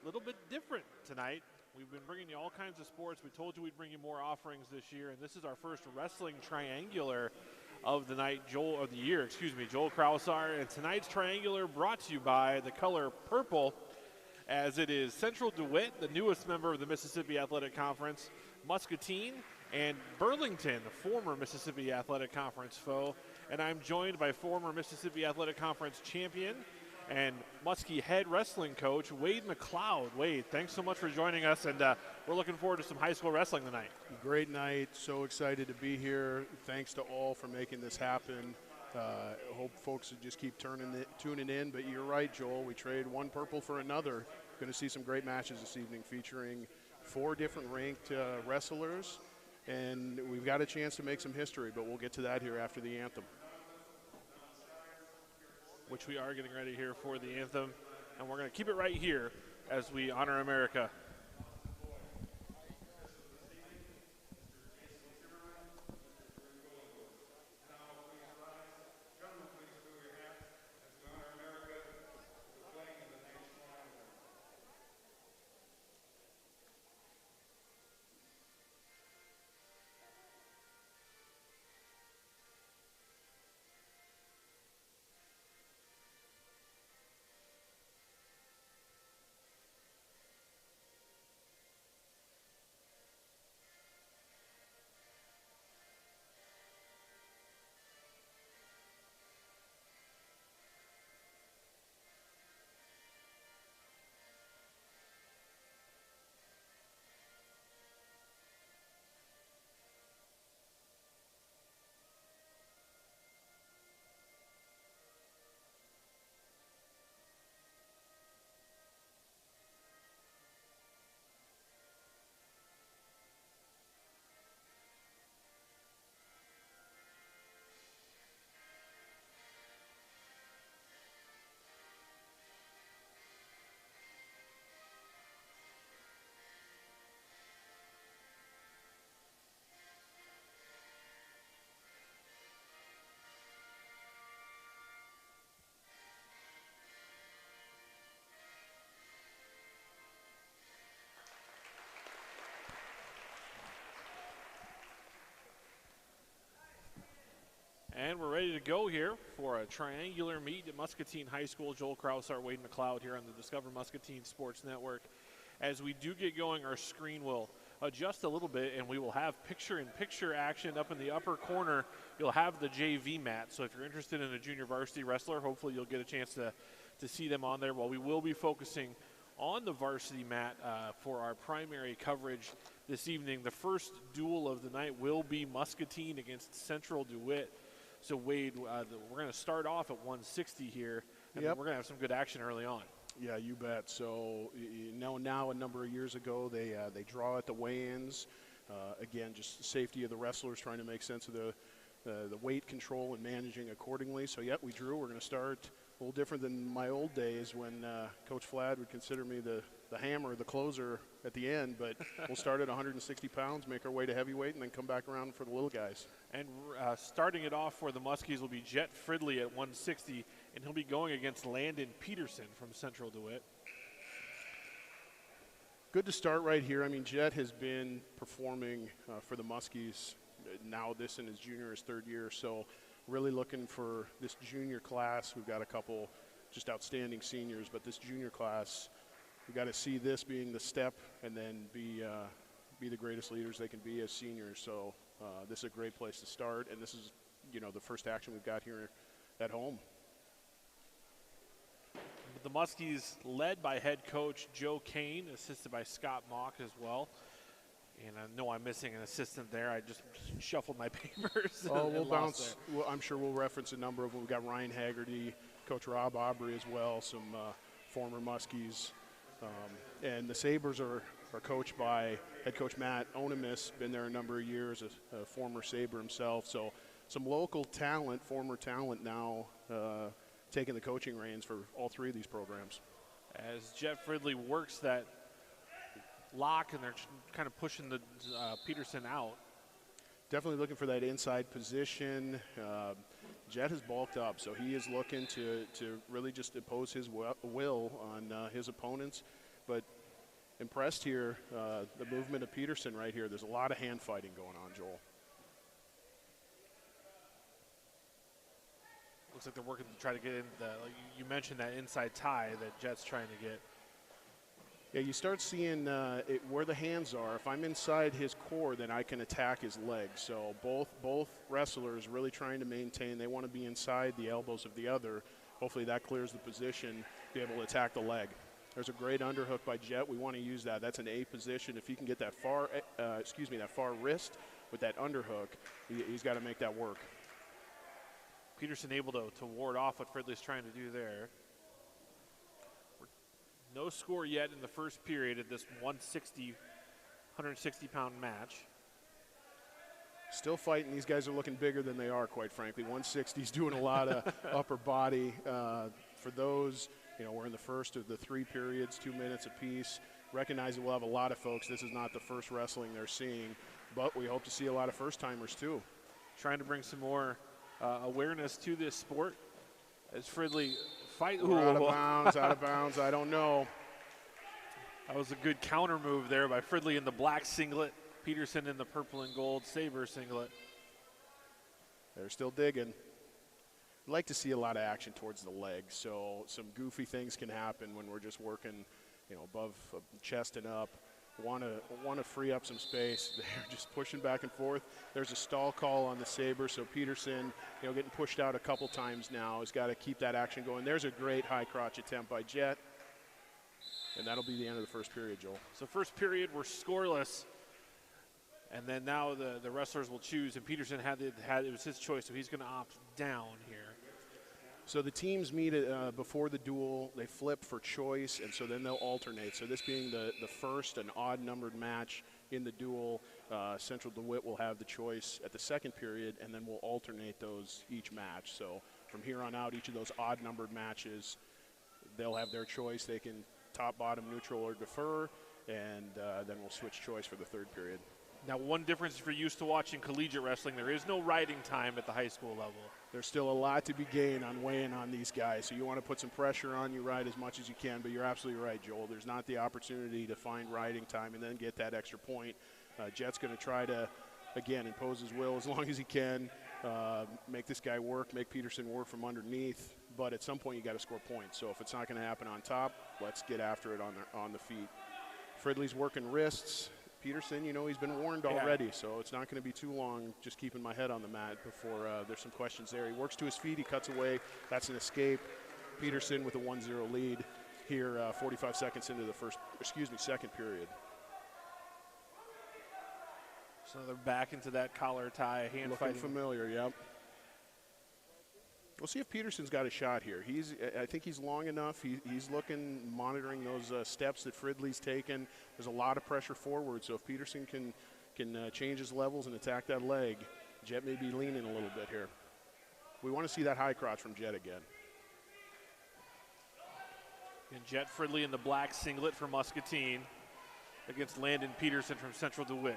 little bit different tonight. We've been bringing you all kinds of sports. We told you we'd bring you more offerings this year, and this is our first wrestling triangular of the night, Joel Krausar. And tonight's triangular brought to you by the color purple, as it is Central DeWitt, the newest member of the Mississippi Athletic Conference, Muscatine, and Burlington, the former Mississippi Athletic Conference foe. And I'm joined by former Mississippi Athletic Conference champion and Muskie head wrestling coach, Wade McLeod. Wade, thanks so much for joining us, and we're looking forward to some high school wrestling tonight. Great night. So excited to be here. Thanks to all for making this happen. I hope folks will just keep tuning in. But you're right, Joel. We traded one purple for another. Going to see some great matches this evening featuring 4 different ranked wrestlers. And we've got a chance to make some history, but we'll get to that here after the anthem. Which we are getting ready here for the anthem. And we're going to keep it right here as we honor America. And we're ready to go here for a triangular meet at Muscatine High School. Joel Krausar, Wade McLeod here on the Discover Muscatine Sports Network. As we do get going, our screen will adjust a little bit, and we will have picture-in-picture action up in the upper corner. You'll have the JV mat, so if you're interested in a junior varsity wrestler, hopefully you'll get a chance to see them on there. While we will be focusing on the varsity mat for our primary coverage this evening. The first duel of the night will be Muscatine against Central DeWitt. So, Wade, we're going to start off at 160 here, and we're going to have some good action early on. Yeah, you bet. So, now a number of years ago, they draw at the weigh-ins. Again, just the safety of the wrestlers, trying to make sense of the weight control and managing accordingly. So, we drew. We're going to start a little different than my old days when Coach Flad would consider me the hammer, the closer at the end. But we'll start at 160 pounds, make our way to heavyweight, and then come back around for the little guys. And starting it off for the Muskies will be Jet Fridley at 160, and he'll be going against Landon Peterson from Central DeWitt. Good to start right here. I mean, Jet has been performing for the Muskies now this in his third year. So really looking for this junior class. We've got a couple just outstanding seniors, but this junior class, we've got to see this being the step and then be the greatest leaders they can be as seniors. So this is a great place to start, and this is, the first action we've got here at home. The Muskies led by head coach Joe Kane, assisted by Scott Mock as well. And I know I'm missing an assistant there. I just shuffled my papers. Oh, we'll bounce. Well, I'm sure we'll reference a number of them. We've got Ryan Haggerty, Coach Rob Aubrey as well, some former Muskies. And the Sabers are coached by head coach Matt Onimus, been there a number of years, a former Saber himself. So some local talent, former talent now taking the coaching reins for all 3 of these programs. As Jet Fridley works that lock, and they're kind of pushing the Peterson out. Definitely looking for that inside position. Jet has bulked up, so he is looking to really just impose his will on his opponents. but impressed here, the movement of Peterson right here. There's a lot of hand fighting going on, Joel. Looks like they're working to try to get in like you mentioned, that inside tie that Jet's trying to get. Yeah, you start seeing where the hands are. If I'm inside his core, then I can attack his legs. So both wrestlers really trying to maintain. They want to be inside the elbows of the other. Hopefully that clears the position, be able to attack the leg. There's a great underhook by Jet. We want to use that. That's an A position. If he can get that far, that far wrist with that underhook, he's got to make that work. Peterson able to ward off what Fridley's trying to do there. No score yet in the first period of this 160-pound match. Still fighting. These guys are looking bigger than they are, quite frankly. 160's doing a lot of upper body. For those, we're in the first of the 3 periods, 2 minutes apiece. Recognize that we'll have a lot of folks. This is not the first wrestling they're seeing, but we hope to see a lot of first-timers too. Trying to bring some more awareness to this sport as Fridley fight. Out of bounds, I don't know. That was a good counter move there by Fridley in the black singlet, Peterson in the purple and gold Sabers singlet. They're still digging. I'd like to see a lot of action towards the legs, so some goofy things can happen when we're just working, above chest and up. Want to free up some space. They're just pushing back and forth. There's a stall call on the Saber, so Peterson, getting pushed out a couple times now, has got to keep that action going. There's a great high crotch attempt by Jet, and that'll be the end of the first period, Joel. So first period, we're scoreless, and then now the wrestlers will choose, and Peterson it was his choice, so he's going to opt down here. So the teams meet before the duel. They flip for choice, and so then they'll alternate. So this being the first and odd-numbered match in the duel, Central DeWitt will have the choice at the second period, and then we'll alternate those each match. So from here on out, each of those odd-numbered matches, they'll have their choice. They can top, bottom, neutral, or defer, and then we'll switch choice for the third period. Now, one difference if you're used to watching collegiate wrestling, there is no riding time at the high school level. There's still a lot to be gained on weighing on these guys, so you want to put some pressure on. You ride as much as you can, but you're absolutely right, Joel. There's not the opportunity to find riding time and then get that extra point. Jet's going to try to, again, impose his will as long as he can, make this guy work, make Peterson work from underneath, but at some point you got to score points. So if it's not going to happen on top, let's get after it on the feet. Fridley's working wrists. Peterson, he's been warned already, so it's not going to be too long just keeping my head on the mat before there's some questions there. He works to his feet, he cuts away. That's an escape. Peterson with a 1-0 lead here 45 seconds into the second period. So they're back into that collar tie, hand Looking fighting. Familiar, yep. We'll see if Peterson's got a shot here. I think he's long enough. He's looking, monitoring those steps that Fridley's taken. There's a lot of pressure forward, so if Peterson can change his levels and attack that leg, Jet may be leaning a little bit here. We want to see that high crotch from Jet again. And Jet Fridley in the black singlet for Muscatine against Landon Peterson from Central DeWitt.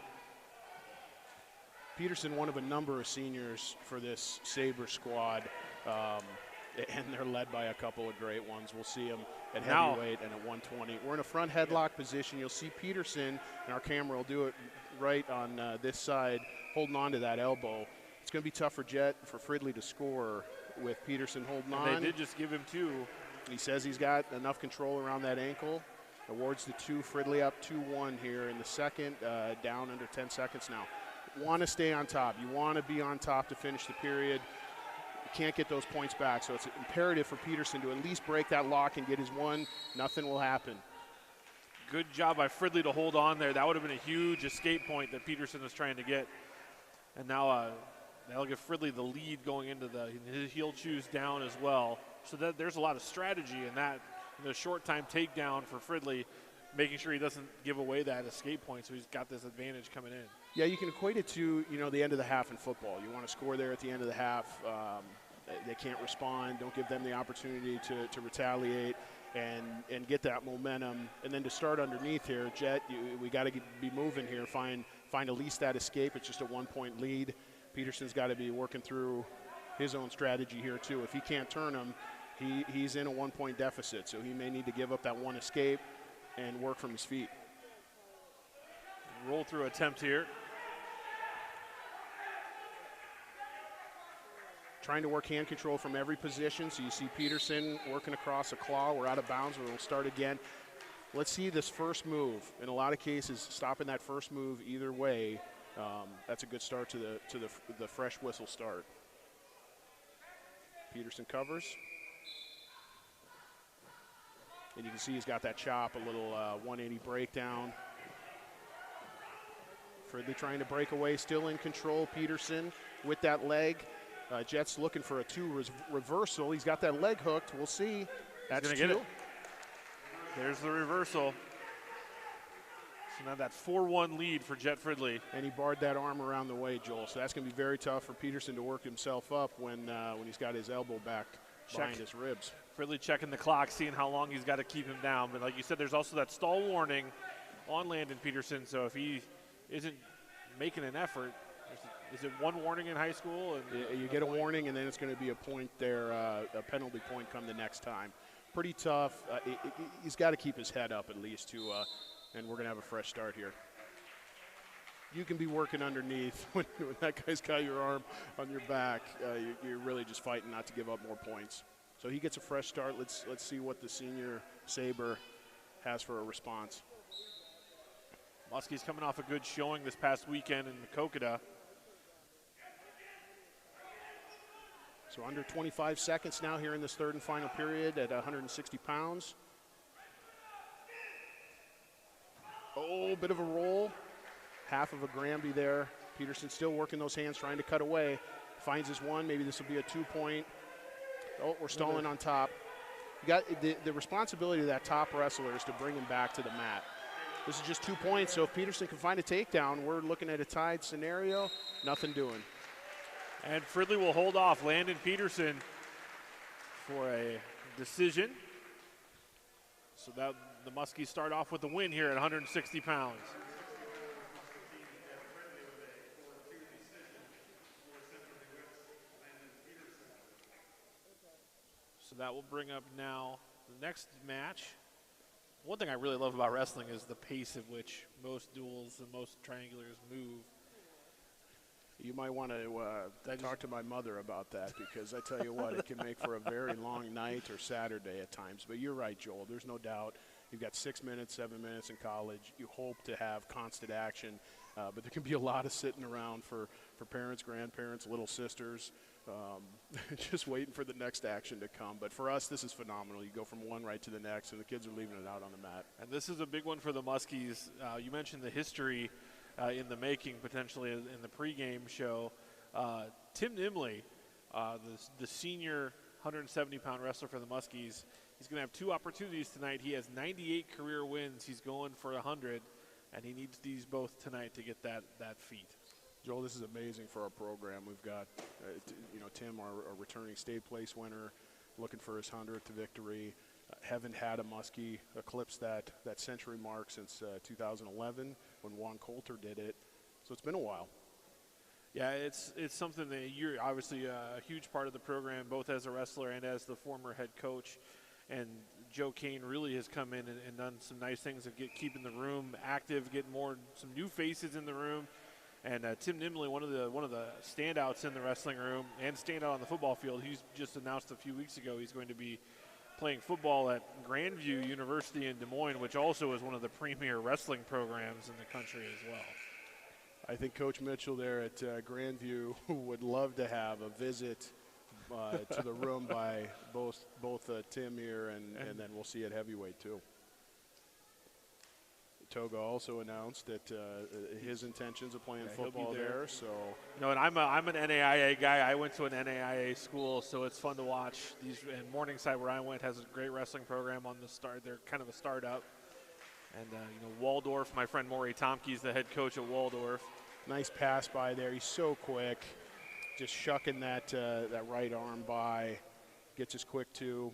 Peterson, one of a number of seniors for this Saber squad, and they're led by a couple of great ones. We'll see him at heavyweight and at 120. We're in a front headlock position. You'll see Peterson, and our camera will do it right on this side, holding on to that elbow. It's going to be tough for Fridley to score with Peterson holding on. They did just give him 2. He says he's got enough control around that ankle. Awards the 2. Fridley up 2-1 here in the second, down under 10 seconds now. Want to stay on top. You want to be on top to finish the period. You can't get those points back, so it's imperative for Peterson to at least break that lock and get his one. Nothing will happen. Good job by Fridley to hold on there. That would have been a huge escape point that Peterson was trying to get. And now that'll give Fridley the lead going into he'll choose down as well. So there's a lot of strategy in that. The short time takedown for Fridley, making sure he doesn't give away that escape point, so he's got this advantage coming in. Yeah, you can equate it to, the end of the half in football. You want to score there at the end of the half. They can't respond. Don't give them the opportunity to retaliate and get that momentum. And then to start underneath here, Jet, we got to be moving here, find at least that escape. It's just a 1-point lead. Peterson's got to be working through his own strategy here, too. If he can't turn him, he's in a 1-point deficit, so he may need to give up that one escape and work from his feet. Roll through attempt here. Trying to work hand control from every position. So you see Peterson working across a claw. We're out of bounds. We'll start again. Let's see this first move. In a lot of cases, stopping that first move either way, that's a good start to the fresh whistle start. Peterson covers. And you can see he's got that chop, a little 180 breakdown. Fridley trying to break away, still in control. Peterson with that leg. Jets looking for a reversal. He's got that leg hooked. We'll see. That's 2. Get it. There's the reversal. So now that 4-1 lead for Jet Fridley. And he barred that arm around the way, Joel. So that's going to be very tough for Peterson to work himself up when he's got his elbow back behind his ribs. Fridley checking the clock, seeing how long he's got to keep him down. But like you said, there's also that stall warning on Landon Peterson. So if he isn't making an effort, is it one warning in high school? And you get a warning, and then it's going to be a point there, a penalty point come the next time. Pretty tough. He's got to keep his head up at least and we're going to have a fresh start here. You can be working underneath when that guy's got your arm on your back. You're really just fighting not to give up more points. So he gets a fresh start. Let's see what the senior Saber has for a response. Muskie's coming off a good showing this past weekend in Kokota. So under 25 seconds now here in this third and final period at 160 pounds. Oh, bit of a roll. Half of a Granby there. Peterson still working those hands, trying to cut away. Finds his one. Maybe this will be a 2-point. Oh, we're stalling on top. You got the responsibility of that top wrestler is to bring him back to the mat. This is just 2 points, so if Peterson can find a takedown, we're looking at a tied scenario. Nothing doing. And Fridley will hold off Landon Peterson for a decision. So that the Muskies start off with the win here at 160 pounds. So that will bring up now the next match. One thing I really love about wrestling is the pace at which most duels and most triangulars move. You might want to talk to my mother about that, because I tell you what, it can make for a very long night or Saturday at times. But you're right, Joel. There's no doubt. You've got 6 minutes, 7 minutes in college. You hope to have constant action, but there can be a lot of sitting around for parents, grandparents, little sisters, just waiting for the next action to come. But for us, this is phenomenal. You go from one right to the next, and the kids are leaving it out on the mat. And this is a big one for the Muskies. You mentioned the history in the making, potentially in the pregame show. Tim Nimly, the senior 170-pound wrestler for the Muskies, he's going to have 2 opportunities tonight. He has 98 career wins. He's going for 100, and he needs these both tonight to get that feat. Joel, this is amazing for our program. We've got, Tim, our returning state place winner, looking for his 100th victory. Haven't had a Muskie eclipse that century mark since 2011 when Juan Coulter did it. So it's been a while. Yeah, it's something that you're obviously a huge part of the program, both as a wrestler and as the former head coach. And Joe Kane really has come in and done some nice things of keeping the room active, getting some new faces in the room. And Tim Nimly, one of the standouts in the wrestling room and standout on the football field. He's just announced a few weeks ago he's going to be playing football at Grandview University in Des Moines, which also is one of the premier wrestling programs in the country as well. I think Coach Mitchell there at Grandview would love to have a visit to the room by both Tim here and then we'll see at heavyweight too. Toga also announced that his intentions of playing football there. So no, and I'm an NAIA guy. I went to an NAIA school, so it's fun to watch. And Morningside, where I went, has a great wrestling program on the start. They're kind of a startup. And Waldorf, my friend Maury Tomke's the head coach at Waldorf. Nice pass by there. He's so quick, just shucking that right arm by. Gets his quick 2.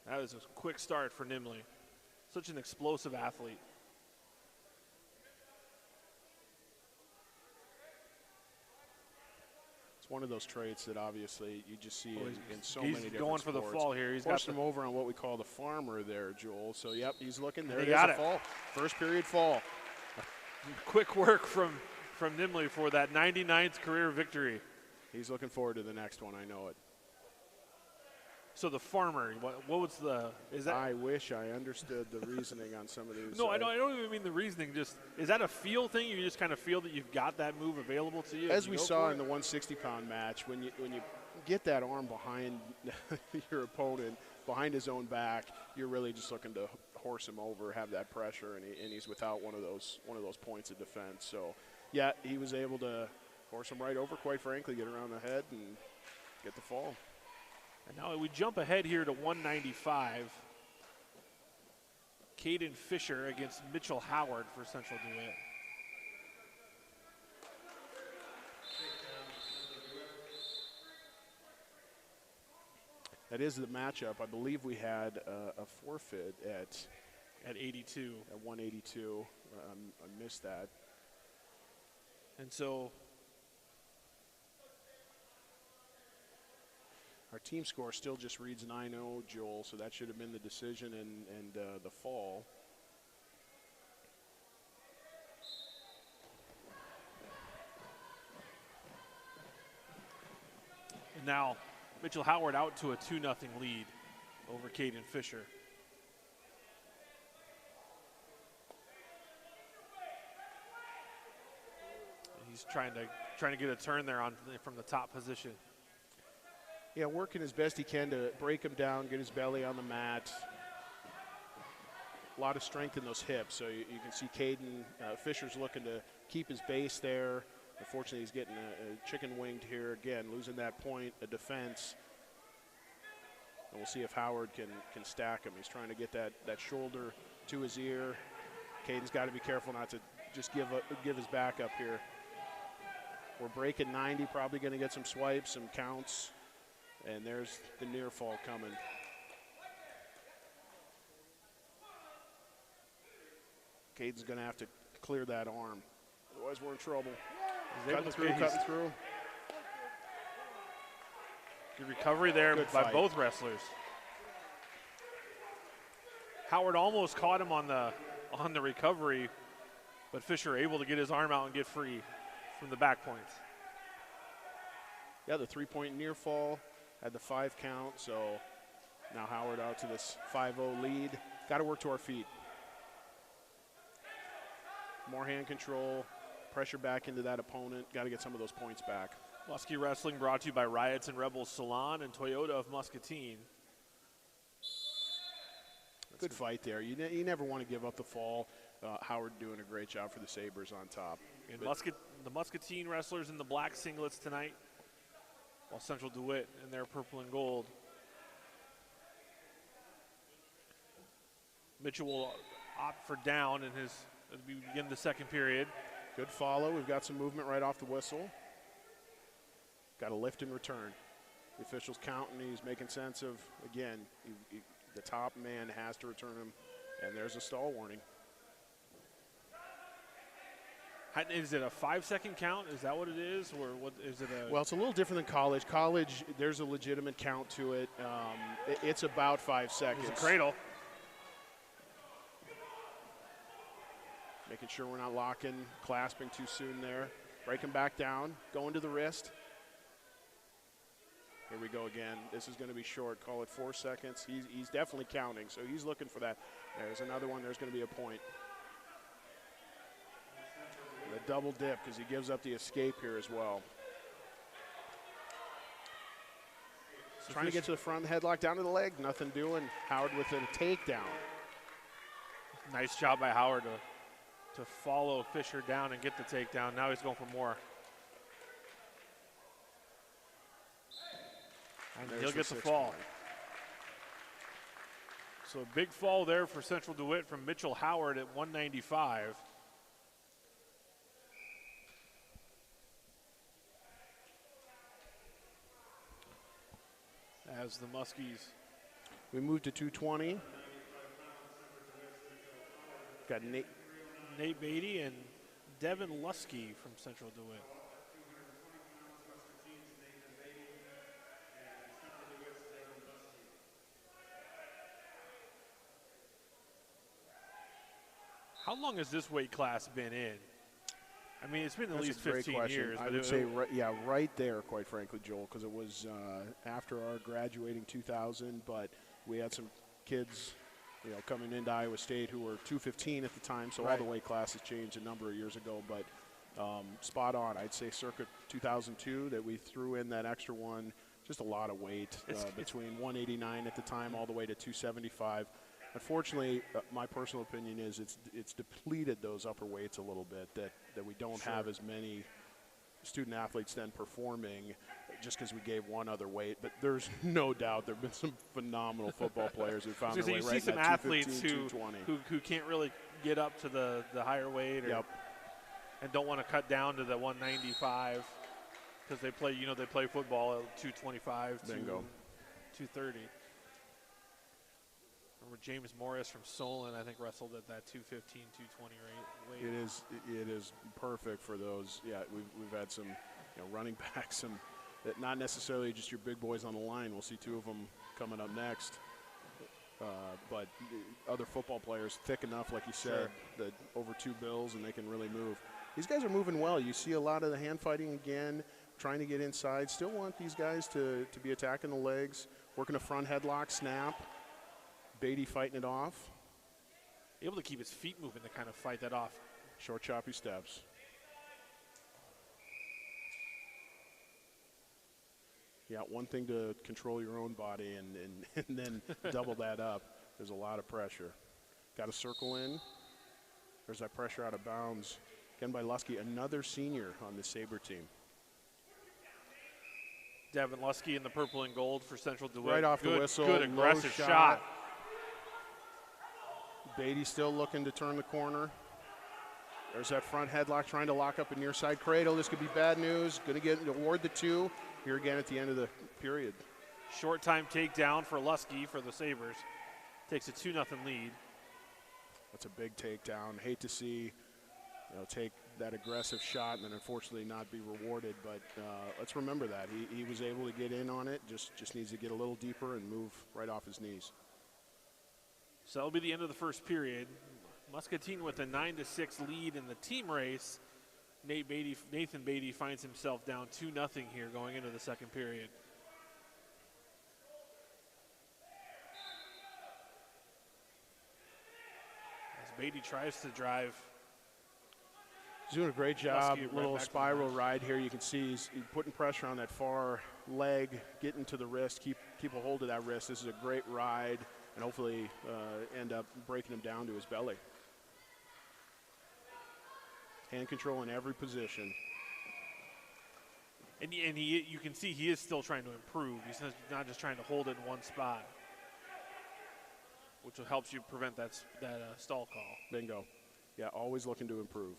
That was a quick start for Nimly. Such an explosive athlete. It's one of those traits that obviously you just see in so many different sports. He's going for the fall here. He's got him over on what we call the farmer there, Joel. So, yep, he's looking. There it is, a fall. First period fall. Quick work from Nimly for that 99th career victory. He's looking forward to the next one. I know it. So the farmer, what was the, is that? I wish I understood the reasoning on some of these. No, I don't even mean the reasoning. Just, is that a feel thing? You just kind of feel that you've got that move available to you? As we saw in the 160-pound match, when you get that arm behind your opponent, behind his own back, you're really just looking to horse him over, have that pressure, and he's without one of those points of defense. So, yeah, he was able to horse him right over, quite frankly, get around the head and get the fall. And now we jump ahead here to 195. Caden Fisher against Mitchell Howard for Central DeWitt. That is the matchup. I believe we had a forfeit at 82. At 182. I missed that. And so our team score still just reads 9-0, Joel, so that should have been the decision and the fall. And now Mitchell Howard out to a 2-0 lead over Caden Fisher. He's trying to get a turn there from the top position. Yeah, working as best he can to break him down, get his belly on the mat. A lot of strength in those hips. So you can see Caden Fisher's looking to keep his base there. Unfortunately, he's getting a chicken winged here again, losing that point of defense. And we'll see if Howard can stack him. He's trying to get that shoulder to his ear. Caden's got to be careful not to just give his back up here. We're breaking 90, probably going to get some swipes, some counts. And there's the near fall coming. Caden's going to have to clear that arm. Otherwise, we're in trouble. Cutting through. Good recovery there by both wrestlers. Howard almost caught him on the recovery, but Fisher able to get his arm out and get free from the back points. Yeah, the 3-point near fall. Had the 5 count, so now Howard out to this 5-0 lead. Got to work to our feet. More hand control, pressure back into that opponent. Got to get some of those points back. Muskie Wrestling brought to you by Riots and Rebelle Salon and Toyota of Muscatine. Good fight there. You never want to give up the fall. Howard doing a great job for the Sabers on top. And the Muscatine wrestlers in the black singlets tonight, while Central DeWitt in their purple and gold. Mitchell will opt for down as we begin the second period. Good follow. We've got some movement right off the whistle. Got a lift and return. The official's counting. He's making sense of, again, the top man has to return him, and there's a stall warning. Is it a 5-second count? Is that what it is, or what is it? Well, it's a little different than college. College, there's a legitimate count to it. It's about 5 seconds. It's a cradle. Making sure we're not locking, clasping too soon there. Breaking back down, going to the wrist. Here we go again. This is going to be short. Call it 4 seconds. He's definitely counting, so he's looking for that. There's another one. There's going to be a point. A double dip because he gives up the escape here as well. So trying to get to the front, headlock down to the leg, nothing doing. Howard with a takedown. Nice job by Howard to follow Fisher down and get the takedown. Now he's going for more. And he'll get the fall. So a big fall there for Central DeWitt from Mitchell Howard at 195. As the Muskies. We moved to 220. Got Nate Beatty and Devin Lusky from Central DeWitt. How long has this weight class been in? I mean, it's been at least a great 15 question. years. I would say, right there, quite frankly, Joel, because it was after our graduating 2000, but we had some kids, coming into Iowa State who were 215 at the time, so all the weight classes changed a number of years ago, but spot on. I'd say circa 2002 that we threw in that extra one, just a lot of weight between 189 at the time all the way to 275. Unfortunately, my personal opinion is it's depleted those upper weights a little bit, that we don't have as many student athletes then performing just because we gave one other weight. But there's no doubt there have been some phenomenal football players who found their way right in that 215, athletes 220. who can't really get up to the higher weight and don't want to cut down to the 195 because they play football at 225 to 230. Remember James Morris from Solon, I think, wrestled at that 215, 220 weight. It is perfect for those. Yeah, we've had some running backs, some that not necessarily just your big boys on the line. We'll see two of them coming up next. But other football players, thick enough, like you said, that over 2 bills and they can really move. These guys are moving well. You see a lot of the hand fighting again, trying to get inside. Still want these guys to be attacking the legs, working a front headlock, snap. Beatty fighting it off. Able to keep his feet moving to kind of fight that off. Short, choppy steps. Yeah, one thing to control your own body and then double that up. There's a lot of pressure. Got to circle in. There's that pressure out of bounds. Again by Lusky, another senior on the Saber team. Devin Lusky in the purple and gold for Central DeWitt. Right off the whistle. Good aggressive shot. Beatty still looking to turn the corner. There's that front headlock trying to lock up a near side cradle. This could be bad news. Going to award the 2 here again at the end of the period. Short time takedown for Lusky for the Sabers. Takes a 2-0 lead. That's a big takedown. Hate to see take that aggressive shot and then unfortunately not be rewarded, but let's remember that. He was able to get in on it, just needs to get a little deeper and move right off his knees. So that'll be the end of the first period. Muscatine with a 9-6 lead in the team race. Nathan Beatty finds himself down 2-0 here going into the second period. As Beatty tries to drive. He's doing a great job. Little spiral ride here. You can see he's putting pressure on that far leg, getting to the wrist, keep a hold of that wrist. This is a great ride, and hopefully end up breaking him down to his belly. Hand control in every position. And you can see he is still trying to improve. He's not just trying to hold it in one spot, which will help you prevent that stall call. Bingo. Yeah, always looking to improve.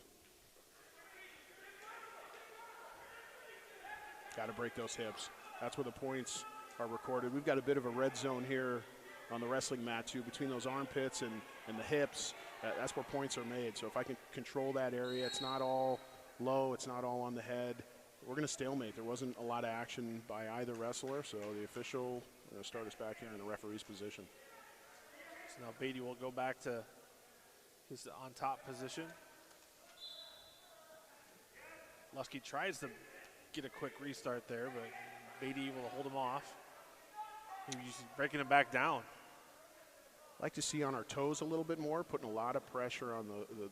Got to break those hips. That's where the points are recorded. We've got a bit of a red zone here on the wrestling mat too, between those armpits and the hips. That's where points are made. So if I can control that area, it's not all low, it's not all on the head. We're going to stalemate. There wasn't a lot of action by either wrestler, so the official start us back here in the referee's position. So now Beatty will go back to his on top position. Lusky tries to get a quick restart there, but Beatty able to hold him off. He's breaking him back down. Like to see on our toes a little bit more, putting a lot of pressure on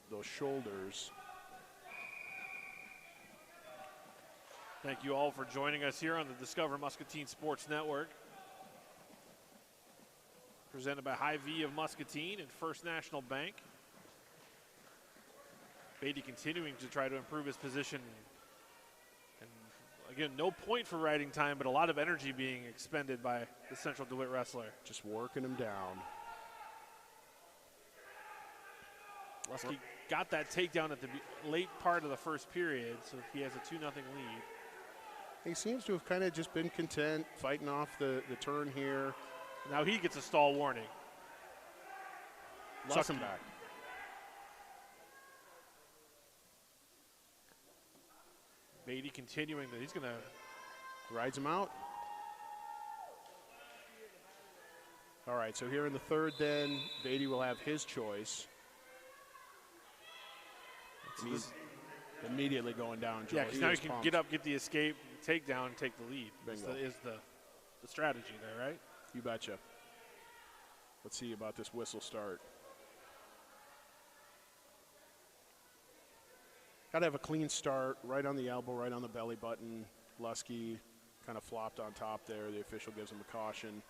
those shoulders. Thank you all for joining us here on the Discover Muscatine Sports Network. Presented by Hy-Vee of Muscatine and First National Bank. Beatty continuing to try to improve his position. And again, no point for riding time, but a lot of energy being expended by the Central DeWitt wrestler. Just working him down. Lusky got that takedown at the late part of the first period, so he has a 2-0 lead. He seems to have kind of just been content, fighting off the turn here. Now he gets a stall warning. Suck him back. Beatty continuing that he's going to. Rides him out. All right, so here in the third then, Beatty will have his choice. He's immediately going down, Joel. Yeah, because now you can get up, get the escape, take down, and take the lead. Is the strategy there, right? You betcha. Let's see about this whistle start. Got to have a clean start, right on the elbow, right on the belly button. Lusky kind of flopped on top there. The official gives him a caution.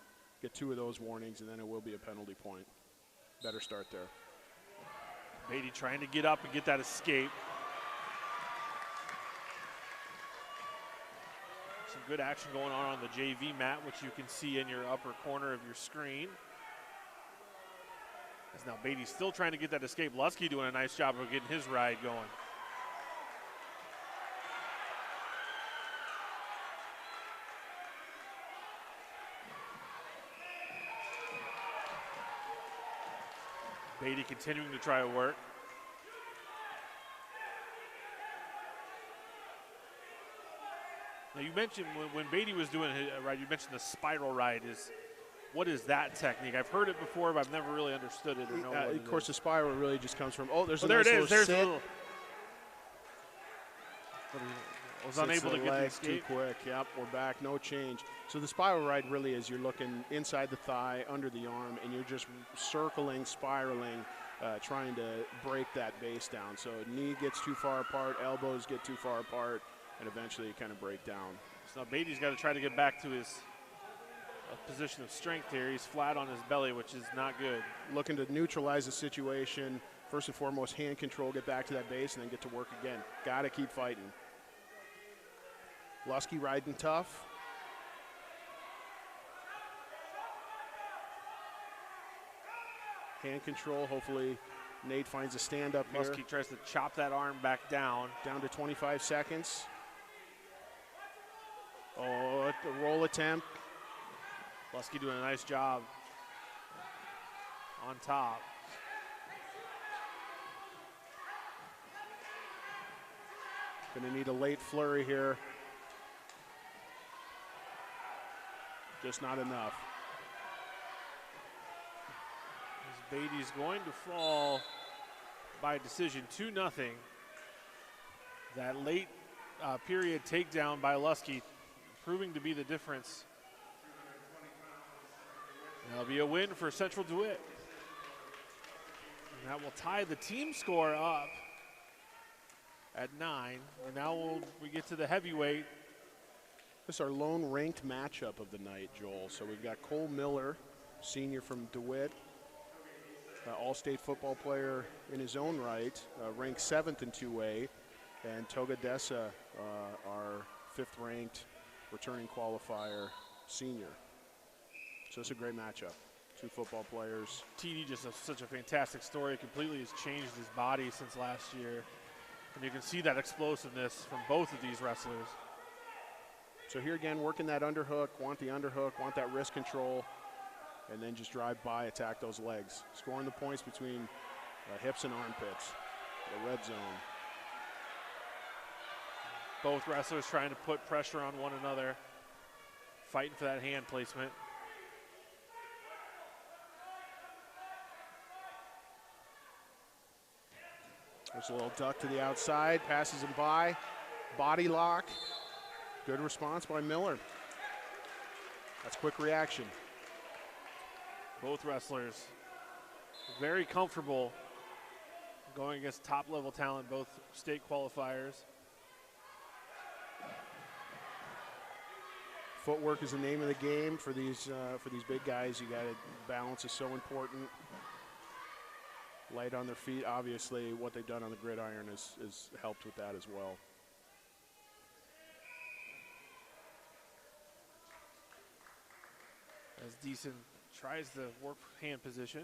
Get 2 of those warnings, and then it will be a penalty point. Better start there. Beatty trying to get up and get that escape. Some good action going on the JV mat, which you can see in your upper corner of your screen. As now Beatty's still trying to get that escape. Lusky doing a nice job of getting his ride going. Beatty continuing to try to work. Now you mentioned when Beatty was doing his ride, you mentioned the spiral ride. What is that technique? I've heard it before, but I've never really understood it or know what it is. Of course, the spiral really just comes from, there's a there nice it is. There's a little. Was unable to get the escape. Too quick. Yep, we're back. No change. So the spiral ride really is you're looking inside the thigh, under the arm, and you're just circling, spiraling, trying to break that base down. So knee gets too far apart, elbows get too far apart, and eventually you kind of break down. So Beatty's got to try to get back to his position of strength here. He's flat on his belly, which is not good. Looking to neutralize the situation. First and foremost, hand control, get back to that base, and then get to work again. Got to keep fighting. Lusky riding tough. Hand control, hopefully Nate finds a stand-up here. Muskie tries to chop that arm back down. Down to 25 seconds. Oh, the roll attempt. Lusky doing a nice job on top. Gonna need a late flurry here. Just not enough. Beatty's going to fall by decision 2-0. That late period takedown by Lusky proving to be the difference. That'll be a win for Central DeWitt. And that will tie the team score up at 9. And now we get to the heavyweight. This is our lone ranked matchup of the night, Joel. So we've got Cole Miller, senior from DeWitt, all-state football player in his own right, ranked 7th in 2A, and Toga Dessa, our 5th-ranked returning qualifier senior. So it's a great matchup. 2 football players. TD just such a fantastic story. Completely has changed his body since last year. And you can see that explosiveness from both of these wrestlers. So here again, working that underhook, want that wrist control, and then just drive by, attack those legs. Scoring the points between hips and armpits, the red zone. Both wrestlers trying to put pressure on one another, fighting for that hand placement. There's a little duck to the outside, passes him by, body lock. Good response by Miller. That's quick reaction. Both wrestlers very comfortable going against top-level talent, both state qualifiers. Footwork is the name of the game for these big guys. You got to balance is so important. Light on their feet. Obviously, what they've done on the gridiron has helped with that as well. As Deason tries the work hand position.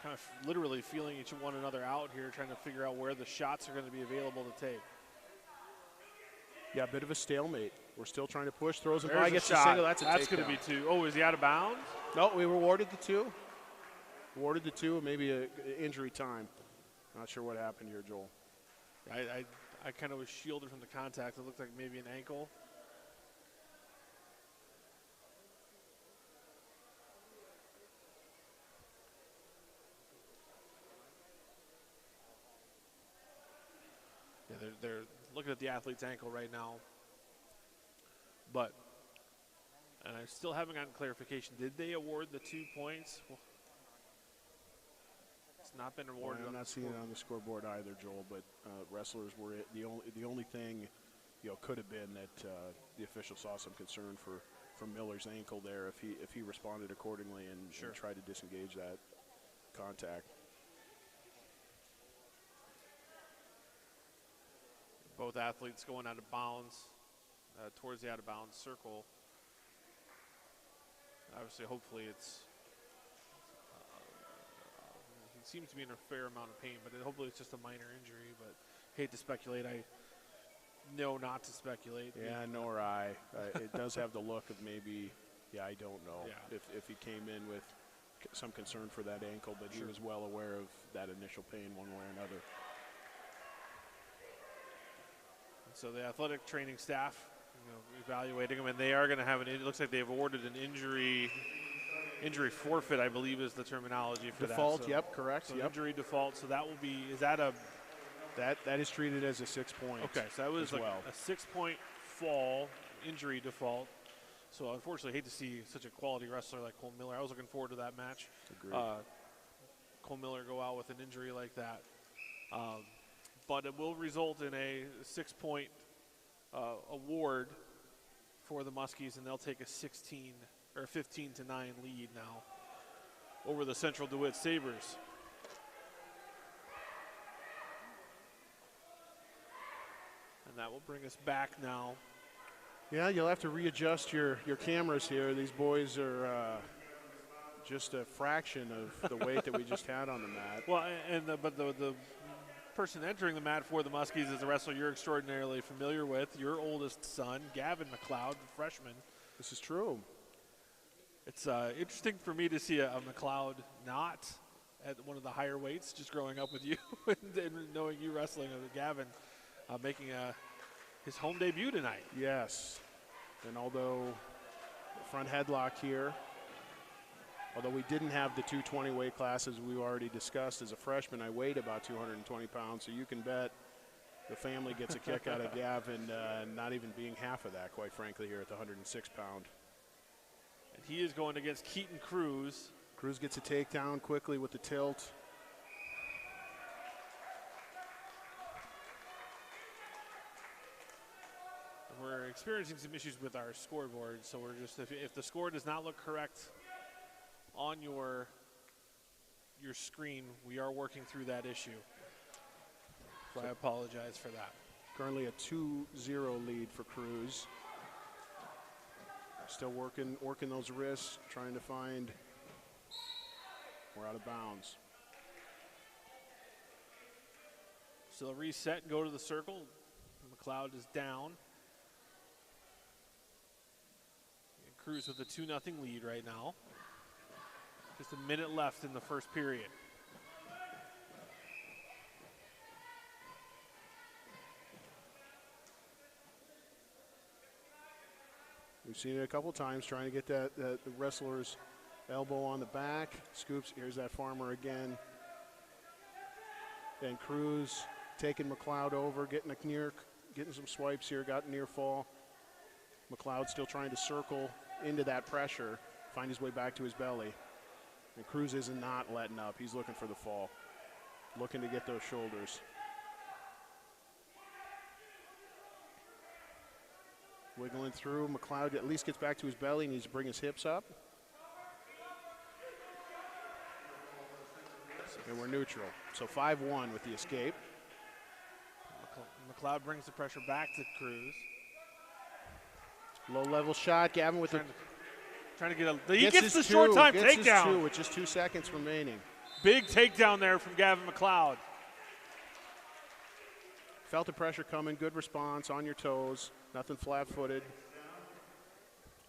Kind of literally feeling each one another out here, trying to figure out where the shots are going to be available to take. Yeah, a bit of a stalemate. We're still trying to push, throws him There's by, a gets shot. the single. That's going to be 2. Oh, is he out of bounds? No, we awarded the 2. Awarded the 2, maybe a injury time. Not sure what happened here, Joel. I kind of was shielded from the contact. It looked like maybe an ankle. they're looking at the athlete's ankle right now. But, and I still haven't gotten clarification. Did they award the 2 points? Well, it's not been awarded. Well, I'm not seeing it on the scoreboard either, Joel. But wrestlers were the only thing, could have been that the official saw some concern for Miller's ankle there if he responded accordingly and tried to disengage that contact. Both athletes going out of bounds, towards the out of bounds circle. Obviously, hopefully it's, he seems to be in a fair amount of pain, but hopefully it's just a minor injury, but hate to speculate. I know not to speculate. Yeah, nor I. It does have the look of maybe, I don't know if he came in with some concern for that ankle, but he was well aware of that initial pain one way or another. So the athletic training staff, evaluating him, and they are going to have it looks like they've awarded an injury forfeit, I believe is the terminology for default, that. So, yep, correct. So yep. Injury default, so that will be, is that a? That is treated as a 6 point. Okay, so that was like a 6 point fall, injury default. So unfortunately, hate to see such a quality wrestler like Cole Miller. I was looking forward to that match. Agreed. Cole Miller go out with an injury like that. But it will result in a 6 point award for the Muskies, and they'll take a 15-9 lead now over the Central DeWitt Sabers. And that will bring us back now. Yeah, you'll have to readjust your cameras here. These boys are just a fraction of the weight that we just had on the mat. Well, but the person entering the mat for the Muskies is a wrestler you're extraordinarily familiar with, your oldest son, Gavin McLeod, the freshman. This is true. It's interesting for me to see a McLeod not at one of the higher weights, just growing up with you and knowing you wrestling, Gavin making his home debut tonight. Yes, and although front headlock here, although we didn't have the 220 weight classes we already discussed as a freshman, I weighed about 220 pounds, so you can bet the family gets a kick out of Gavin not even being half of that, quite frankly, here at the 106 pound. And he is going against Keaton Cruz. Cruz gets a takedown quickly with the tilt. We're experiencing some issues with our scoreboard, so we're just, if the score does not look correct on your screen, we are working through that issue. So I apologize for that. Currently a 2-0 lead for Cruz. Still working those wrists, trying to find, we're out of bounds. So they'll reset and go to the circle. McLeod is down. And Cruz with a 2-0 lead right now. Just a minute left in the first period. We've seen it a couple times, trying to get the wrestler's elbow on the back. Scoops, here's that farmer again. And Cruz taking McLeod over, getting some swipes here, got near fall. McLeod still trying to circle into that pressure, find his way back to his belly. And Cruz is not letting up. He's looking for the fall, looking to get those shoulders. Wiggling through. McLeod at least gets back to his belly, needs to bring his hips up. And we're neutral. So 5-1 with the escape. McLeod brings the pressure back to Cruz. Low level shot. Gavin with trying to get a. He gets the short time takedown. With just 2 seconds remaining. Big takedown there from Gavin McLeod. Felt the pressure coming. Good response on your toes. Nothing flat-footed.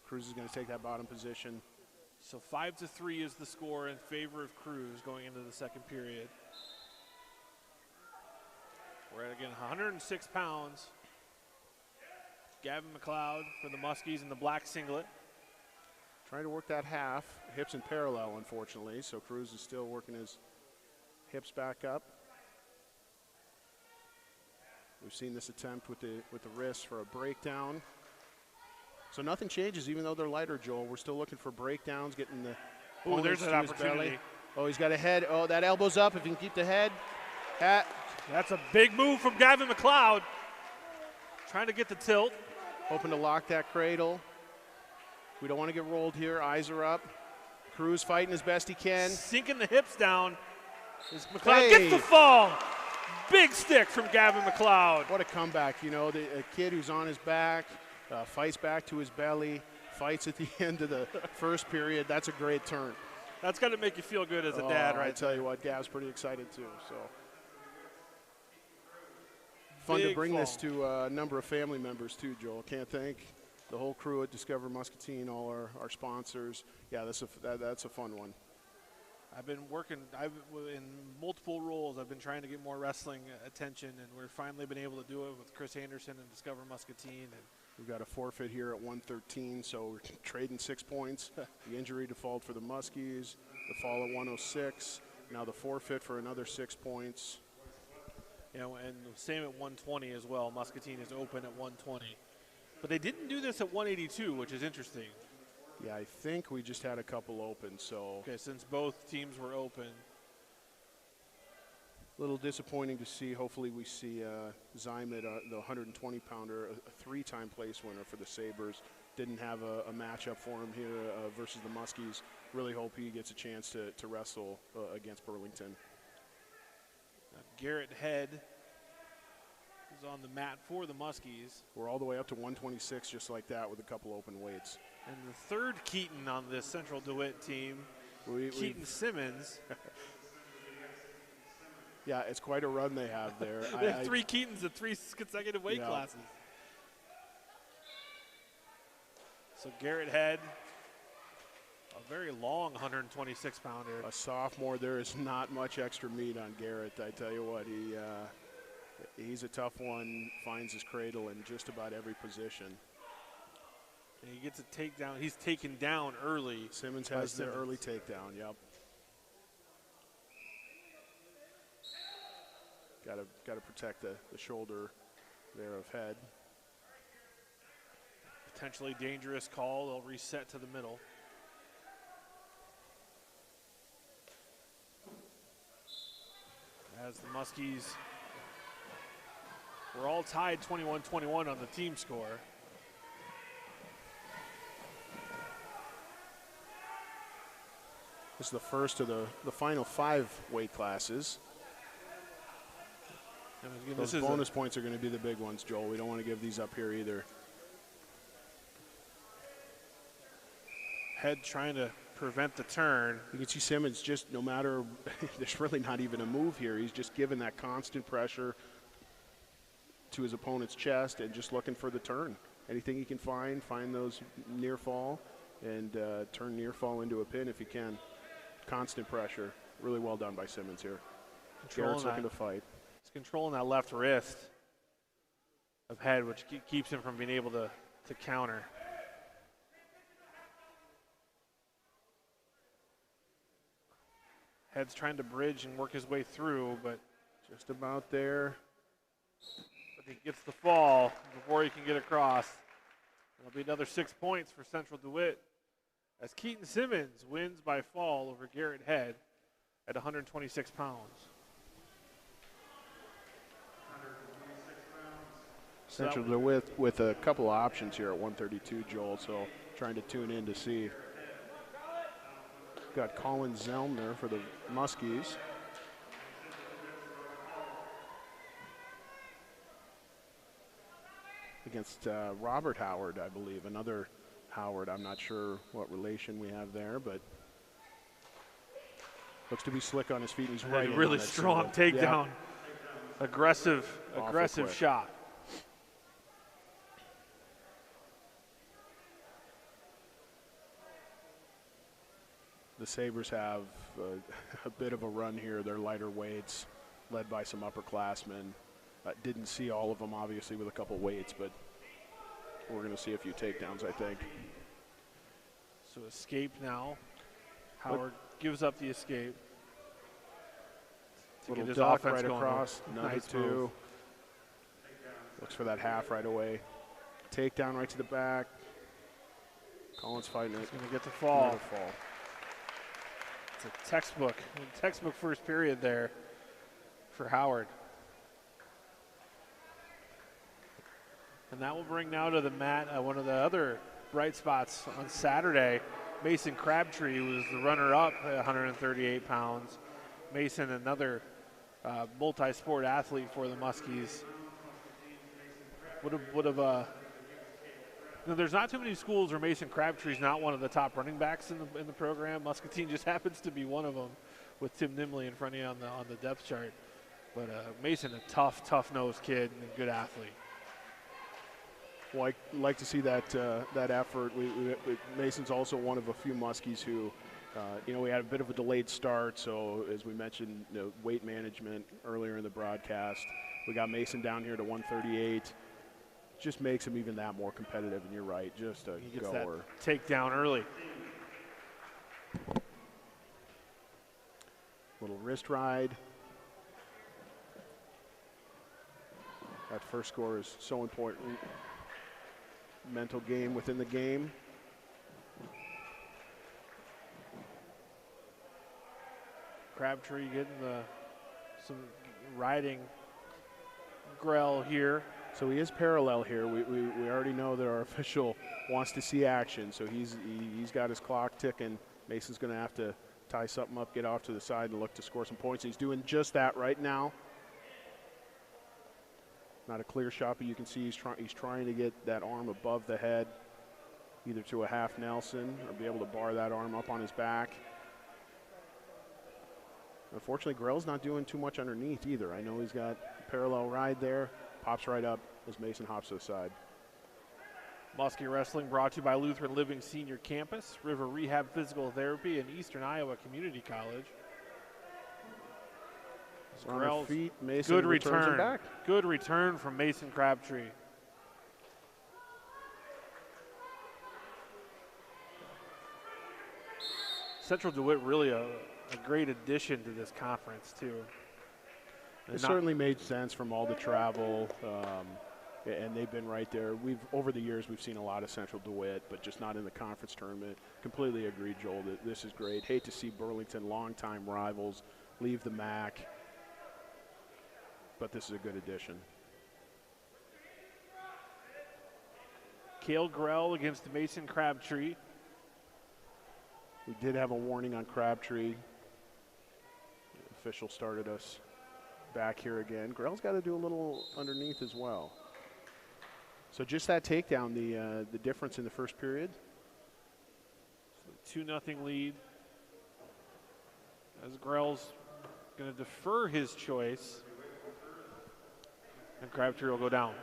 Cruz is going to take that bottom position. So 5-3 is the score in favor of Cruz going into the second period. We're at, again, 106 pounds. Gavin McLeod for the Muskies in the black singlet. Trying to work that half. Hips in parallel, unfortunately. So Cruz is still working his hips back up. We've seen this attempt with the wrist for a breakdown. So nothing changes, even though they're lighter, Joel. We're still looking for breakdowns, getting the. Oh, there's an opportunity. Belly. Oh, he's got a head. Oh, that elbow's up. If he can keep the head. That's a big move from Gavin McLeod. Trying to get the tilt. Hoping to lock that cradle. We don't want to get rolled here. Eyes are up. Cruz fighting as best he can. Sinking the hips down. As McLeod gets the fall. Big stick from Gavin McLeod. What a comeback. You know, a kid who's on his back, fights back to his belly, fights at the end of the first period. That's a great turn. That's got to make you feel good as a dad, right? I tell you what, Gav's pretty excited too. So fun to bring this to a number of family members too, Joel. Can't thank the whole crew at Discover Muscatine, all our sponsors. Yeah, that's a fun one. I've been working in multiple roles. I've been trying to get more wrestling attention, and we've finally been able to do it with Chris Anderson and Discover Muscatine. And we've got a forfeit here at 113, so we're trading 6 points. The injury default for the Muskies, the fall at 106, now the forfeit for another 6 points. You know, and same at 120 as well. Muscatine is open at 120. But they didn't do this at 182, which is interesting. Yeah, I think we just had a couple open, so. Okay, since both teams were open. A little disappointing to see. Hopefully we see Zymet, the 120-pounder, a 3-time place winner for the Sabers. Didn't have a matchup for him here versus the Muskies. Really hope he gets a chance to wrestle against Burlington. Garrett Head is on the mat for the Muskies. We're all the way up to 126 just like that with a couple open weights. And the third Keaton on this Central DeWitt team, Keaton Simmons. Yeah, it's quite a run they have there. They have 3 Keatons at 3 consecutive weight classes. So Garrett Head, a very long 126-pounder. A sophomore, there is not much extra meat on Garrett. I tell you what, he's a tough one, finds his cradle in just about every position. And he gets a takedown. He's taken down early. Simmons has the early takedown, yep. Got to protect the shoulder there of Head. Potentially dangerous call. They'll reset to the middle. As the Muskies, we're all tied 21-21 on the team score. This is the first of the final 5 weight classes. And those bonus points are going to be the big ones, Joel. We don't want to give these up here either. Head trying to prevent the turn. You can see Simmons just, no matter, there's really not even a move here. He's just given that constant pressure to his opponent's chest and just looking for the turn. Anything he can find those near fall and turn near fall into a pin if he can. Constant pressure. Really well done by Simmons here. Garrett's looking to fight. He's controlling that left wrist of Head, which keeps him from being able to counter. Head's trying to bridge and work his way through, but just about there. But he gets the fall before he can get across. It'll be another 6 points for Central DeWitt as Keaton Simmons wins by fall over Garrett Head at 126 pounds. Central DeWitt with a couple of options here at 132, Joel, so trying to tune in to see. Got Colin Zellner for the Muskies. Against Robert Howard, I believe, another Howard. I'm not sure what relation we have there, but looks to be slick on his feet. He's right. Really strong takedown. Yeah. Aggressive shot. The Sabers have a bit of a run here. They're lighter weights, led by some upperclassmen. Didn't see all of them, obviously, with a couple weights, but we're going to see a few takedowns, I think. So escape now. Howard gives up the escape. Little duck right across, number 2. Looks for that half right away. Takedown right to the back. Collins fighting it. He's going to get the fall. Another fall. It's a textbook first period there for Howard. And that will bring now to the mat one of the other bright spots on Saturday. Mason Crabtree was the runner-up at 138 pounds. Mason, another multi-sport athlete for the Muskies. There's not too many schools where Mason Crabtree's not one of the top running backs in the program. Muscatine just happens to be one of them, with Tim Nimly in front of you on the depth chart. But Mason, a tough-nosed kid and a good athlete. Well, I like to see that effort. Mason's also one of a few Muskies who, we had a bit of a delayed start. So as we mentioned, weight management earlier in the broadcast, we got Mason down here to 138. Just makes him even that more competitive. And you're right, just a he gets goer. That takedown early. Little wrist ride. That first score is so important. Mental game within the game. Crabtree getting some riding Grell here. So he is parallel here. We already know that our official wants to see action, so he's got his clock ticking. Mason's going to have to tie something up, get off to the side, and look to score some points. He's doing just that right now. Not a clear shot, but you can see he's trying to get that arm above the head, either to a half Nelson or be able to bar that arm up on his back. Unfortunately, Grell's not doing too much underneath either. I know he's got a parallel ride there. Pops right up as Mason hops to the side. Muskie Wrestling brought to you by Lutheran Living Senior Campus, River Rehab Physical Therapy, and Eastern Iowa Community College. On feet, Mason good returns him return. Back. Good return from Mason Crabtree. Central DeWitt really a great addition to this conference too. It certainly made sense from all the travel, and they've been right there. Over the years we've seen a lot of Central DeWitt, but just not in the conference tournament. Completely agree, Joel, that this is great. Hate to see Burlington, longtime rivals, leave the MAC. But this is a good addition. Cale Grell against Mason Crabtree. We did have a warning on Crabtree. The official started us back here again. Grell's got to do a little underneath as well. So just that takedown, the difference in the first period. So 2-0 lead. As Grell's going to defer his choice. And Crabtree will go down.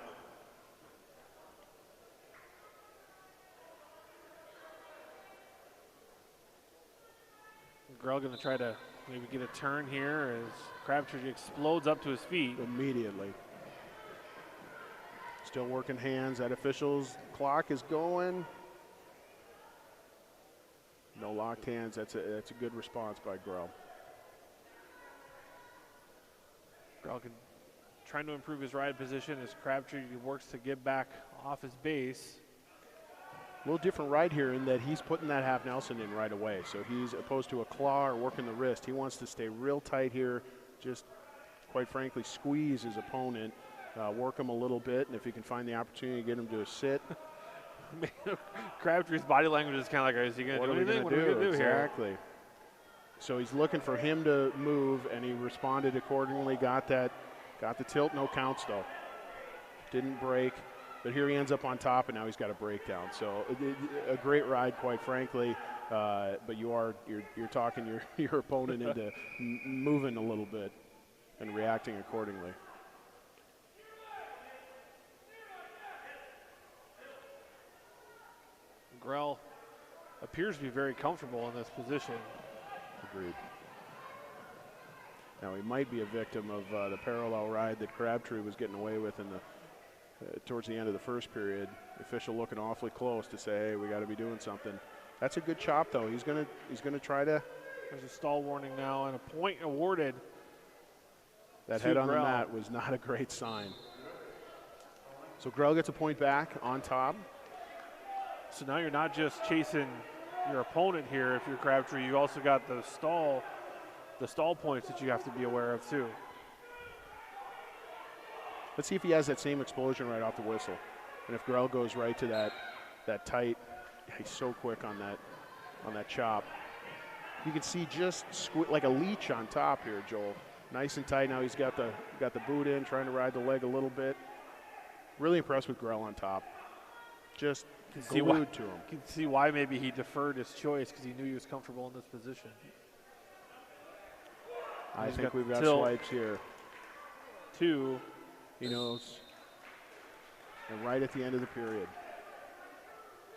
Grell going to try to maybe get a turn here as Crabtree explodes up to his feet. Immediately. Still working hands. That official's clock is going. No locked hands. That's a good response by Grell. Grell trying to improve his ride position as Crabtree works to get back off his base. A little different ride here in that he's putting that half Nelson in right away. So he's opposed to a claw or working the wrist. He wants to stay real tight here, just quite frankly squeeze his opponent, work him a little bit, and if he can find the opportunity to get him to a sit. Crabtree's body language is kind of like, is he going to do anything? What are we going to do here? Exactly. So he's looking for him to move, and he responded accordingly, got the tilt, no counts though. Didn't break. But here he ends up on top, and now he's got a breakdown. So a great ride, quite frankly. But you're talking your opponent into moving a little bit and reacting accordingly. Grell appears to be very comfortable in this position. Agreed. Now he might be a victim of the parallel ride that Crabtree was getting away with in the towards the end of the first period. The official looking awfully close to say, hey, we got to be doing something. That's a good chop, though. He's gonna try to. There's a stall warning now and a point awarded. That head on the mat was not a great sign. So Grell gets a point back on top. So now you're not just chasing your opponent here if you're Crabtree. You also got the stall points that you have to be aware of too. Let's see if he has that same explosion right off the whistle. And if Grell goes right to that tight, he's so quick on that chop. You can see just like a leech on top here, Joel. Nice and tight. Now he's got the boot in, trying to ride the leg a little bit. Really impressed with Grell on top. Just glued to him. You can see why maybe he deferred his choice because he knew he was comfortable in this position. I think we've got swipes here. 2. He knows. And right at the end of the period.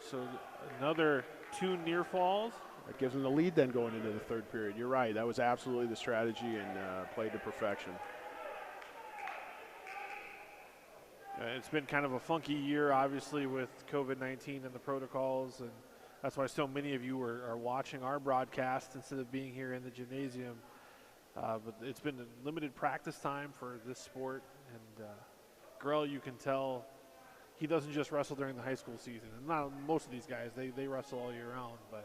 So another 2 near falls. That gives him the lead then going into the third period. You're right. That was absolutely the strategy and played to perfection. It's been kind of a funky year, obviously, with COVID-19 and the protocols, and that's why so many of you are watching our broadcast instead of being here in the gymnasium. But it's been a limited practice time for this sport, and Grell, you can tell, he doesn't just wrestle during the high school season. And not most of these guys, they wrestle all year round, but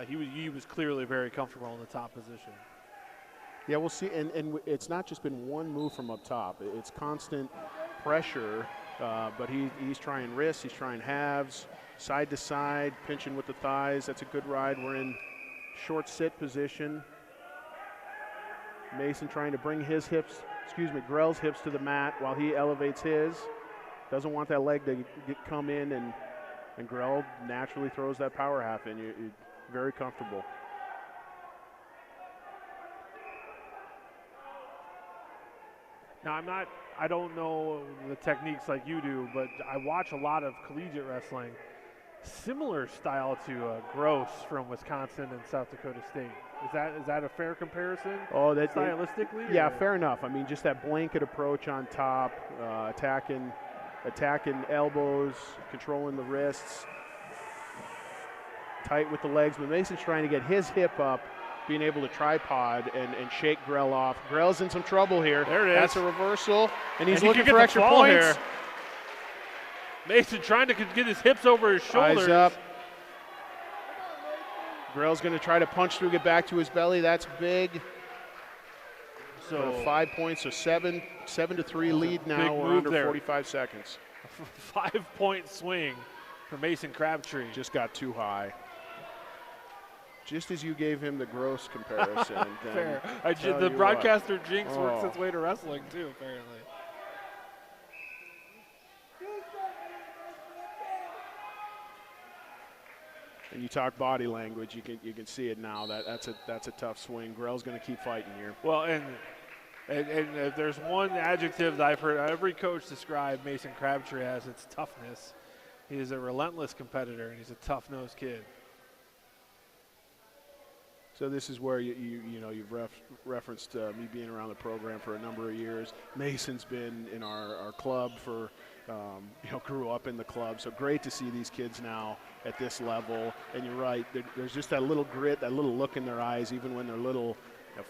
he was clearly very comfortable in the top position. Yeah, we'll see. And it's not just been one move from up top. It's constant pressure, but he's trying wrists, he's trying halves, side to side, pinching with the thighs. That's a good ride. We're in short sit position. Mason trying to bring Grell's hips to the mat while he elevates his. Doesn't want that leg to come in, and Grell naturally throws that power half in. You're very comfortable. Now, I don't know the techniques like you do, but I watch a lot of collegiate wrestling, similar style to Gross from Wisconsin and South Dakota State. Is that a fair comparison? Oh, stylistically? Yeah, fair enough. I mean, just that blanket approach on top, attacking elbows, controlling the wrists, tight with the legs. But Mason's trying to get his hip up, being able to tripod and shake Grell off. Grell's in some trouble here. There it is. That's a reversal, and he's looking for extra points. Here. Mason trying to get his hips over his shoulders. Eyes up. Grell's going to try to punch through, get back to his belly. That's big. So 5 points, so 7-3 lead now. We're under 45 seconds. 5-point swing for Mason Crabtree. Just got too high. Just as you gave him the gross comparison. Fair. The broadcaster jinx works its way to wrestling too, apparently. And you talk body language, you can see it now. That's a tough swing. Grell's going to keep fighting here. Well, and if there's one adjective that I've heard every coach describe Mason Crabtree as, it's toughness. He is a relentless competitor, and he's a tough-nosed kid. So this is where you've referenced me being around the program for a number of years. Mason's been in our club for, grew up in the club. So great to see these kids now at this level. And you're right, there's just that little grit, that little look in their eyes, even when they're little,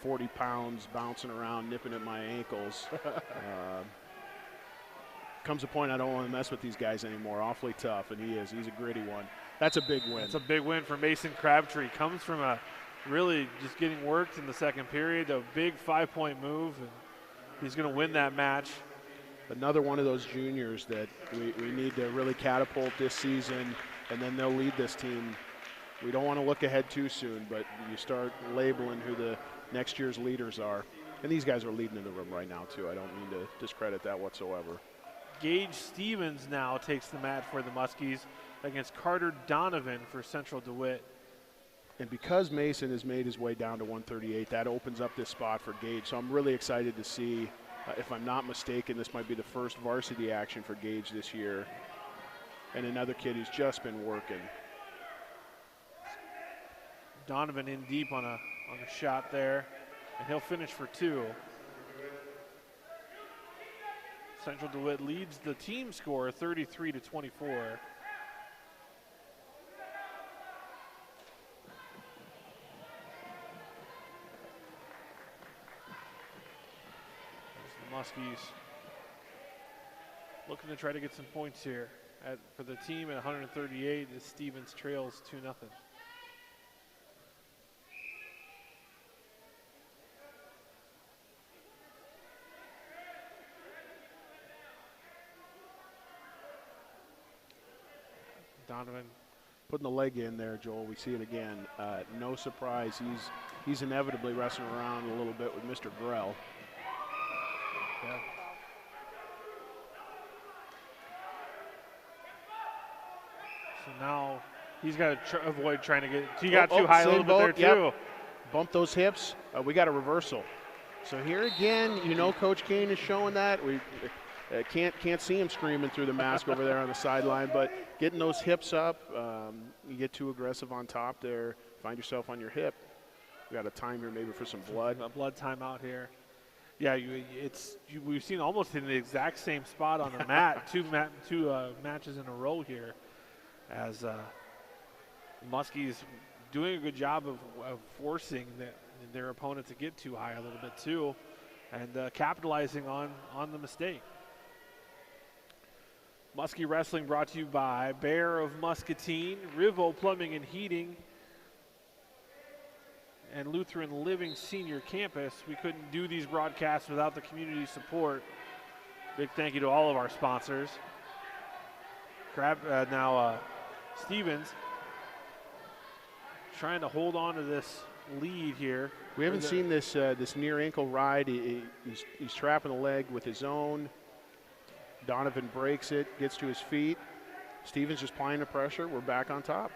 40 pounds bouncing around, nipping at my ankles. Comes a point I don't want to mess with these guys anymore. Awfully tough, and he's a gritty one. That's a big win. It's a big win for Mason Crabtree. Comes from really just getting worked in the second period, a big 5-point move, and he's going to win that match. Another one of those juniors that we need to really catapult this season, and then they'll lead this team. We don't want to look ahead too soon, but you start labeling who the next year's leaders are. And these guys are leading in the room right now, too. I don't mean to discredit that whatsoever. Gage Stevens now takes the mat for the Muskies against Carter Donovan for Central DeWitt. And because Mason has made his way down to 138, that opens up this spot for Gage. So I'm really excited to see, if I'm not mistaken, this might be the first varsity action for Gage this year. And another kid who's just been working. Donovan in deep on a shot there, and he'll finish for 2. Central DeWitt leads the team score 33-24. Muskies looking to try to get some points here. For the team at 138, as Stevens trails 2-0. Donovan putting the leg in there, Joel. We see it again. No surprise. He's inevitably wrestling around a little bit with Mr. Grell. Yeah. So now he's got to avoid trying to get. He got too high a little bit there too. Yep. Bump those hips. We got a reversal. So here again, you know, Coach Kane is showing that. We can't see him screaming through the mask over there on the sideline, but getting those hips up, you get too aggressive on top there, find yourself on your hip. We got a time here maybe for some blood. A blood timeout here. Yeah, we've seen almost in the exact same spot on the mat, two matches in a row here, as Muskie's doing a good job of forcing their opponent to get too high a little bit too, and capitalizing on the mistake. Muskie Wrestling brought to you by Bear of Muscatine, RIVO Plumbing and Heating, and Lutheran Living Senior Campus. We couldn't do these broadcasts without the community support. Big thank you to all of our sponsors. Stevens trying to hold on to this lead here. We haven't seen this near ankle ride. He's trapping the leg with his own. Donovan breaks it, gets to his feet. Stevens just applying the pressure. We're back on top.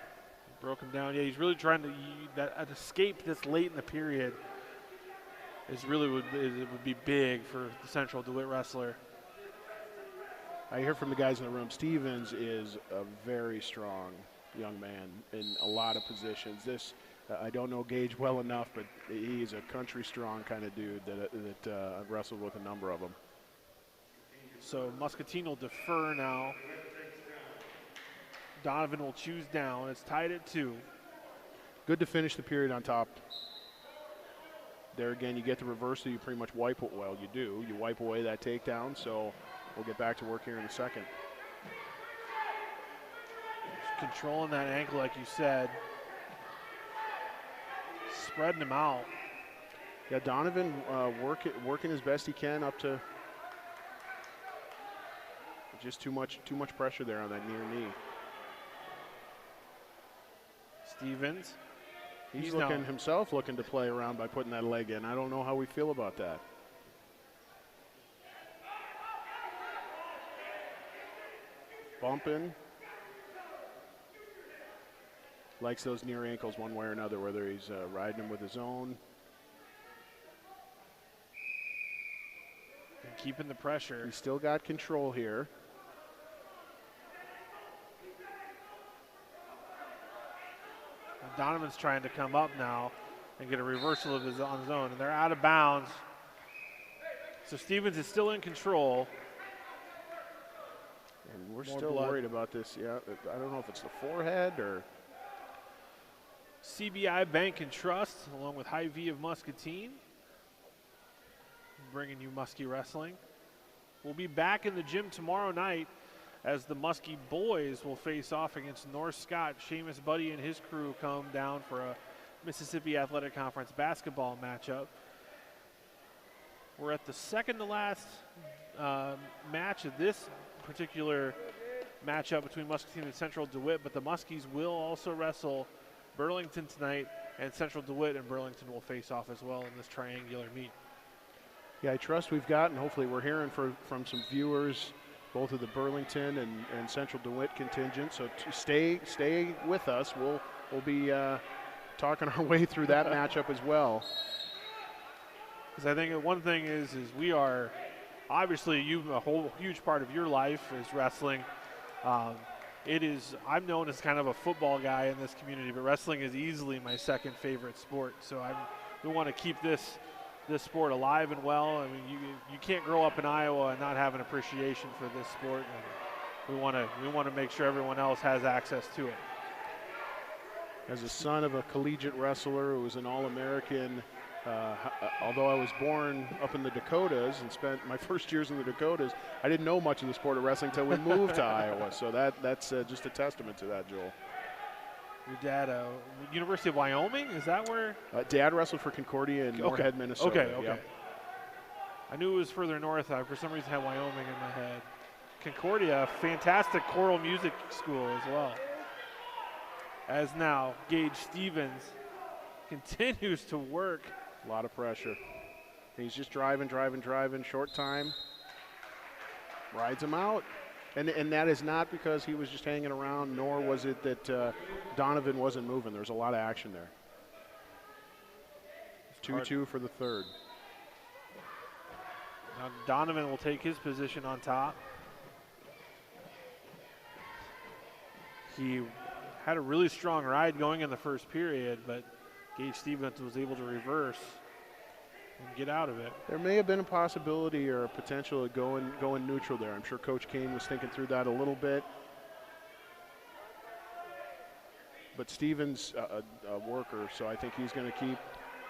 Broke him down. Yeah, he's really trying to that escape this late in the period. Would be big for the Central DeWitt wrestler. I hear from the guys in the room, Stevens is a very strong young man in a lot of positions. I don't know Gage well enough, but he's a country strong kind of dude that I've wrestled with a number of them. So Muscatine will defer now. Donovan will choose down. It's tied at 2. Good to finish the period on top. There again, you get the reversal. You pretty much wipe it. Well, you do. You wipe away that takedown. So we'll get back to work here in a second. Just controlling that ankle, like you said. Spreading him out. Yeah, Donovan working as best he can up to. Just too much pressure there on that near knee. Stevens. He's looking to play around by putting that leg in. I don't know how we feel about that. Bumping. Likes those near ankles one way or another, whether he's riding them with his own. And keeping the pressure. He's still got control here. Donovan's trying to come up now and get a reversal on his own, and they're out of bounds. So Stevens is still in control. And we're still worried about this. Yeah, I don't know if it's the forehead or. CBI Bank and Trust, along with Hy-Vee of Muscatine, bringing you Muskie Wrestling. We'll be back in the gym tomorrow night as the Muskie boys will face off against North Scott. Seamus Buddy and his crew come down for a Mississippi Athletic Conference basketball matchup. We're at the second to last match of this particular matchup between Muscatine and Central DeWitt, but the Muskies will also wrestle Burlington tonight, and Central DeWitt and Burlington will face off as well in this triangular meet. Yeah, I trust we've gotten, hopefully we're hearing from some viewers, both of the Burlington and Central DeWitt contingent. So stay with us. We'll be talking our way through that matchup as well. Because I think one thing is we are, obviously a whole huge part of your life is wrestling. I'm known as kind of a football guy in this community, but wrestling is easily my second favorite sport. So we want to keep this sport alive and well. I mean, you can't grow up in Iowa and not have an appreciation for this sport. And we want to make sure everyone else has access to it. As a son of a collegiate wrestler who was an All-American although I was born up in the Dakotas and spent my first years in the Dakotas, I didn't know much of the sport of wrestling until we moved to Iowa. So that's just a testament to that, Joel. Your dad, University of Wyoming? Is that where? Dad wrestled for Concordia in Moorhead, Minnesota. Okay. Yep. I knew it was further north. I, for some reason, had Wyoming in my head. Concordia, fantastic choral music school as well. As now, Gage Stevens continues to work. A lot of pressure. He's just driving, short time. Rides him out. And that is not because he was just hanging around, nor was it that Donovan wasn't moving. There was a lot of action there. 2-2 for the third. Now Donovan will take his position on top. He had a really strong ride going in the first period, but Gage Stevens was able to reverse and get out of it. There may have been a possibility or a potential of going neutral there. I'm sure Coach Kane was thinking through that a little bit. But Stevens a worker, so I think he's going to keep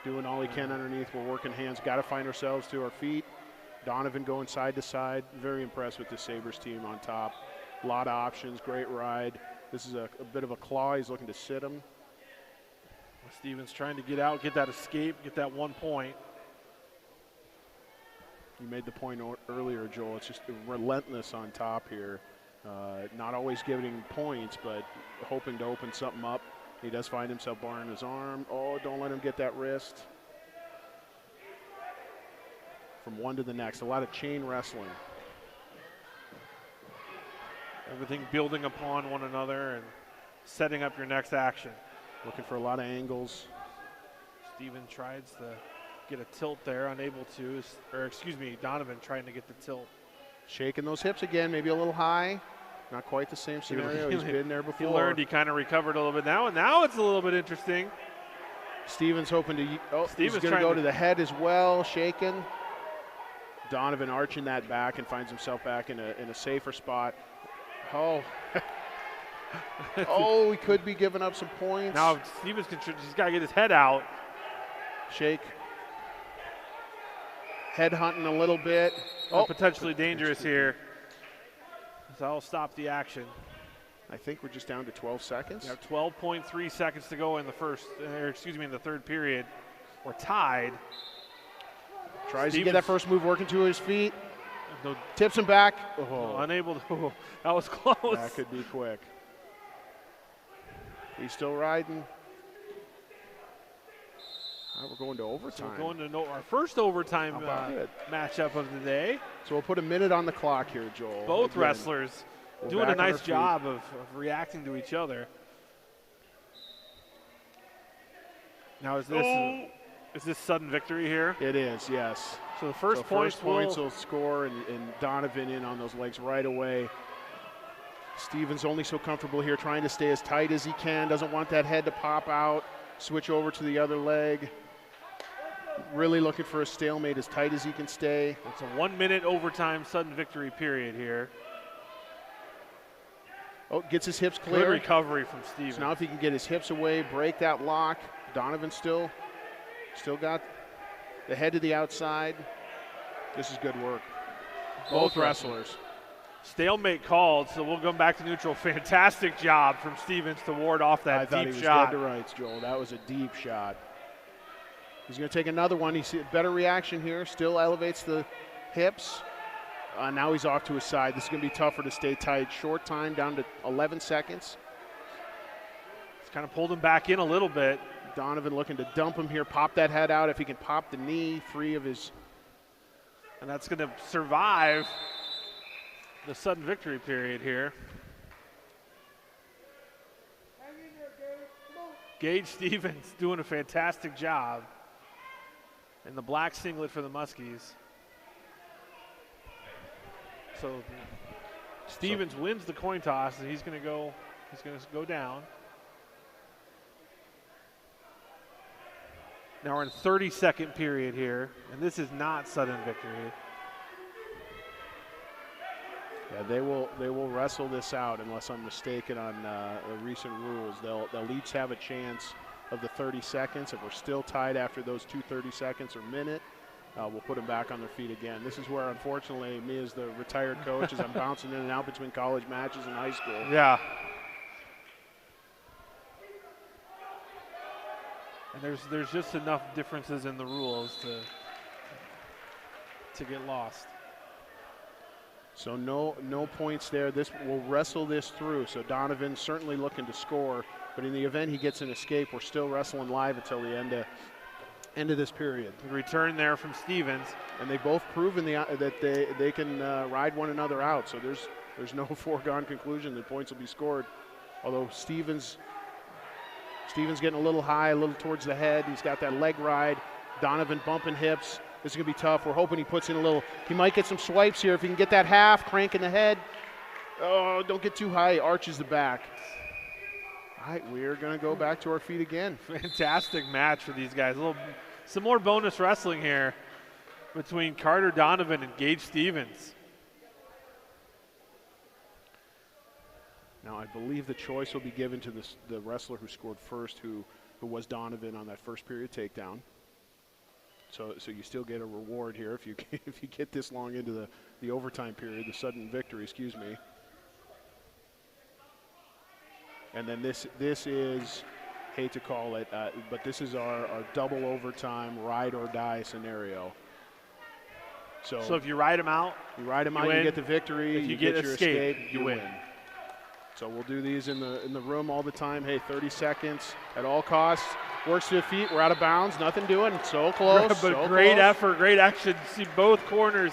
doing all he can underneath. We're working hands. Got to find ourselves to our feet. Donovan going side to side. Very impressed with the Sabers team on top. A lot of options. Great ride. This is a bit of a claw. He's looking to sit him. Stevens trying to get out, get that escape, get that 1 point. You made the point earlier, Joel. It's just relentless on top here. Not always giving points, but hoping to open something up. He does find himself barring his arm. Oh, don't let him get that wrist. From one to the next. A lot of chain wrestling. Everything building upon one another and setting up your next action. Looking for a lot of angles. Steven tries to get a tilt there, unable to, or excuse me, Donovan trying to get the tilt. Shaking those hips again, maybe a little high. Not quite the same scenario. He's been there before. He learned, he kind of recovered a little bit now, and now it's a little bit interesting. Stevens hoping to, he's going to go to the head as well, shaking. Donovan arching that back and finds himself back in a safer spot. Oh. Oh, he could be giving up some points. Now Stevens, he's got to get his head out. Shake. Head hunting a little bit. Oh, potentially dangerous here. So I'll stop the action. I think we're just down to 12 seconds. We have 12.3 seconds to go in the in the third period. We're tied. Tries to get that first move working to his feet. No, tips him back. Oh. Unable to. That was close. That could be quick. He's still riding. We're going to overtime. So we're going to our first overtime matchup of the day. So we'll put a minute on the clock here, Joel. Both wrestlers doing a nice job of reacting to each other. Now is this sudden victory here? It is, yes. So the first points will score, and Donovan in on those legs right away. Stevens only so comfortable here, trying to stay as tight as he can. Doesn't want that head to pop out. Switch over to the other leg. Really looking for a stalemate as tight as he can stay. It's a 1 minute overtime sudden victory period here. Oh, gets his hips clear. Good recovery from Stevens. So now if he can get his hips away, break that lock. Donovan still got the head to the outside. This is good work. Both wrestlers. Stalemate called, so we'll go back to neutral. Fantastic job from Stevens to ward off that deep shot. I thought he was dead to rights, Joel. That was a deep shot. He's going to take another one. He's a better reaction here. Still elevates the hips. Now he's off to his side. This is going to be tougher to stay tight. Short time, down to 11 seconds. It's kind of pulled him back in a little bit. Donovan looking to dump him here. Pop that head out. If he can pop the knee free of his. And that's going to survive the sudden victory period here. Gage Stevens doing a fantastic job in the black singlet for the Muskies. So Stevens wins the coin toss, and he's going to go down. Now we're in 30-second period here, and this is not sudden victory. Yeah, they will wrestle this out unless I'm mistaken on the recent rules. They'll each have a chance of the 30 seconds. If we're still tied after those 2 30 seconds or minute, we'll put them back on their feet again. This is where, unfortunately, me as the retired coach, as I'm bouncing in and out between college matches and high school. Yeah. And there's just enough differences in the rules to get lost. So no points there. This will wrestle this through. So Donovan certainly looking to score, but in the event he gets an escape, we're still wrestling live until the end of this period. The return there from Stevens, and they've both proven that they can ride one another out. So there's no foregone conclusion that points will be scored. Although Stevens getting a little high, a little towards the head. He's got that leg ride. Donovan bumping hips. This is going to be tough. We're hoping he puts in a little. He might get some swipes here if he can get that half, cranking the head. Oh, don't get too high. He arches the back. All right, we're going to go back to our feet again. Fantastic match for these guys. Some more bonus wrestling here between Carter Donovan and Gage Stevens. Now, I believe the choice will be given to the wrestler who scored first, who was Donovan on that first period takedown. So you still get a reward here if you get this long into the overtime period, the sudden victory, excuse me. And then this is, hate to call it, but this is our double overtime ride or die scenario. So if you ride them out, you get the victory. If you get your escape, you win. So we'll do these in the room all the time. Hey, 30 seconds at all costs. Works to the feet. We're out of bounds. Nothing doing. So close. But so great close. effort, great action. See both corners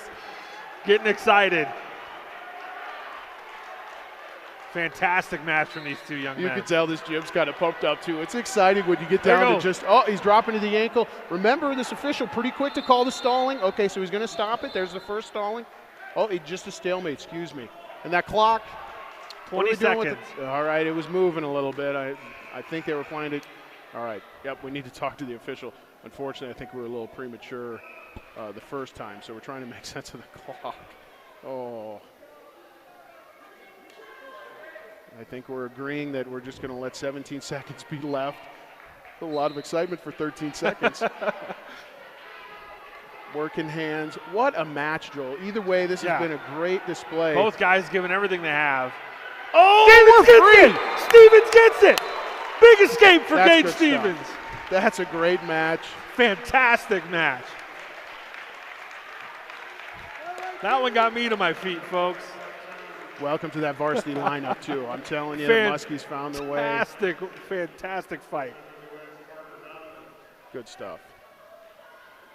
getting excited. Fantastic match from these two young men. You can tell this gym's kind of pumped up too. It's exciting when you get down to just, he's dropping to the ankle. Remember, this official pretty quick to call the stalling. Okay, so he's going to stop it. There's the first stalling. Oh, just a stalemate, excuse me. And that clock. 20 seconds. All right, it was moving a little bit. I think they were playing it. All right, yep, we need to talk to the official. Unfortunately, I think we were a little premature the first time, so we're trying to make sense of the clock. Oh. I think we're agreeing that we're just going to let 17 seconds be left. A lot of excitement for 13 seconds. Working hands. What a match, Joel. Either way, this has been a great display. Both guys giving everything they have. Oh, Stevens gets it. Big escape for Gage Stevens. That's a great match. Fantastic match. That one got me to my feet, folks. Welcome to that varsity lineup, too. I'm telling you, the Muskies found their way. Fantastic fight. Good stuff.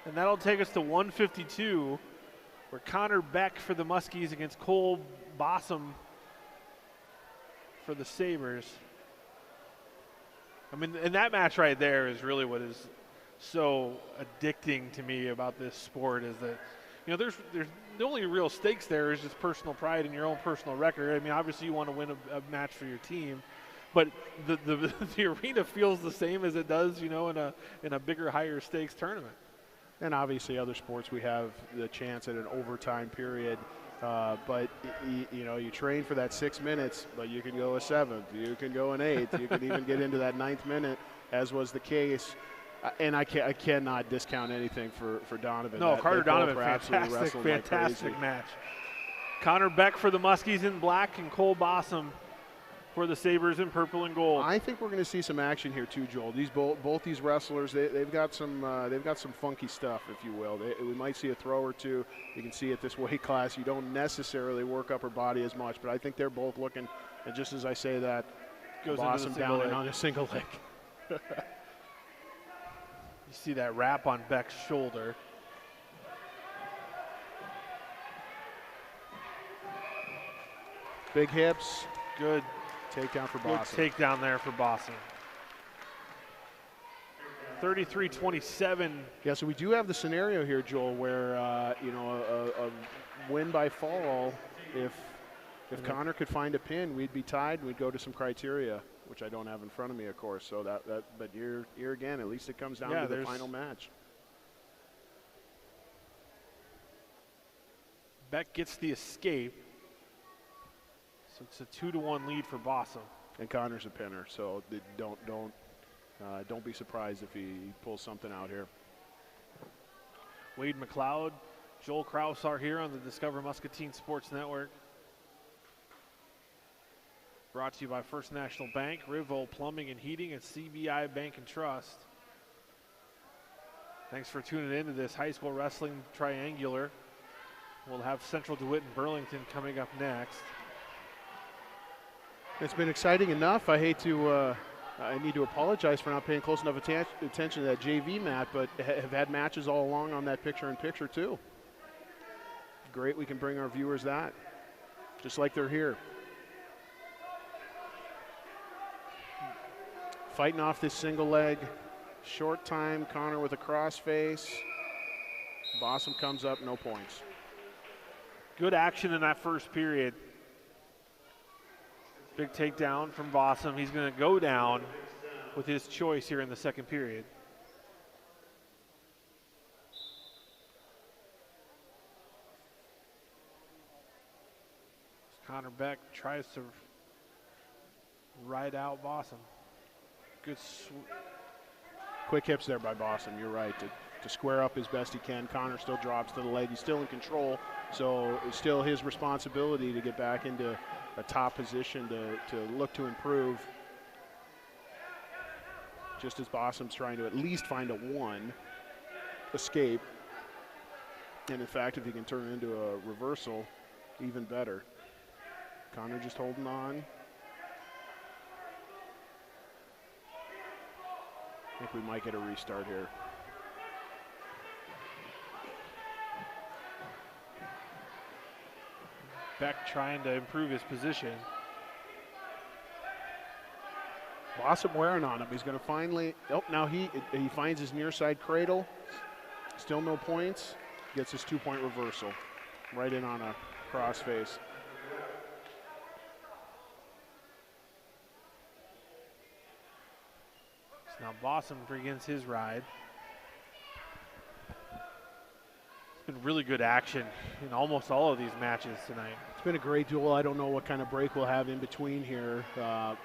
And that'll take us to 152, where Connor Beck for the Muskies against Cole Bossum for the Sabers. I mean, and that match right there is really what is so addicting to me about this sport, is that, you know, there's the only real stakes there is just personal pride and your own personal record. I mean, obviously you want to win a match for your team, but the arena feels the same as it does, you know, in a bigger, higher stakes tournament. And obviously other sports we have the chance at an overtime period, but you know, you train for that 6 minutes, but you can go a 7th, you can go an 8th, you can even get into that 9th minute, as was the case. And I cannot discount anything for Donovan. No, Carter Donovan, fantastic match. Connor Beck for the Muskies in black and Cole Bossum for the Sabers in purple and gold. I think we're going to see some action here too, Joel. These both these wrestlers, they've got some funky stuff, if you will. We might see a throw or two. You can see at this weight class, you don't necessarily work upper body as much, but I think they're both looking. And just as I say that, Bossum down and on a single leg. You see that wrap on Beck's shoulder. Big hips. Good takedown for Good Bossum. takedown there for Bossum. 33-27. Yeah, so we do have the scenario here, Joel, where you know, a win by fall. If Connor could find a pin, we'd be tied. We'd go to some criteria, which I don't have in front of me, of course. So but here again, at least it comes down to the final match. Beck gets the escape. So it's a 2-1 lead for Bossum. And Connor's a pinner, so don't don't be surprised if he pulls something out here. Wade McLeod, Joel Kraus are here on the Discover Muscatine Sports Network. Brought to you by First National Bank, RIVO Plumbing and Heating, and CBI Bank and Trust. Thanks for tuning in to this high school wrestling triangular. We'll have Central DeWitt and Burlington coming up next. It's been exciting enough. I hate to, I need to apologize for not paying close enough attention to that JV mat, but have had matches all along on that picture-in-picture too. Great, we can bring our viewers that, just like they're here. Fighting off this single leg. Short time, Connor with a crossface. Bossum comes up, no points. Good action in that first period. Big takedown from Bossum. He's going to go down with his choice here in the second period. Connor Beck tries to ride out Bossum. Good quick hips there by Bossum, you're right, to square up as best he can. Connor still drops to the leg. He's still in control, so it's still his responsibility to get back into a top position to look to improve. Just as Bossum's trying to at least find a one escape. And in fact, if he can turn it into a reversal, even better. Connor just holding on. I think we might get a restart here. Beck trying to improve his position. Bossum wearing on him. He's going to finally, oh, now he finds his near side cradle. Still no points. Gets his 2-point reversal. Right in on a crossface. Now Bossum begins his ride. It's been really good action in almost all of these matches tonight. It's been a great duel. I don't know what kind of break we'll have in between here. I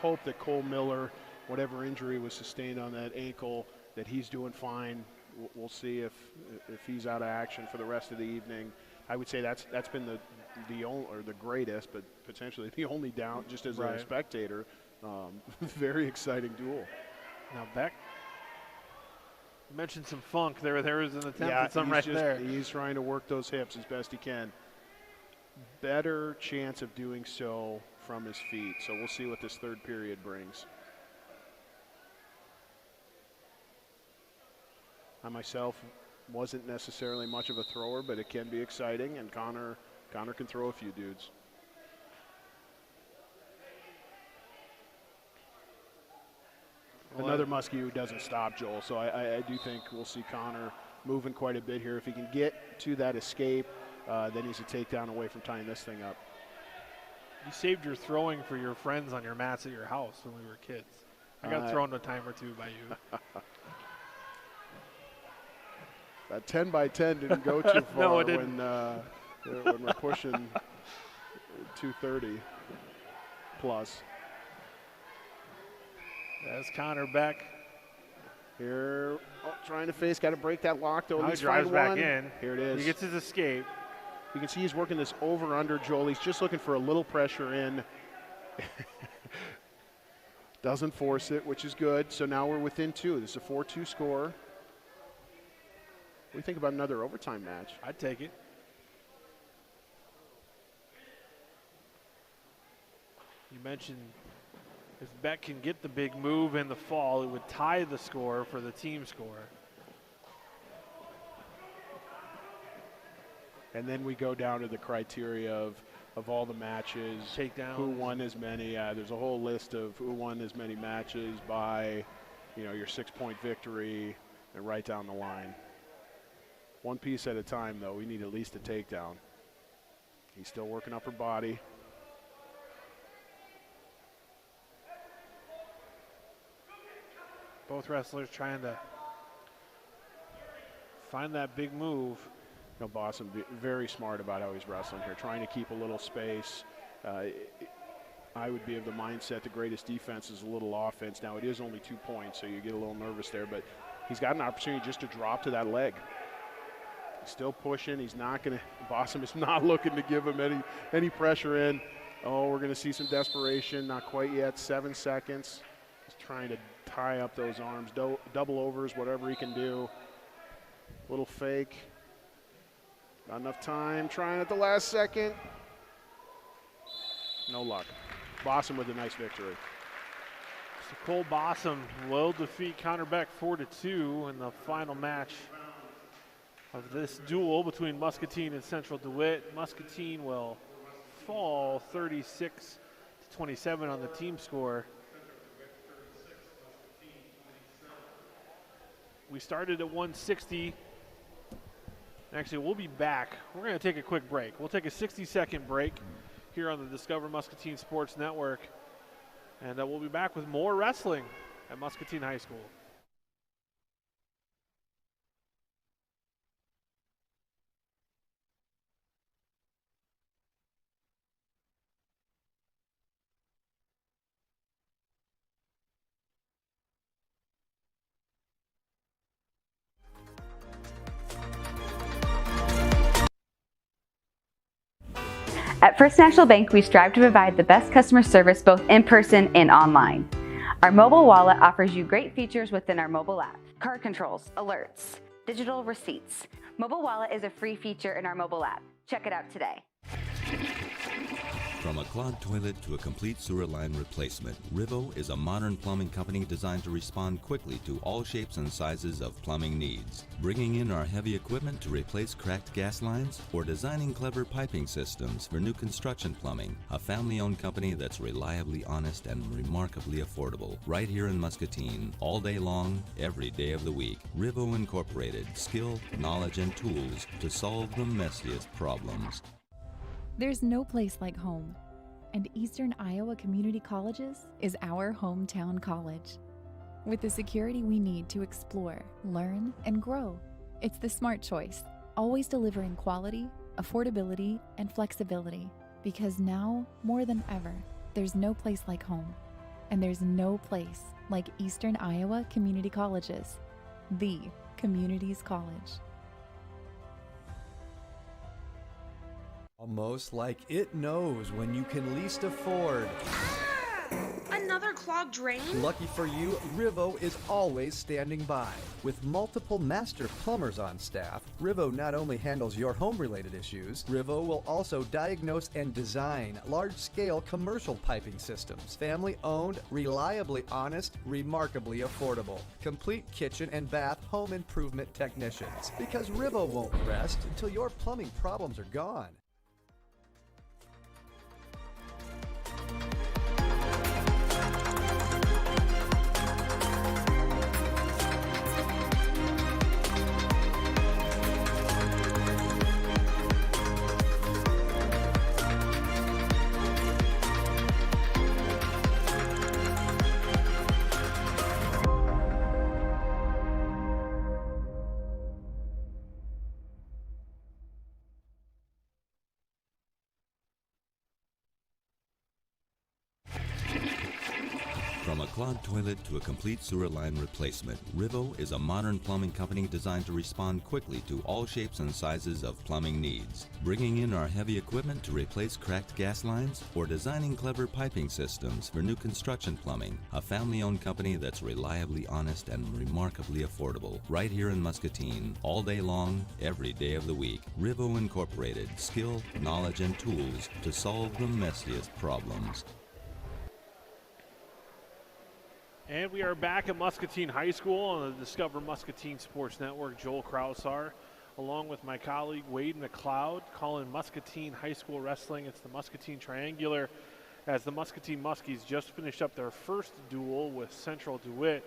hope that Cole Miller, whatever injury was sustained on that ankle, that he's doing fine. We'll see if he's out of action for the rest of the evening. I would say that's been the only, or the greatest, but potentially the only down, just as a spectator. Very exciting duel. Now Beck mentioned some funk there. There was an attempt at some right there. He's trying to work those hips as best he can. Better chance of doing so from his feet. So we'll see what this third period brings. I myself wasn't necessarily much of a thrower, but it can be exciting, and Connor can throw a few dudes. Another Muskie who doesn't stop, Joel. So I do think we'll see Connor moving quite a bit here. If he can get to that escape, then he's a takedown away from tying this thing up. You saved your throwing for your friends on your mats at your house when we were kids. I got thrown a time or two by you. That 10 by 10 didn't go too far. No, it didn't. When we're pushing 230 plus. That's Connor Beck. Here, trying to face, got to break that lock though. Now he drives back in. Here it is. He gets his escape. You can see he's working this over-under, Joel. He's just looking for a little pressure in. Doesn't force it, which is good. So now we're within 2. This is a 4-2 score. What do you think about another overtime match? I'd take it. You mentioned if Beck can get the big move and the fall, it would tie the score for the team score. And then we go down to the criteria of all the matches. Takedowns. Who won as many. There's a whole list of who won as many matches by, your 6-point victory and right down the line. One piece at a time, though. We need at least a takedown. He's still working upper body. Both wrestlers trying to find that big move. Bossum very smart about how he's wrestling here, trying to keep a little space. I would be of the mindset the greatest defense is a little offense. Now, it is only 2 points, so you get a little nervous there, but he's got an opportunity just to drop to that leg. He's still pushing. He's not going to – Bossum is not looking to give him any pressure in. Oh, we're going to see some desperation. Not quite yet. 7 seconds. He's trying to tie up those arms. Double overs, whatever he can do. Little fake. Not enough time. Trying at the last second. No luck. Bossum with a nice victory. So Cole Bossum will defeat Counterbeck 4-2 in the final match of this duel between Muscatine and Central DeWitt. Muscatine will fall 36-27 on the team score. We started at 160. Actually, we'll be back. We're going to take a quick break. We'll take a 60-second break here on the Discover Muscatine Sports Network. And we'll be back with more wrestling at Muscatine High School. At First National Bank, we strive to provide the best customer service both in person and online. Our mobile wallet offers you great features within our mobile app. Card controls, alerts, digital receipts. Mobile wallet is a free feature in our mobile app. Check it out today. From a clogged toilet to a complete sewer line replacement, RIVO is a modern plumbing company designed to respond quickly to all shapes and sizes of plumbing needs. Bringing in our heavy equipment to replace cracked gas lines or designing clever piping systems for new construction plumbing, a family-owned company that's reliably honest and remarkably affordable. Right here in Muscatine, all day long, every day of the week. RIVO Incorporated, skill, knowledge, and tools to solve the messiest problems. There's no place like home, and Eastern Iowa Community Colleges is our hometown college. With the security we need to explore, learn, and grow, it's the smart choice, always delivering quality, affordability, and flexibility. Because now, more than ever, there's no place like home, and there's no place like Eastern Iowa Community Colleges, the community's college. Almost like it knows when you can least afford. Another clogged drain? Lucky for you, RIVO is always standing by. With multiple master plumbers on staff, RIVO not only handles your home-related issues, RIVO will also diagnose and design large-scale commercial piping systems. Family-owned, reliably honest, remarkably affordable. Complete kitchen and bath home improvement technicians. Because RIVO won't rest until your plumbing problems are gone. From a clogged toilet to a complete sewer line replacement, RIVO is a modern plumbing company designed to respond quickly to all shapes and sizes of plumbing needs. Bringing in our heavy equipment to replace cracked gas lines or designing clever piping systems for new construction plumbing, a family-owned company that's reliably honest and remarkably affordable. Right here in Muscatine, all day long, every day of the week. RIVO Incorporated, skill, knowledge, and tools to solve the messiest problems. And we are back at Muscatine High School on the Discover Muscatine Sports Network. Joel Krausar, along with my colleague Wade McLeod, calling Muscatine High School Wrestling. It's the Muscatine Triangular, as the Muscatine Muskies just finished up their first duel with Central DeWitt,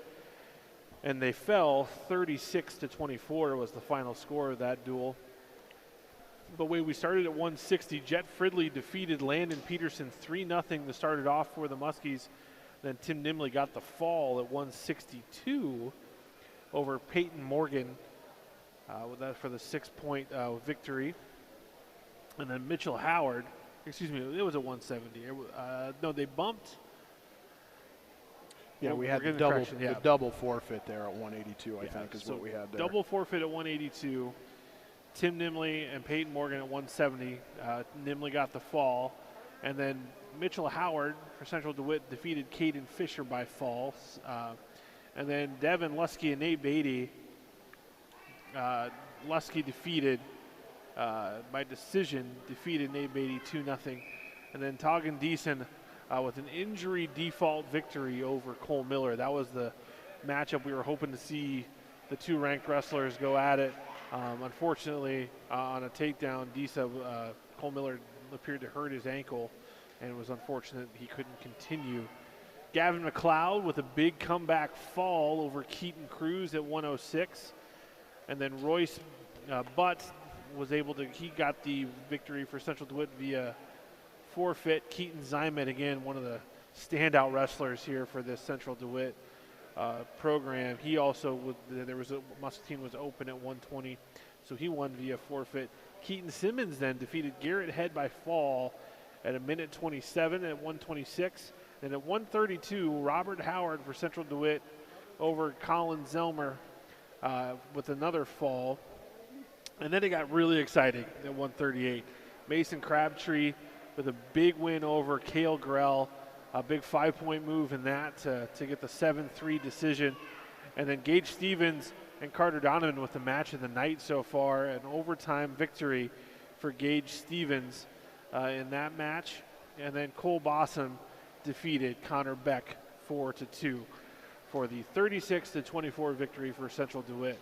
and they fell 36-24 was the final score of that duel. The way we started at 160, Jet Fridley defeated Landon Peterson 3-0 to start it off for the Muskies. Then Tim Nimly got the fall at 162 over Peyton Morgan with that for the 6-point victory. And then Mitchell Howard, Excuse me, it was at 170. No, they bumped. Yeah, we had the double forfeit there at 182, I think, is what we had there. Double forfeit at 182. Tim Nimly and Peyton Morgan at 170. Nimly got the fall. And then Mitchell Howard for Central DeWitt defeated Caden Fisher by fall. And then Devin Lusky and Nate Beatty. Lusky defeated by decision, defeated Nate Beatty 2-0. And then Toggin Deason with an injury default victory over Cole Miller. That was the matchup we were hoping to see the two ranked wrestlers go at it. Unfortunately, on a takedown, Cole Miller appeared to hurt his ankle, and it was unfortunate he couldn't continue. Gavin McLeod with a big comeback fall over Keaton Cruz at 106. And then Royce Butt was able to, he got the victory for Central DeWitt via forfeit. Keaton Zymet, again, one of the standout wrestlers here for this Central DeWitt program. He also, Muscatine was open at 120, so he won via forfeit. Keaton Simmons then defeated Garrett Head by fall at 1:27 at 126. And at 132, Robert Howard for Central DeWitt over Colin Zelmer with another fall. And then it got really exciting at 138. Mason Crabtree with a big win over Cale Grell, a big 5-point move in that to get the 7-3 decision. And then Gage Stevens and Carter Donovan with the match of the night so far, an overtime victory for Gage Stevens in that match. And then Cole Bossum defeated Connor Beck 4-2 for the 36-24 victory for Central DeWitt.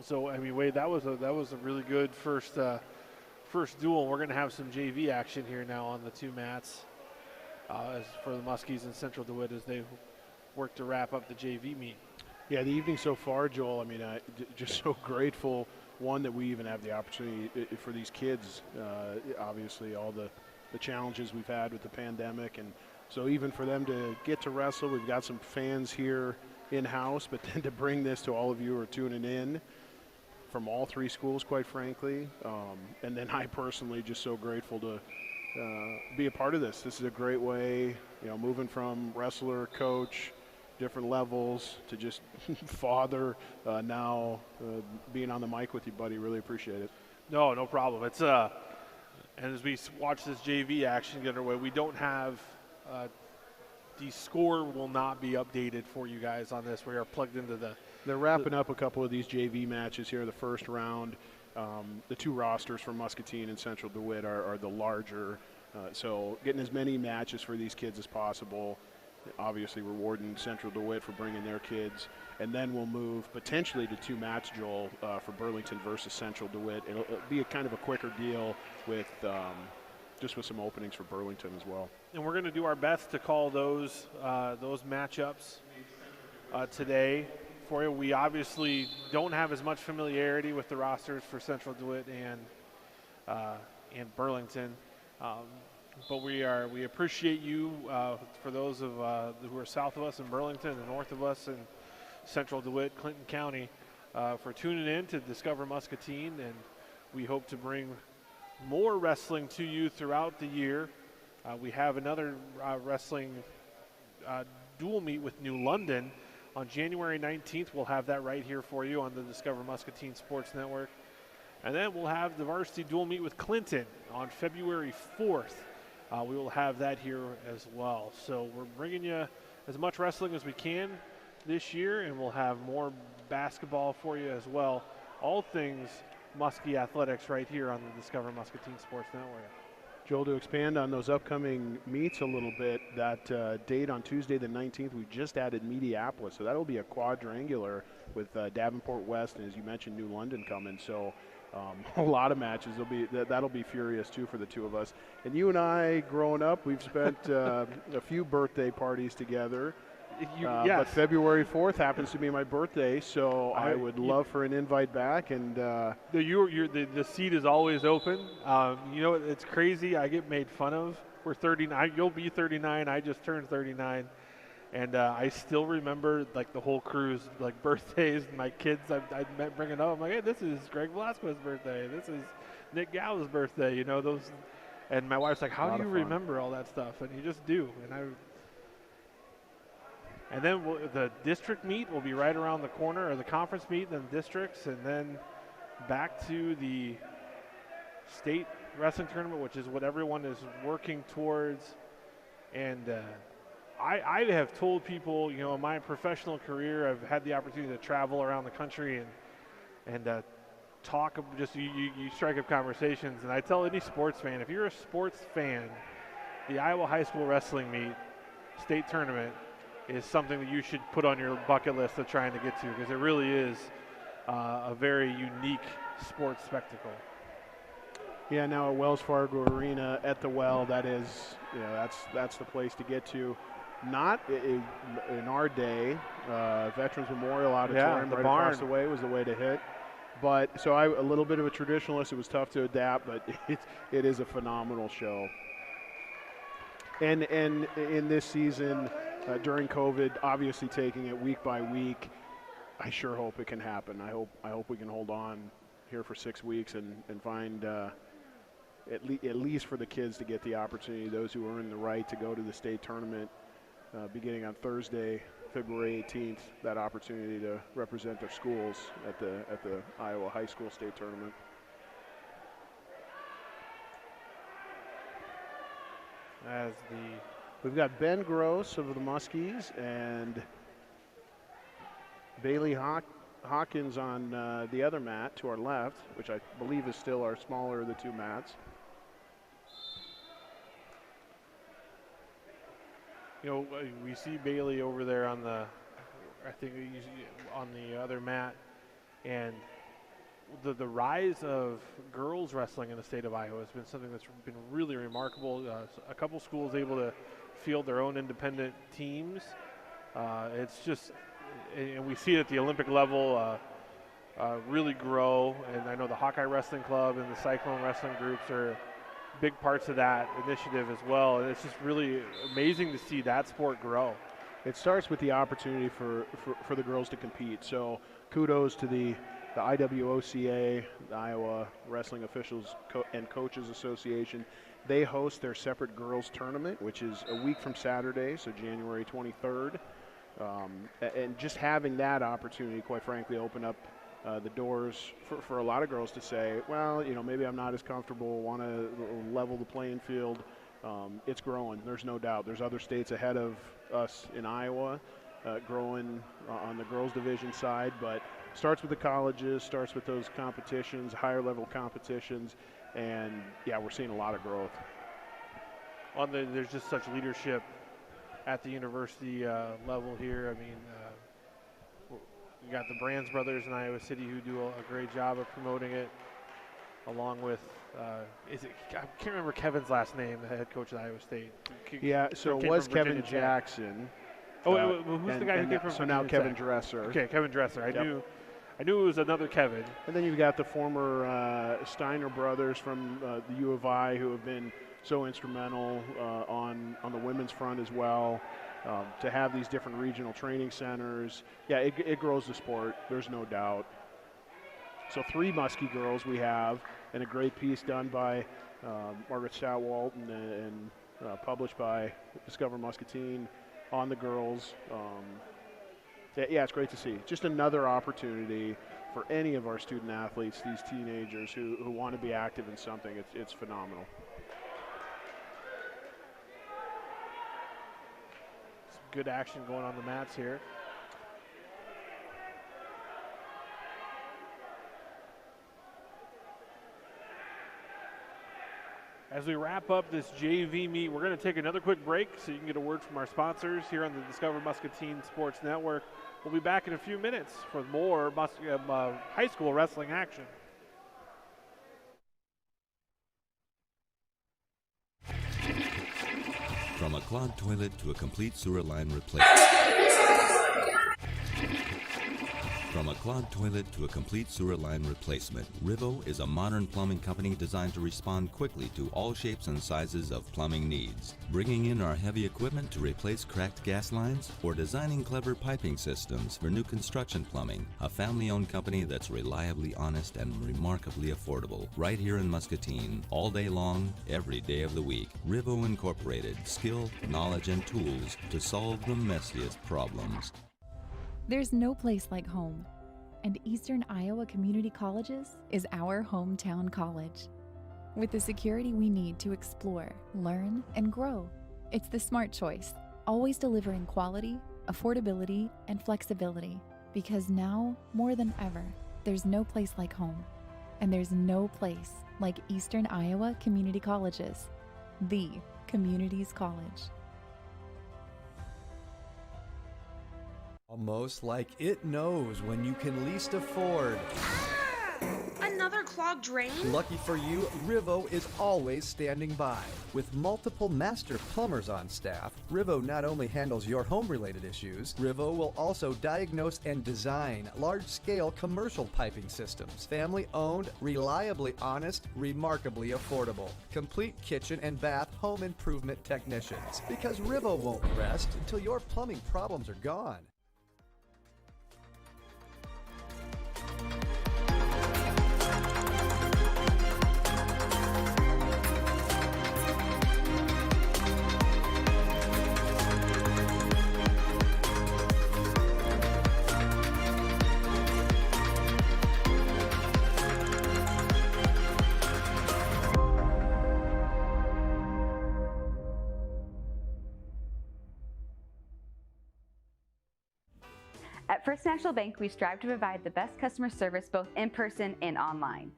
So, I mean, Wade, that was a really good first duel. We're going to have some JV action here now on the two mats as for the Muskies and Central DeWitt as they work to wrap up the JV meet. Yeah, the evening so far, Joel, I mean, just so grateful, one, that we even have the opportunity for these kids, obviously all the challenges we've had with the pandemic. And so even for them to get to wrestle, we've got some fans here in-house, but then to bring this to all of you who are tuning in from all three schools, quite frankly. And then I personally just so grateful to be a part of this. This is a great way, moving from wrestler, coach, different levels to just father, now being on the mic with you, buddy. Really appreciate it. No problem. It's and as we watch this JV action get underway, we don't have the score will not be updated for you guys on this. We are plugged into They're wrapping up a couple of these JV matches here, the first round. The two rosters for Muscatine and Central DeWitt are the larger. So getting as many matches for these kids as possible. Obviously rewarding Central DeWitt for bringing their kids. And then we'll move potentially to two mats, Joel, for Burlington versus Central DeWitt. It'll be a kind of a quicker deal with just with some openings for Burlington as well. And we're going to do our best to call those matchups today for you. We obviously don't have as much familiarity with the rosters for Central DeWitt and Burlington, but we appreciate you for those of who are south of us in Burlington and north of us in Central DeWitt, Clinton County, for tuning in to Discover Muscatine, and we hope to bring more wrestling to you throughout the year. We have another wrestling dual meet with New London on January 19th. We'll have that right here for you on the Discover Muscatine Sports Network. And then we'll have the varsity dual meet with Clinton on February 4th. We will have that here as well. So we're bringing you as much wrestling as we can this year, and we'll have more basketball for you as well. All things Muskie athletics right here on the Discover Muscatine Sports Network. Joel, to expand on those upcoming meets a little bit, that date on Tuesday the 19th, we just added Mediapolis, so that'll be a quadrangular with Davenport West and, as you mentioned, New London coming. So a lot of matches. That'll be furious too for the two of us. And you and I, growing up, we've spent a few birthday parties together. Yes. But February 4th happens to be my birthday, so I would love for an invite back. And the seat is always open. It's crazy. I get made fun of. We're 39. You'll be 39. I just turned 39, and I still remember like the whole crew's like birthdays. My kids, I bring it up. I'm like, hey, this is Greg Velasquez's birthday. Nick Gall's birthday, you know, those. And my wife's like, how do you remember all that stuff? And you just do. And then the district meet will be right around the corner, or the conference meet, then districts, and then back to the state wrestling tournament, which is what everyone is working towards. And I have told people, you know, in my professional career, I've had the opportunity to travel around the country and talk, just you strike up conversations. And I tell any sports fan, if you're a sports fan, the Iowa High School Wrestling Meet state tournament is something that you should put on your bucket list of trying to get to, because it really is a very unique sports spectacle. Yeah, now at Wells Fargo Arena at the Well, that is, you know, that's the place to get to. Not in our day, Veterans Memorial Auditorium right across the way was the way to hit. But so a little bit of a traditionalist. It was tough to adapt, but it is a phenomenal show. And in this season, during COVID, obviously taking it week by week, I sure hope it can happen. I hope we can hold on here for 6 weeks and find at least for the kids to get the opportunity, those who earn the right to go to the state tournament beginning on Thursday, February 18th, that opportunity to represent their schools at the Iowa High School State Tournament. We've got Ben Gross of the Muskies and Bailey Hawkins on the other mat to our left, which I believe is still our smaller of the two mats. You know, we see Bailey over there on the, I think on the other mat, and the rise of girls wrestling in the state of Iowa has been something that's been really remarkable. A couple schools able to field their own independent teams. It's just, and we see it at the Olympic level really grow. And I know the Hawkeye Wrestling Club and the Cyclone Wrestling groups are big parts of that initiative as well. And it's just really amazing to see that sport grow. It starts with the opportunity for the girls to compete. So kudos to the IWOCA, the Iowa Wrestling Officials and Coaches Association. They host their separate girls tournament, which is a week from Saturday, so January 23rd. And just having that opportunity, quite frankly, open up the doors for a lot of girls to say, well, you know, maybe I'm not as comfortable, want to level the playing field. It's growing, there's no doubt. There's other states ahead of us in Iowa growing on the girls division side, but starts with the colleges, starts with those competitions, higher level competitions, and yeah, we're seeing a lot of growth. There's just such leadership at the university level here. I mean, you got the Brands brothers in Iowa City who do a great job of promoting it, along with, I can't remember Kevin's last name, the head coach of Iowa State. Yeah, so it was Kevin Jackson. Who's the guy who came from? So now Kevin Dresser. Okay, Kevin Dresser. I knew it was another Kevin. And then you've got the former Steiner brothers from the U of I who have been so instrumental on the women's front as well. To have these different regional training centers, yeah, it grows the sport. There's no doubt. So 3 Muskie girls we have, and a great piece done by Margaret Stowalt and published by Discover Muscatine on the girls. Yeah, it's great to see. Just another opportunity for any of our student athletes, these teenagers who want to be active in something. It's phenomenal. Some good action going on the mats here. As we wrap up this JV meet, we're going to take another quick break so you can get a word from our sponsors here on the Discover Muscatine Sports Network. We'll be back in a few minutes for more high school wrestling action. From a clogged toilet to a complete sewer line replacement. From a clogged toilet to a complete sewer line replacement, RIVO is a modern plumbing company designed to respond quickly to all shapes and sizes of plumbing needs. Bringing in our heavy equipment to replace cracked gas lines or designing clever piping systems for new construction plumbing, a family-owned company that's reliably honest and remarkably affordable. Right here in Muscatine, all day long, every day of the week. RIVO Incorporated, skill, knowledge, and tools to solve the messiest problems. There's no place like home, and Eastern Iowa Community Colleges is our hometown college. With the security we need to explore, learn, and grow, it's the smart choice, always delivering quality, affordability, and flexibility. Because now, more than ever, there's no place like home, and there's no place like Eastern Iowa Community Colleges, the community's college. Almost like it knows when you can least afford. Another clogged drain? Lucky for you, RIVO is always standing by. With multiple master plumbers on staff, RIVO not only handles your home-related issues, RIVO will also diagnose and design large-scale commercial piping systems. Family-owned, reliably honest, remarkably affordable. Complete kitchen and bath home improvement technicians. Because RIVO won't rest until your plumbing problems are gone. At First National Bank, we strive to provide the best customer service both in person and online.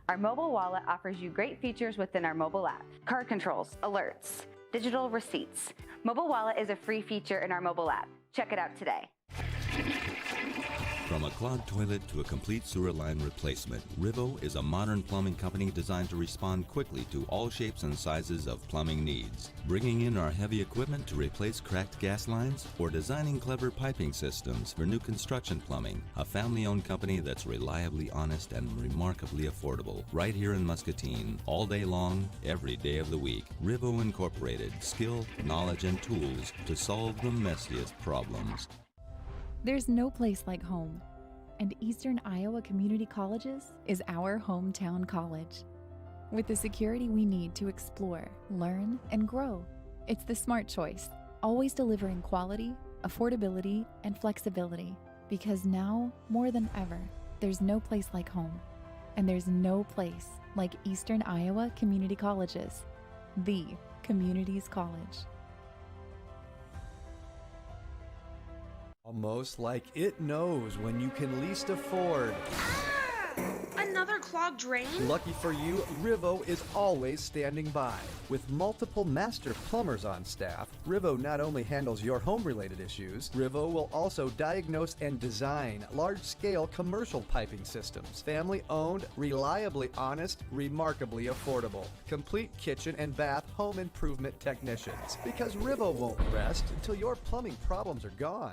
Our mobile wallet offers you great features within our mobile app. Card controls, alerts, digital receipts. Mobile wallet is a free feature in our mobile app. Check it out today. From a clogged toilet to a complete sewer line replacement, RIVO is a modern plumbing company designed to respond quickly to all shapes and sizes of plumbing needs. Bringing in our heavy equipment to replace cracked gas lines or designing clever piping systems for new construction plumbing, a family-owned company that's reliably honest and remarkably affordable. Right here in Muscatine, all day long, every day of the week. RIVO Incorporated, skill, knowledge, and tools to solve the messiest problems. There's no place like home, and Eastern Iowa Community Colleges is our hometown college. With the security we need to explore, learn, and grow, it's the smart choice, always delivering quality, affordability, and flexibility. Because now, more than ever, there's no place like home, and there's no place like Eastern Iowa Community Colleges, the community's college. Almost like it knows when you can least afford. Another clogged drain? Lucky for you, RIVO is always standing by. With multiple master plumbers on staff, RIVO not only handles your home-related issues, RIVO will also diagnose and design large-scale commercial piping systems. Family-owned, reliably honest, remarkably affordable. Complete kitchen and bath home improvement technicians. Because RIVO won't rest until your plumbing problems are gone.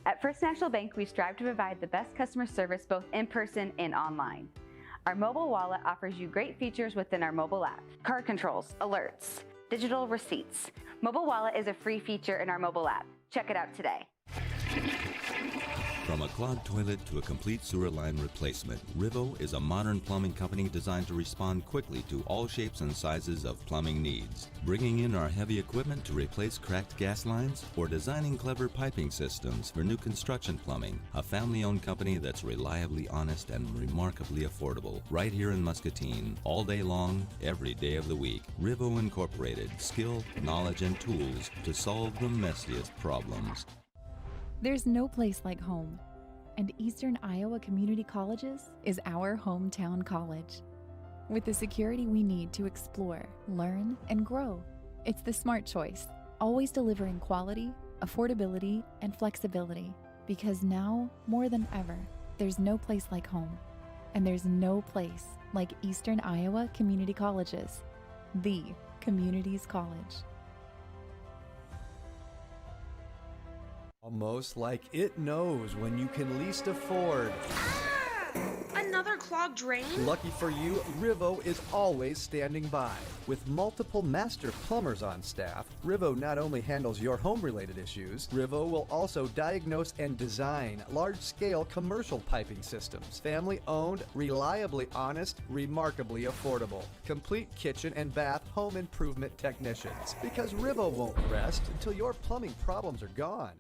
At First National Bank, we strive to provide the best customer service both in person and online. Our mobile wallet offers you great features within our mobile app. Card controls, alerts, digital receipts. Mobile wallet is a free feature in our mobile app. Check it out today. From a clogged toilet to a complete sewer line replacement, RIVO is a modern plumbing company designed to respond quickly to all shapes and sizes of plumbing needs. Bringing in our heavy equipment to replace cracked gas lines or designing clever piping systems for new construction plumbing, a family-owned company that's reliably honest and remarkably affordable. Right here in Muscatine, all day long, every day of the week. RIVO Incorporated, skill, knowledge, and tools to solve the messiest problems. There's no place like home, and Eastern Iowa Community Colleges is our hometown college. With the security we need to explore, learn, and grow, it's the smart choice, always delivering quality, affordability, and flexibility. Because now, more than ever, there's no place like home. And there's no place like Eastern Iowa Community Colleges, the community's college. Almost like it knows when you can least afford. Another clogged drain? Lucky for you, RIVO is always standing by. With multiple master plumbers on staff, RIVO not only handles your home-related issues, RIVO will also diagnose and design large-scale commercial piping systems. Family-owned, reliably honest, remarkably affordable. Complete kitchen and bath home improvement technicians. Because RIVO won't rest until your plumbing problems are gone.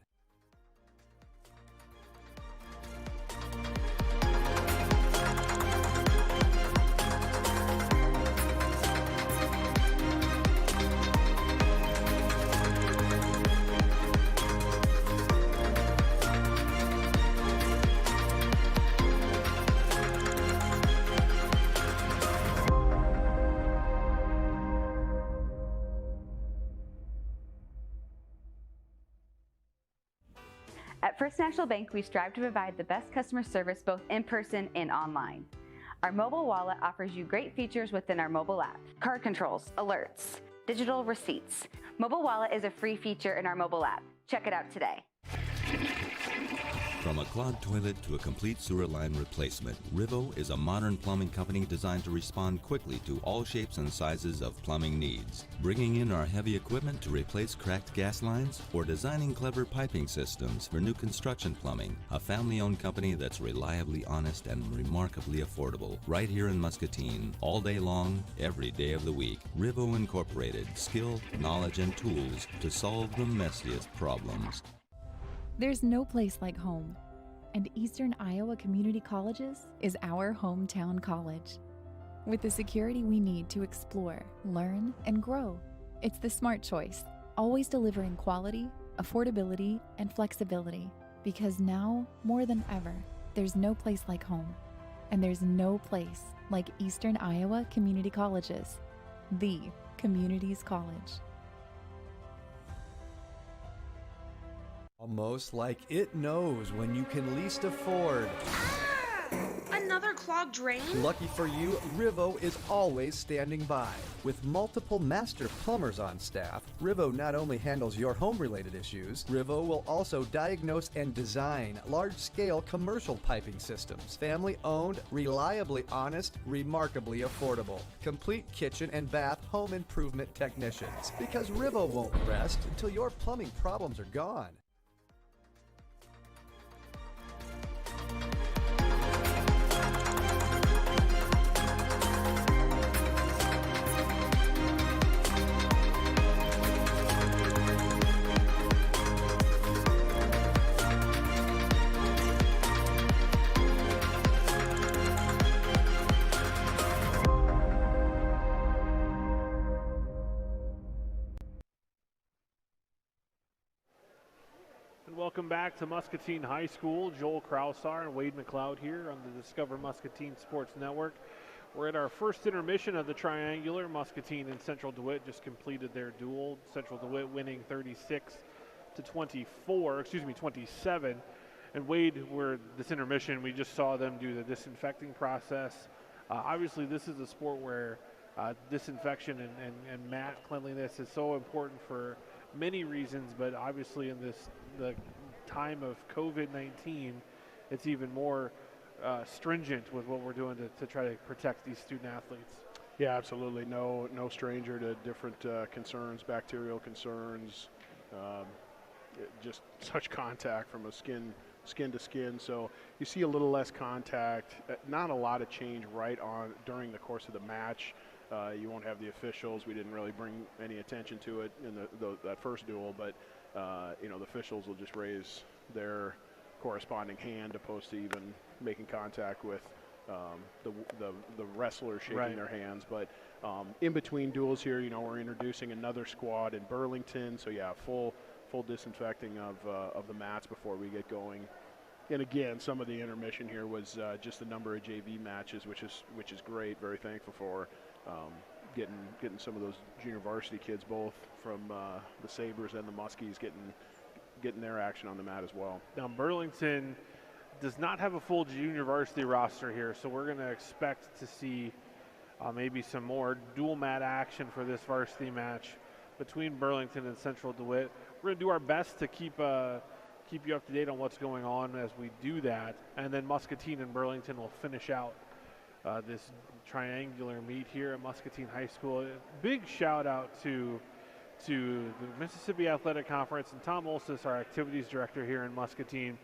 At First National Bank, we strive to provide the best customer service both in person and online. Our mobile wallet offers you great features within our mobile app. Card controls, alerts, digital receipts. Mobile wallet is a free feature in our mobile app. Check it out today. From a clogged toilet to a complete sewer line replacement, RIVO is a modern plumbing company designed to respond quickly to all shapes and sizes of plumbing needs. Bringing in our heavy equipment to replace cracked gas lines or designing clever piping systems for new construction plumbing, a family-owned company that's reliably honest and remarkably affordable. Right here in Muscatine, all day long, every day of the week. RIVO Incorporated, skill, knowledge, and tools to solve the messiest problems. There's no place like home, and Eastern Iowa Community Colleges is our hometown college. With the security we need to explore, learn, and grow, it's the smart choice, always delivering quality, affordability, and flexibility. Because now, more than ever, there's no place like home, and there's no place like Eastern Iowa Community Colleges, the community's college. Almost like it knows when you can least afford. Another clogged drain? Lucky for you, RIVO is always standing by. With multiple master plumbers on staff, RIVO not only handles your home-related issues, RIVO will also diagnose and design large-scale commercial piping systems. Family-owned, reliably honest, remarkably affordable. Complete kitchen and bath home improvement technicians. Because RIVO won't rest until your plumbing problems are gone. Welcome back to Muscatine High School. Joel Krausar and Wade McLeod here on the Discover Muscatine Sports Network. We're at our first intermission of the triangular. Muscatine and Central DeWitt just completed their duel. Central DeWitt winning 27. And Wade, this intermission, we just saw them do the disinfecting process. Obviously, this is a sport where disinfection and mat cleanliness is so important for many reasons, but obviously in the time of COVID-19, it's even more stringent with what we're doing to try to protect these student athletes. Yeah, absolutely. No stranger to different concerns, bacterial concerns, just such contact from a skin to skin. So you see a little less contact, not a lot of change during the course of the match. You won't have the officials. We didn't really bring any attention to it in that first duel, but the officials will just raise their corresponding hand opposed to even making contact with the wrestler shaking their hands. But in between duels here, we're introducing another squad in Burlington. So yeah, full disinfecting of the mats before we get going. And again, some of the intermission here was just the number of JV matches, which is great. Very thankful for getting some of those junior varsity kids, both from the Sabers and the Muskies, getting their action on the mat as well. Now Burlington does not have a full junior varsity roster here, so we're going to expect to see maybe some more dual mat action for this varsity match between Burlington and Central DeWitt. We're going to do our best to keep you up to date on what's going on as we do that, and then Muscatine and Burlington will finish out this triangular meet here at Muscatine High School. Big shout out to the Mississippi Athletic Conference and Tom Olsis, our activities director here in Muscatine.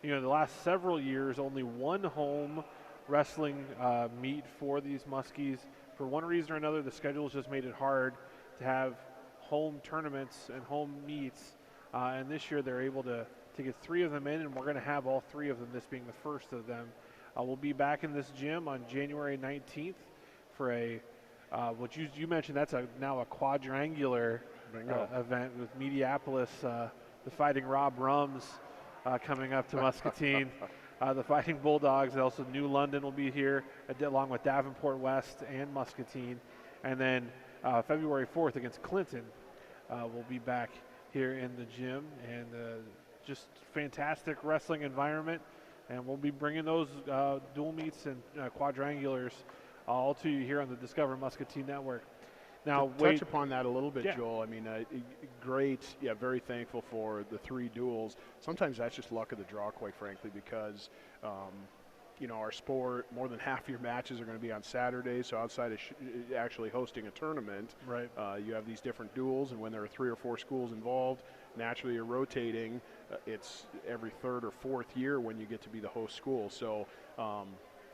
You know, the last several years, only one home wrestling meet for these Muskies. For one reason or another, the schedule's just made it hard to have home tournaments and home meets. And this year they're able to get 3 of them in, and we're going to have all 3 of them, this being the first of them. We'll be back in this gym on January 19th for what you mentioned, that's now a quadrangular event with Mediapolis, the Fighting Rob Rums coming up to Muscatine, the Fighting Bulldogs, and also New London will be here along with Davenport West and Muscatine. And then February 4th against Clinton, we'll be back here in the gym, and just fantastic wrestling environment. And we'll be bringing those dual meets and quadrangulars all to you here on the Discover Muscatine Network. Now, to touch upon that a little bit, yeah. Joel. I mean, great. Yeah, very thankful for the 3 duels. Sometimes that's just luck of the draw, quite frankly, because you know, our sport, more than half your matches are going to be on Saturdays. So outside of actually hosting a tournament, right, you have these different duels, and when there are 3 or 4 schools involved, naturally you're rotating. It's every 3rd or 4th year when you get to be the host school. So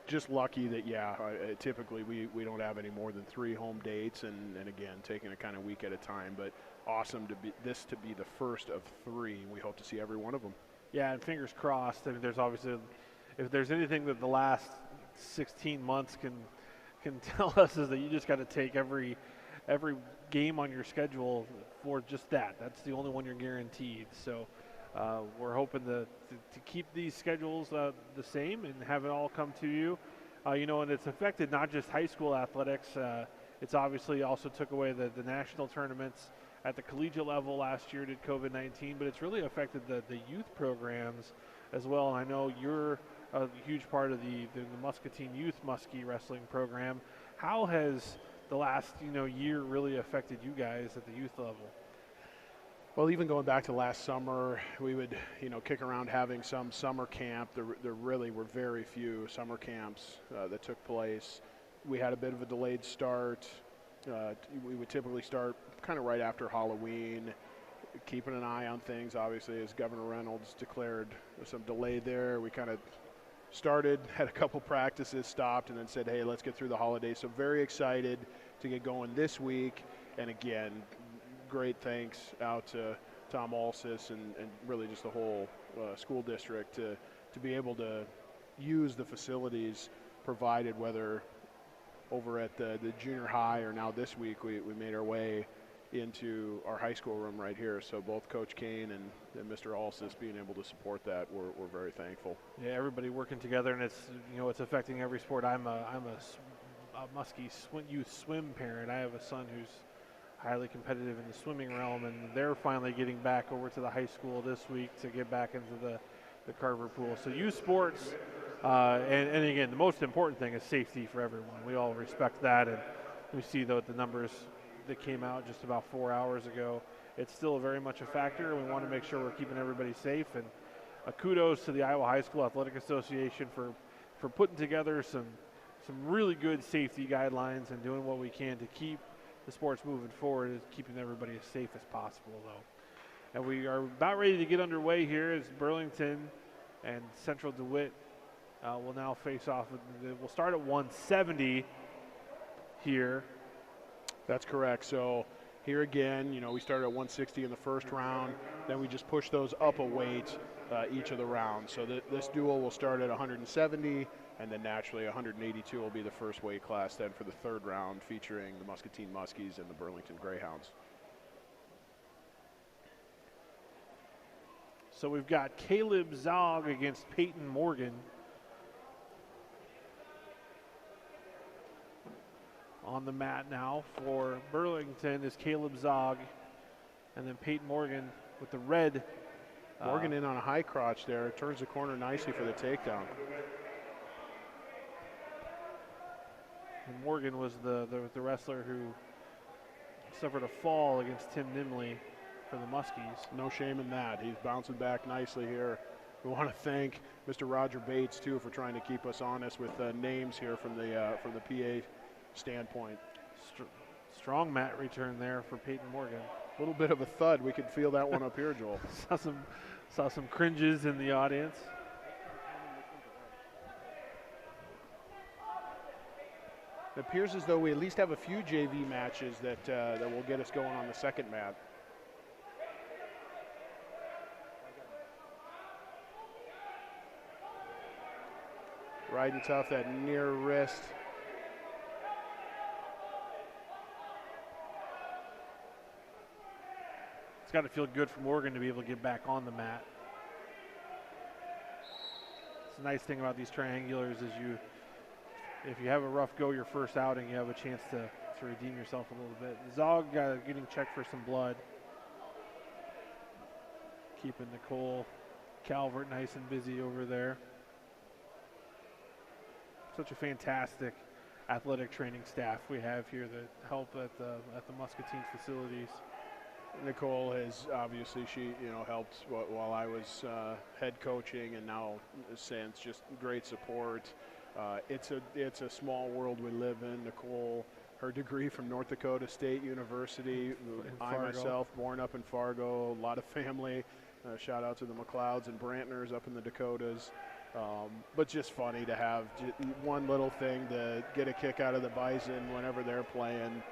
just lucky that, typically we don't have any more than 3 home dates, and again, taking it kind of week at a time. But awesome to be the first of 3. We hope to see every one of them. Yeah, and fingers crossed. I mean, there's obviously, if there's anything that the last 16 months can tell us, is that you just got to take every game on your schedule for just that. That's the only one you're guaranteed. So we're hoping to keep these schedules the same and have it all come to you. You know, and it's affected not just high school athletics. It's obviously also took away the national tournaments at the collegiate level last year did COVID-19, but it's really affected the youth programs as well. And I know you're a huge part of the Muscatine Youth Muskie Wrestling program. How has the last year really affected you guys at the youth level? Well, even going back to last summer, we would kick around having some summer camp. There really were very few summer camps that took place. We had a bit of a delayed start. We would typically start kind of right after Halloween, keeping an eye on things. Obviously, as Governor Reynolds declared some delay there, we kind of started, had a couple practices, stopped, and then said, hey, let's get through the holidays. So very excited to get going this week. And again, great thanks out to Tom Olsis and really just the whole school district to be able to use the facilities provided, whether over at the junior high or now this week we made our way into our high school room right here. So both Coach Kane and Mr. Olsis being able to support that, we're very thankful. Yeah, everybody working together, and it's it's affecting every sport. I'm a Muskie youth swim parent. I have a son who's highly competitive in the swimming realm, and they're finally getting back over to the high school this week to get back into the Carver pool. So youth sports, and again, the most important thing is safety for everyone. We all respect that, and we see the numbers that came out just about 4 hours ago. It's still very much a factor. We want to make sure we're keeping everybody safe, and kudos to the Iowa High School Athletic Association for putting together some really good safety guidelines and doing what we can to keep the sports moving forward, is keeping everybody as safe as possible, though. And we are about ready to get underway here as Burlington and Central DeWitt will now face off. We'll start at 170 here. That's correct. So here again, we started at 160 in the first round. Then we just push those up a weight each of the rounds. So this duel will start at 170, and then naturally 182 will be the first weight class then for the third round, featuring the Muscatine Muskies and the Burlington Greyhounds. So we've got Caleb Zog against Peyton Morgan. On the mat now for Burlington is Caleb Zog, and then Peyton Morgan with the red. Morgan in on a high crotch there, turns the corner nicely for the takedown. And Morgan was the wrestler who suffered a fall against Tim Nimly for the Muskies. No shame in that. He's bouncing back nicely here. We want to thank Mr. Roger Bates too for trying to keep us honest with names here from the PA standpoint. Strong mat return there for Peyton Morgan. A little bit of a thud. We could feel that one up here, Joel. saw some cringes in the audience. It appears as though we at least have a few JV matches that will get us going on the second mat. Riding tough, that near wrist. It's got to feel good for Morgan to be able to get back on the mat. It's a nice thing about these triangulars is if you have a rough go your first outing, you have a chance to redeem yourself a little bit. Zog getting checked for some blood. Keeping Nicole Calvert nice and busy over there. Such a fantastic athletic training staff we have here that help at the Muscatine facilities. Nicole has obviously, she helped while I was head coaching, and now since just great support. It's a small world we live in. Nicole, her degree from North Dakota State University. I myself born up in Fargo. A lot of family. Shout out to the McLeods and Brantners up in the Dakotas. But just funny to have one little thing to get a kick out of the Bison whenever they're playing.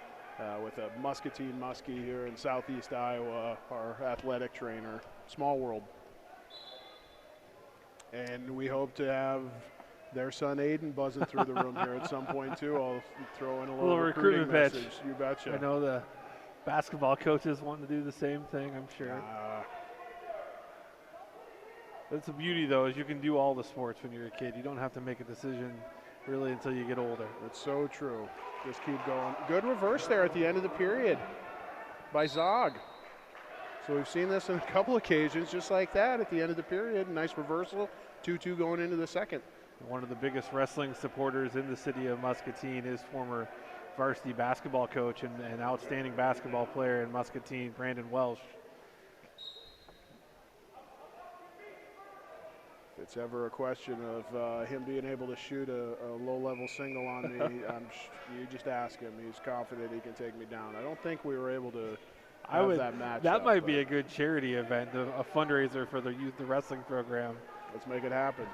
With a Muscatine Muskie here in Southeast Iowa, our athletic trainer. Small world. And we hope to have their son Aiden buzzing through the room here at some point too. I'll throw in a little recruiting pitch. message. You betcha. I know the basketball coaches want to do the same thing, I'm sure. That's the beauty though, is you can do all the sports when you're a kid. You don't have to make a decision really until you get older. That's so true. Just keep going. Good reverse there at the end of the period by Zog. So we've seen this on a couple occasions just like that at the end of the period. Nice reversal. 2-2 going into the second. One of the biggest wrestling supporters in the city of Muscatine is former varsity basketball coach and outstanding basketball player in Muscatine, Brandon Welsh. If it's ever a question of him being able to shoot a low-level single on me, you just ask him. He's confident he can take me down. I don't think we were able to have that match. That might be a good charity event, a fundraiser for the wrestling program. Let's make it happen.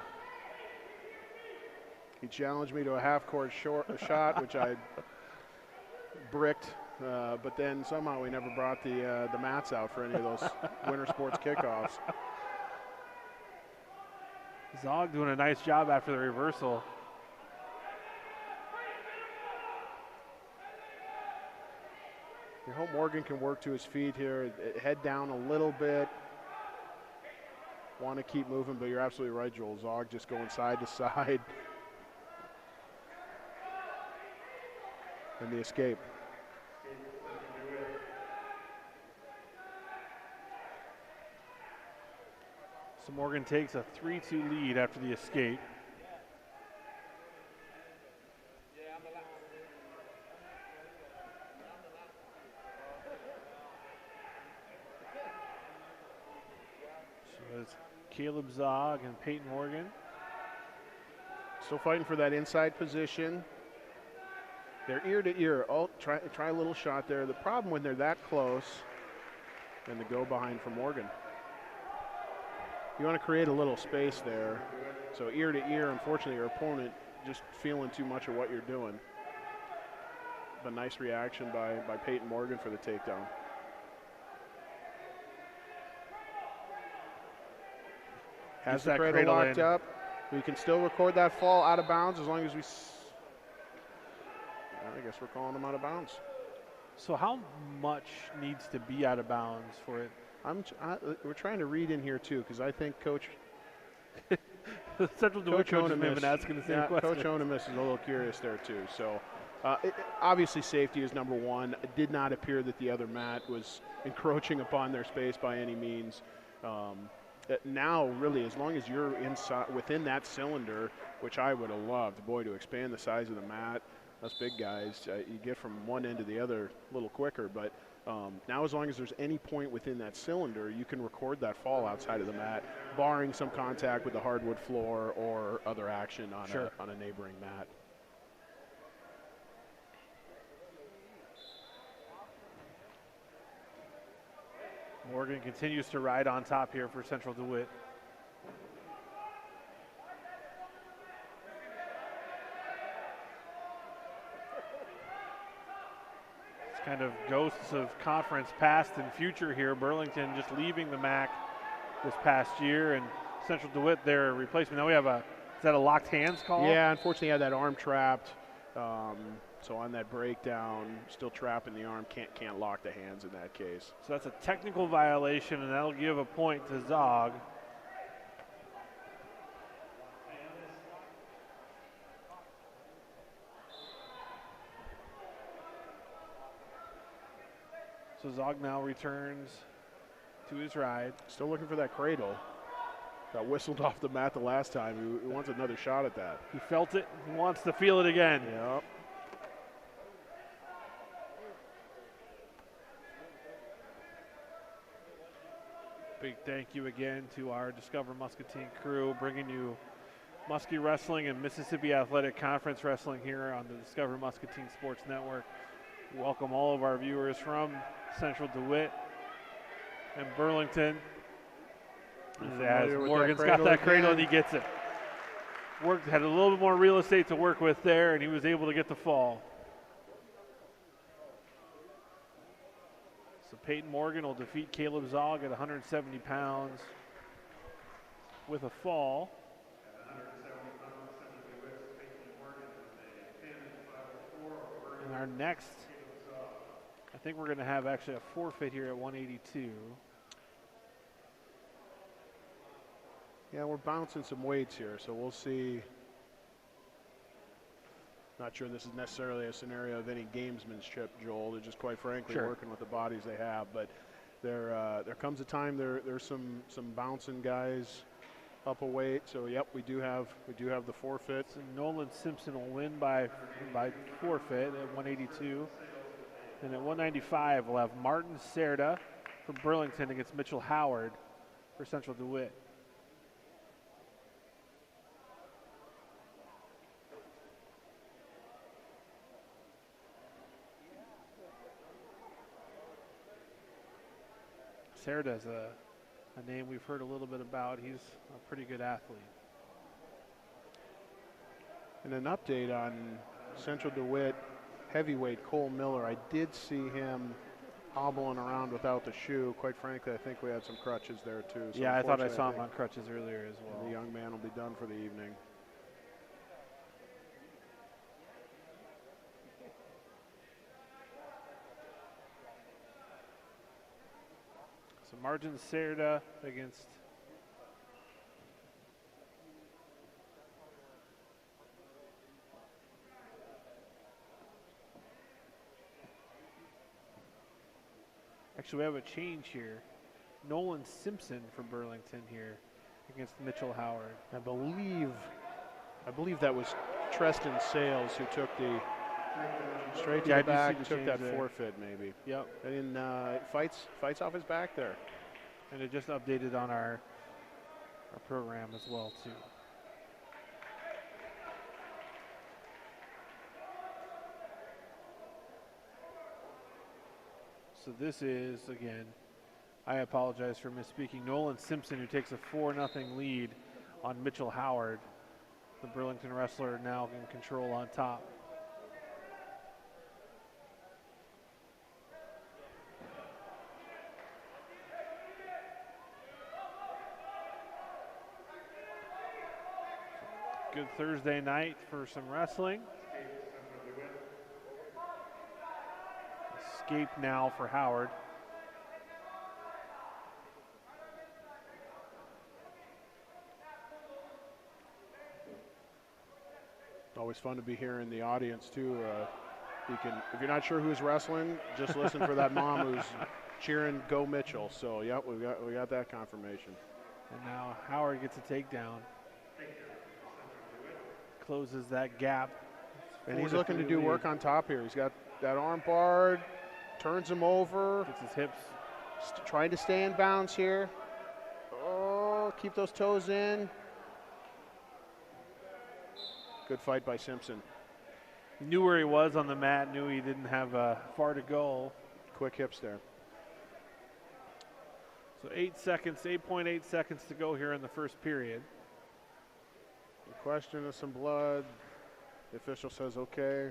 He challenged me to a half-court shot, which I bricked, but then somehow we never brought the mats out for any of those winter sports kickoffs. Zog doing a nice job after the reversal. I hope Morgan can work to his feet here, head down a little bit. Want to keep moving, but you're absolutely right, Joel. Zog just going side to side. And the escape. So Morgan takes a 3-2 lead after the escape. So it's Caleb Zog and Peyton Morgan. Still fighting for that inside position. They're ear to ear. Oh, try a little shot there. The problem when they're that close, and the go behind for Morgan. You want to create a little space there. So ear to ear, unfortunately, your opponent just feeling too much of what you're doing. But nice reaction by Peyton Morgan for the takedown. Has the cradle locked up. We can still record that fall out of bounds as long as we... I guess we're calling them out of bounds. So how much needs to be out of bounds for it We're trying to read in here too, because I think Coach Central DeWitt coach has been asking the same question. Coach Onemus is a little curious there too. So obviously safety is number one. It did not appear that the other mat was encroaching upon their space by any means. Now, really, as long as you're inside within that cylinder, which I would have loved, boy, to expand the size of the mat. Us big guys, you get from one end to the other a little quicker. But now, as long as there's any point within that cylinder, you can record that fall outside of the mat, barring some contact with the hardwood floor or other action on a neighboring mat. Morgan continues to ride on top here for Central DeWitt. It's kind of ghosts of conference past and future here. Burlington just leaving the MAC this past year, and Central DeWitt their replacement. Now we have is that a locked hands call? Yeah, unfortunately had that arm trapped. So on that breakdown, still trapping the arm, can't lock the hands in that case. So that's a technical violation, and that'll give a point to Zog. So Zog now returns to his ride. Still looking for that cradle. Got whistled off the mat the last time. He wants another shot at that. He felt it. He wants to feel it again. Yep. Big thank you again to our Discover Muscatine crew, bringing you Muskie Wrestling and Mississippi Athletic Conference Wrestling here on the Discover Muscatine Sports Network. Welcome all of our viewers from Central DeWitt and Burlington. As Morgan's got that cradle and he gets it. Had a little bit more real estate to work with there, and he was able to get the fall. So Peyton Morgan will defeat Caleb Zog at 170 pounds with a fall. And our next, I think we're going to have actually a forfeit here at 182. Yeah, we're bouncing some weights here, so we'll see. Not sure this is necessarily a scenario of any gamesmanship, Joel. They're just, quite frankly, working with the bodies they have. But there comes a time there's some bouncing guys up a weight. So yep, we do have the forfeit. So Nolan Simpson will win by forfeit at 182, and at 195 we'll have Martin Serda from Burlington against Mitchell Howard for Central DeWitt. Serda's a name we've heard a little bit about. He's a pretty good athlete. And an update on Central DeWitt heavyweight Cole Miller. I did see him hobbling around without the shoe. Quite frankly, I think we had some crutches there too. So yeah, I thought I saw him on crutches earlier as well. The young man will be done for the evening. So Martin Serda against actually, we have a change here. Nolan Simpson from Burlington here against Mitchell Howard. I believe that was Treston Sales who took the straight to the back, took that forfeit maybe. Yep. And fights off his back there. And it just updated on our program as well too. So this is, again, I apologize for misspeaking, Nolan Simpson, who takes a 4-0 lead on Mitchell Howard. The Burlington wrestler now in control on top. Good Thursday night for some wrestling. Escape now for Howard. Always fun to be here in the audience too. You can, if you're not sure who's wrestling, just listen for that mom who's cheering "Go Mitchell." So, yep, we got that confirmation. And now Howard gets a takedown. Closes that gap. And he's looking to do work on top here. He's got that arm barred, turns him over. Gets his hips. Trying to stay in bounds here. Oh, keep those toes in. Good fight by Simpson. He knew where he was on the mat, knew he didn't have far to go. Quick hips there. So 8 seconds, 8.8 seconds to go here in the first period. The question of some blood. The official says okay.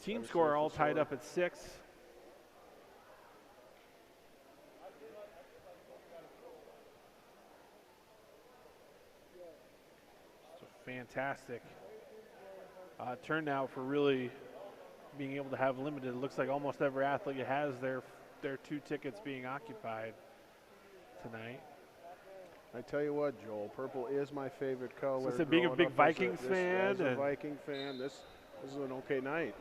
Team score all tied up at 6. So fantastic turnout for really being able to have limited. It looks like almost every athlete has their 2 tickets being occupied tonight. I tell you what, Joel, purple is my favorite color. So being a big Vikings fan. As a Viking fan, this is an okay night.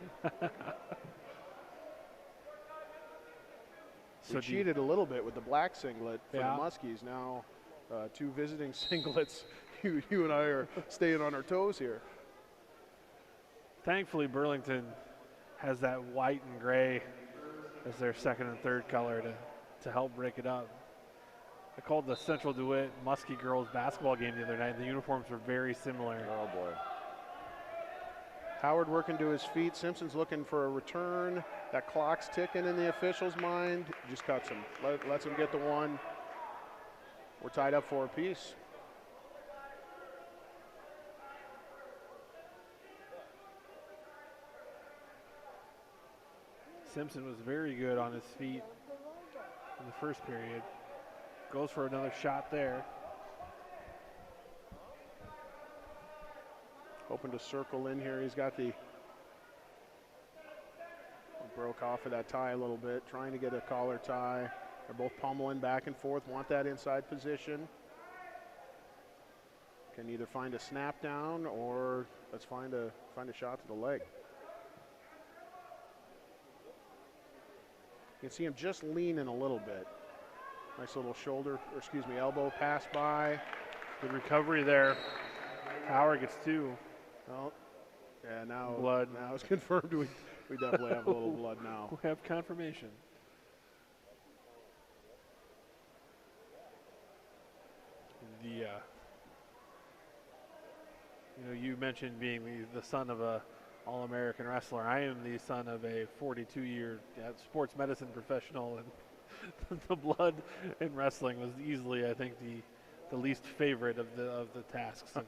So we cheated a little bit with the black singlet for the Muskies. Now 2 visiting singlets. You and I are staying on our toes here. Thankfully, Burlington has that white and gray as their second and third color to help break it up. I called the Central DeWitt Muskie girls basketball game the other night. The uniforms were very similar. Oh, boy. Howard working to his feet. Simpson's looking for a return. That clock's ticking in the official's mind. Just cuts him. Lets him get the one. We're tied up for a piece. Simpson was very good on his feet in the first period. Goes for another shot there. Hoping to circle in here. He's got the broke off of that tie a little bit, trying to get a collar tie. They're both pummeling back and forth, want that inside position. Can either find a snap down or let's find a shot to the leg. You can see him just leaning a little bit. Nice little shoulder, or excuse me, elbow pass by. Good recovery there. Howard gets 2. Well, yeah, now blood. Now it's confirmed. We definitely have a little blood now. We have confirmation. You mentioned being the son of a All-American wrestler. I am the son of a 42-year sports medicine professional, and the blood in wrestling was easily, I think, the least favorite of the tasks of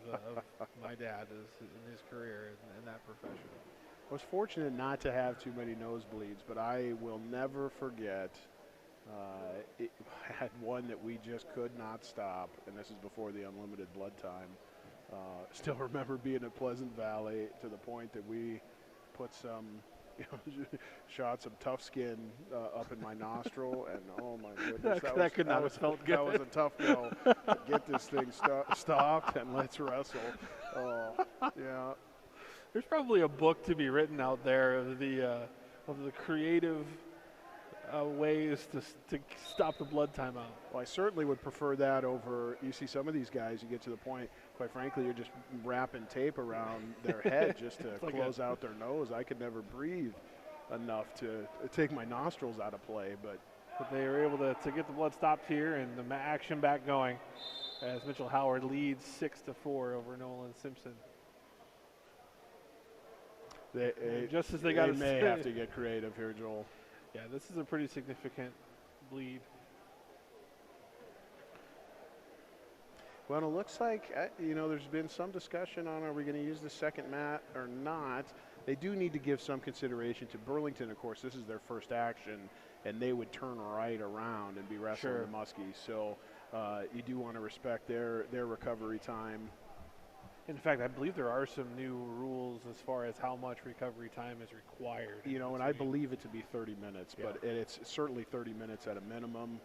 my dad in his career in that profession. I was fortunate not to have too many nosebleeds, but I will never forget. I had one that we just could not stop, and this is before the unlimited blood time. Still remember being at Pleasant Valley to the point that we put some, shot some tough skin up in my nostril, and oh my goodness, that could not have felt good. That was a tough go. Get this thing stopped and let's wrestle. Oh, yeah. There's probably a book to be written out there of the creative ways to stop the blood timeout. Well, I certainly would prefer that over, you see some of these guys, you get to the point, quite frankly, you're just wrapping tape around their head just to close out their nose. I could never breathe enough to take my nostrils out of play, but they were able to get the blood stopped here and the action back going as Mitchell Howard leads 6-4 over Nolan Simpson. They may have to get creative here, Joel. Yeah, this is a pretty significant bleed. Well, it looks like, there's been some discussion on are we going to use the second mat or not. They do need to give some consideration to Burlington. Of course, this is their first action, and they would turn right around and be wrestling the Muskies. So you do want to respect their recovery time. In fact, I believe there are some new rules as far as how much recovery time is required. And I believe it to be 30 minutes, but it's certainly 30 minutes at a minimum.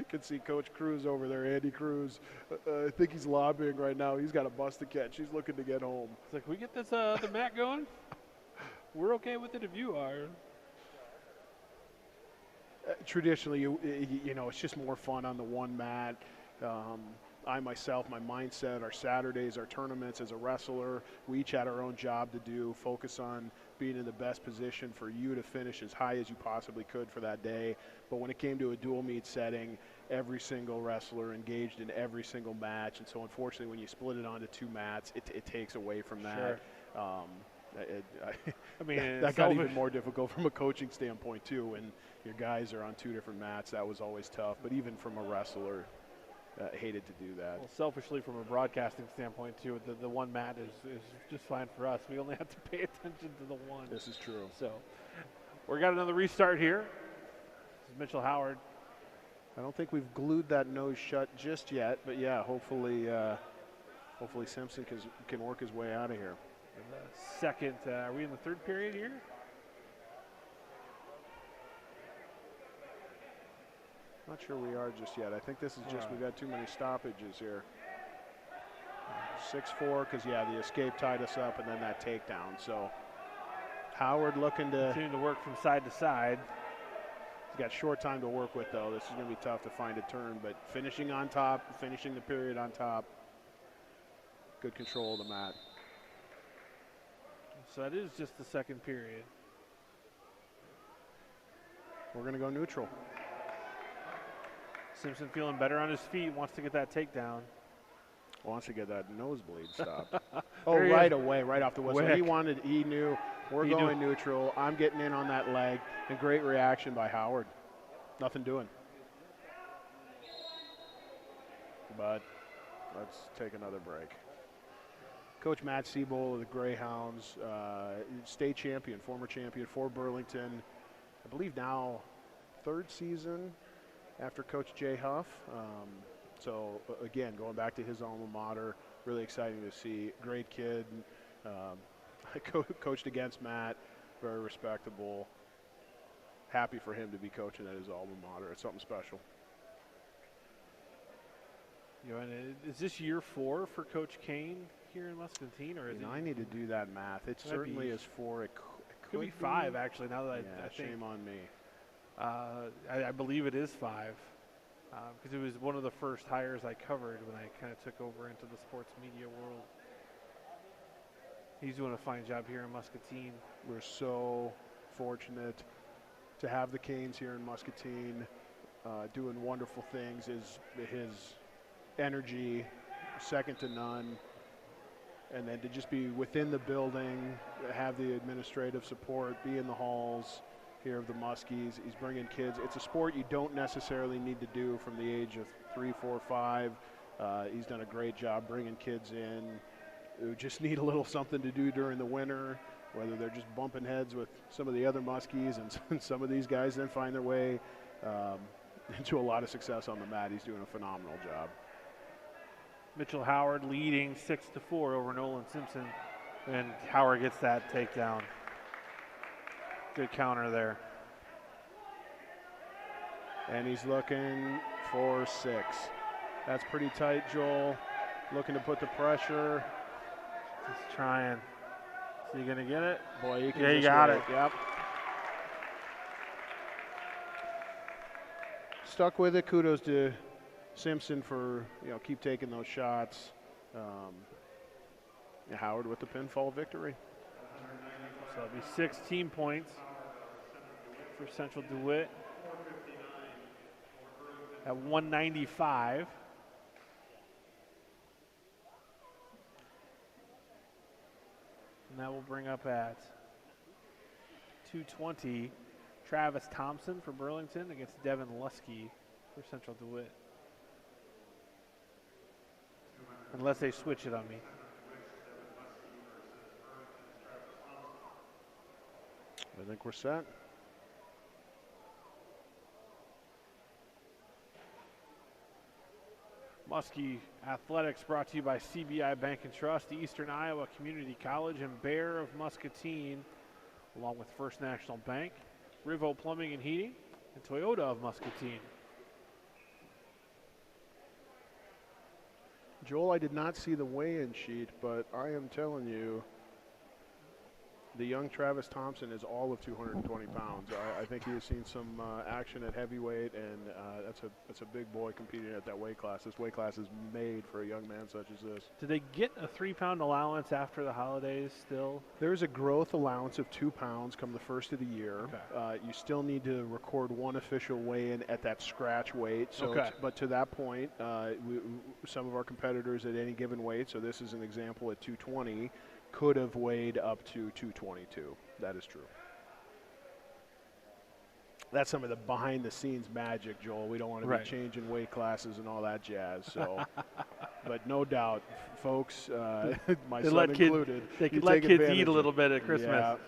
Can see Coach Cruz over there, Andy Cruz. I think he's lobbying right now. He's got a bus to catch. He's looking to get home. It's like, we get this the mat going? We're okay with it if you are. Traditionally, you know, it's just more fun on the one mat. I myself, my mindset, our Saturdays, our tournaments as a wrestler, we each had our own job to do, focus on being in the best position for you to finish as high as you possibly could for that day. But when it came to a dual meet setting, every single wrestler engaged in every single match. And so unfortunately, when you split it onto two mats, it takes away from that. Sure. I mean, that got even more difficult from a coaching standpoint too. When your guys are on two different mats, that was always tough. But even from a wrestler, hated to do that. Well, selfishly, from a broadcasting standpoint too, the one mat is just fine for us. We only have to pay attention to the one. This is true. So we got another restart here. This is Mitchell Howard. I don't think we've glued that nose shut just yet, but yeah, hopefully Simpson can work his way out of here. Second, are we in the third period here? Not sure we are just yet. I think this is just, we've got too many stoppages here. 6-4, because, yeah, the escape tied us up, and then that takedown. So Howard looking to continue to work from side to side. He's got short time to work with, though. This is going to be tough to find a turn, but finishing on top, finishing the period on top. Good control of the mat. So that is just the second period. We're going to go neutral. Simpson feeling better on his feet, wants to get that takedown. Wants to get that nosebleed stopped. Oh, right away, right off the whistle. He knew, we're going neutral. I'm getting in on that leg. And great reaction by Howard. Nothing doing. But let's take another break. Coach Matt Siebel of the Greyhounds, state champion, former champion for Burlington. I believe now third season after Coach Jay Huff. So again, going back to his alma mater, really exciting to see. Great kid. Coached against Matt, very respectable. Happy for him to be coaching at his alma mater. It's something special. You know, and is this year 4 for Coach Kane here in Muscatine, or is it? I need to do that math. It certainly is 4. It could be 5 actually. Now that I think. Shame on me. I believe it is 5, because it was one of the first hires I covered when I kind of took over into the sports media world. He's doing a fine job here in Muscatine. We're so fortunate to have the Canes here in Muscatine, doing wonderful things. His energy, second to none. And then to just be within the building, have the administrative support, be in the halls here of the Muskies. He's bringing kids. It's a sport you don't necessarily need to do from the age of 3, 4, 5. He's done a great job bringing kids in who just need a little something to do during the winter, whether they're just bumping heads with some of the other Muskies, and some of these guys then find their way into a lot of success on the mat. He's doing a phenomenal job. Mitchell Howard leading 6-4 over Nolan Simpson, and Howard gets that takedown. Good counter there. And he's looking for 6. That's pretty tight, Joel. Looking to put the pressure. Just trying. Is he going to get it? Boy, you can you got it. Yep. Stuck with it. Kudos to Simpson for, keep taking those shots. Howard with the pinfall victory. So it'll be 16 points for Central DeWitt at 195. And that will bring up at 220 Travis Thompson for Burlington against Devin Lusky for Central DeWitt. Unless they switch it on me. I think we're set. Muskie Athletics brought to you by CBI Bank and Trust, Eastern Iowa Community College, and Bear of Muscatine, along with First National Bank, RIVO Plumbing and Heating, and Toyota of Muscatine. Joel, I did not see the weigh-in sheet, but I am telling you, the young Travis Thompson is all of 220 pounds. I think he has seen some action at heavyweight, and that's a big boy competing at that weight class. This weight class is made for a young man such as this. Do they get a 3-pound allowance after the holidays still? There's a growth allowance of 2 pounds come the first of the year. Okay. You still need to record one official weigh-in at that scratch weight. So okay. But to that point, some of our competitors at any given weight, so this is an example at 220, could have weighed up to 222. That is true. That's some of the behind-the-scenes magic, Joel. We don't want to be changing weight classes and all that jazz. So, but no doubt, folks, my son included, they could let kids eat a little bit at Christmas.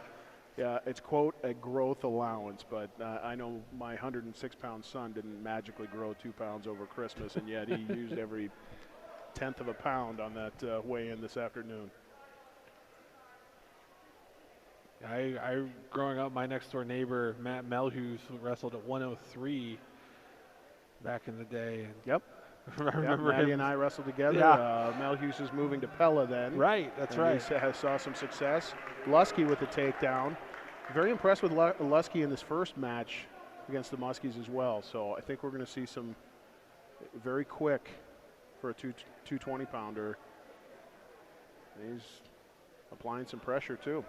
Yeah, it's, quote, a growth allowance, but I know my 106-pound son didn't magically grow 2 pounds over Christmas, and yet he used every tenth of a pound on that weigh-in this afternoon. I growing up, my next door neighbor Matt Melhuse wrestled at 103 back in the day. And yep. I remember Maddie him. and I wrestled together. Yeah. Melhuse is moving to Pella then. Right, that's right. He saw some success. Lusky with the takedown. Very impressed with Lusky in this first match against the Muskies as well. So I think we're going to see some very quick for a 220-pounder. He's applying some pressure too.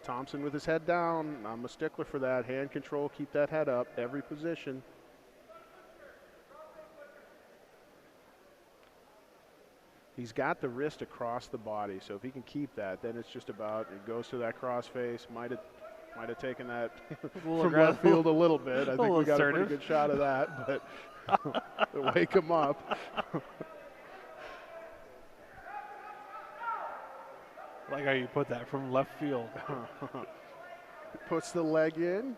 Thompson with his head down. I'm a stickler for that. Hand control, keep that head up, every position. He's got the wrist across the body, so if he can keep that, then it's just about, it goes to that cross face. Might have taken that from left field a little bit. I think we got a pretty good shot of that, but wake him up. I like how you put that, from left field. Puts the leg in.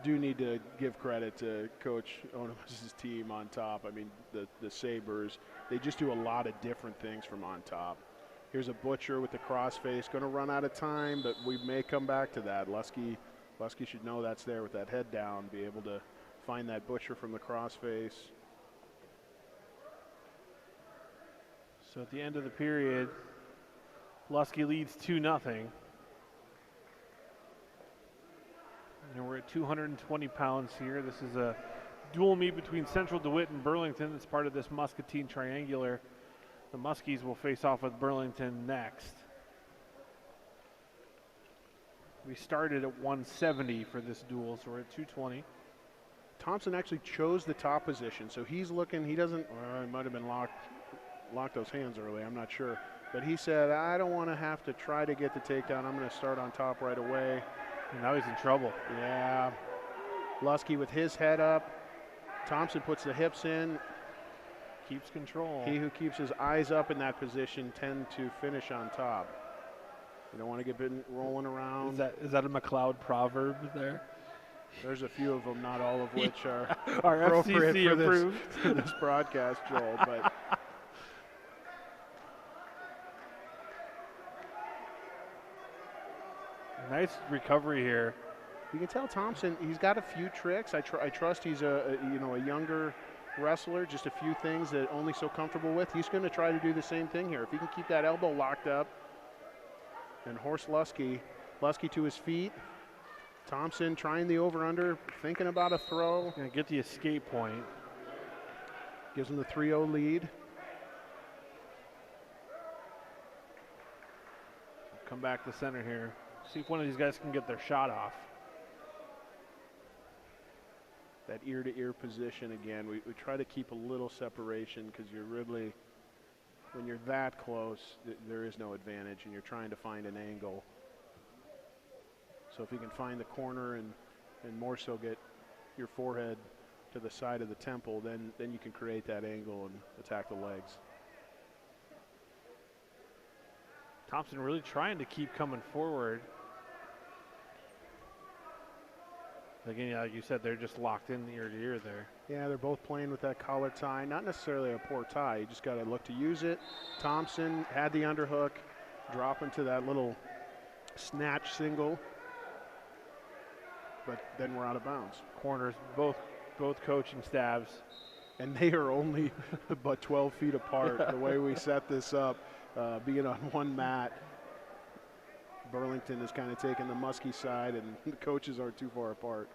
Do need to give credit to Coach Onomus' team on top. I mean, the Sabers, they just do a lot of different things from on top. Here's a Butcher with the crossface, going to run out of time, but we may come back to that. Lusky should know that's there with that head down, be able to find that Butcher from the crossface. So at the end of the period, Lusky leads 2-0. And we're at 220 pounds here. This is a dual meet between Central DeWitt and Burlington. It's part of this Muscatine triangular. The Muskies will face off with Burlington next. We started at 170 for this duel, so we're at 220. Thompson actually chose the top position, so he's looking, he doesn't, or he might have been locked those hands early, I'm not sure. But he said, I don't want to have to try to get the takedown. I'm going to start on top right away. And now he's in trouble. Yeah. Lusky with his head up. Thompson puts the hips in. Keeps control. He who keeps his eyes up in that position tend to finish on top. You don't want to get rolling around. Is that a McLeod proverb there? There's a few of them, not all of which are appropriate FCC approved for this broadcast, Joel. But nice recovery here. You can tell Thompson, he's got a few tricks. I trust he's a younger wrestler, just a few things that only so comfortable with. He's going to try to do the same thing here. If he can keep that elbow locked up and horse Lusky to his feet. Thompson trying the over-under, thinking about a throw. Going to get the escape point. Gives him the 3-0 lead. Come back to center here. See if one of these guys can get their shot off. That ear-to-ear position again. We try to keep a little separation because you're really, when you're that close, there is no advantage, and you're trying to find an angle. So if you can find the corner and more so get your forehead to the side of the temple, then you can create that angle and attack the legs. Thompson really trying to keep coming forward. Again, like you said, they're just locked in ear to ear there. Yeah, they're both playing with that collar tie. Not necessarily a poor tie. You just got to look to use it. Thompson had the underhook, drop into that little snatch single. but then we're out of bounds. Corners, both coaching staffs. And they are only but 12 feet apart. The way we set this up, being on one mat, Burlington is kind of taking the Muskie side, and the coaches aren't too far apart.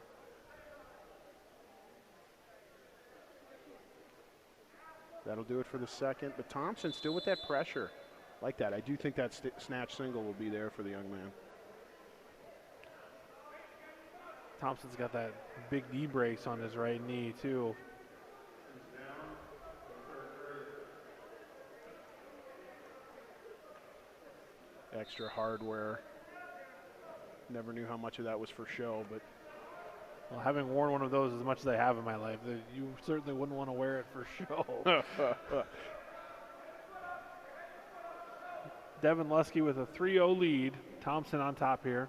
That'll do it for the second. But Thompson still with that pressure. Like that. I do think that snatch single will be there for the young man. Thompson's got that big knee brace on his right knee, too. Extra hardware. Never knew how much of that was for show, but well, having worn one of those as much as I have in my life, you certainly wouldn't want to wear it for show. Devin Lusky with a 3-0 lead. Thompson on top here.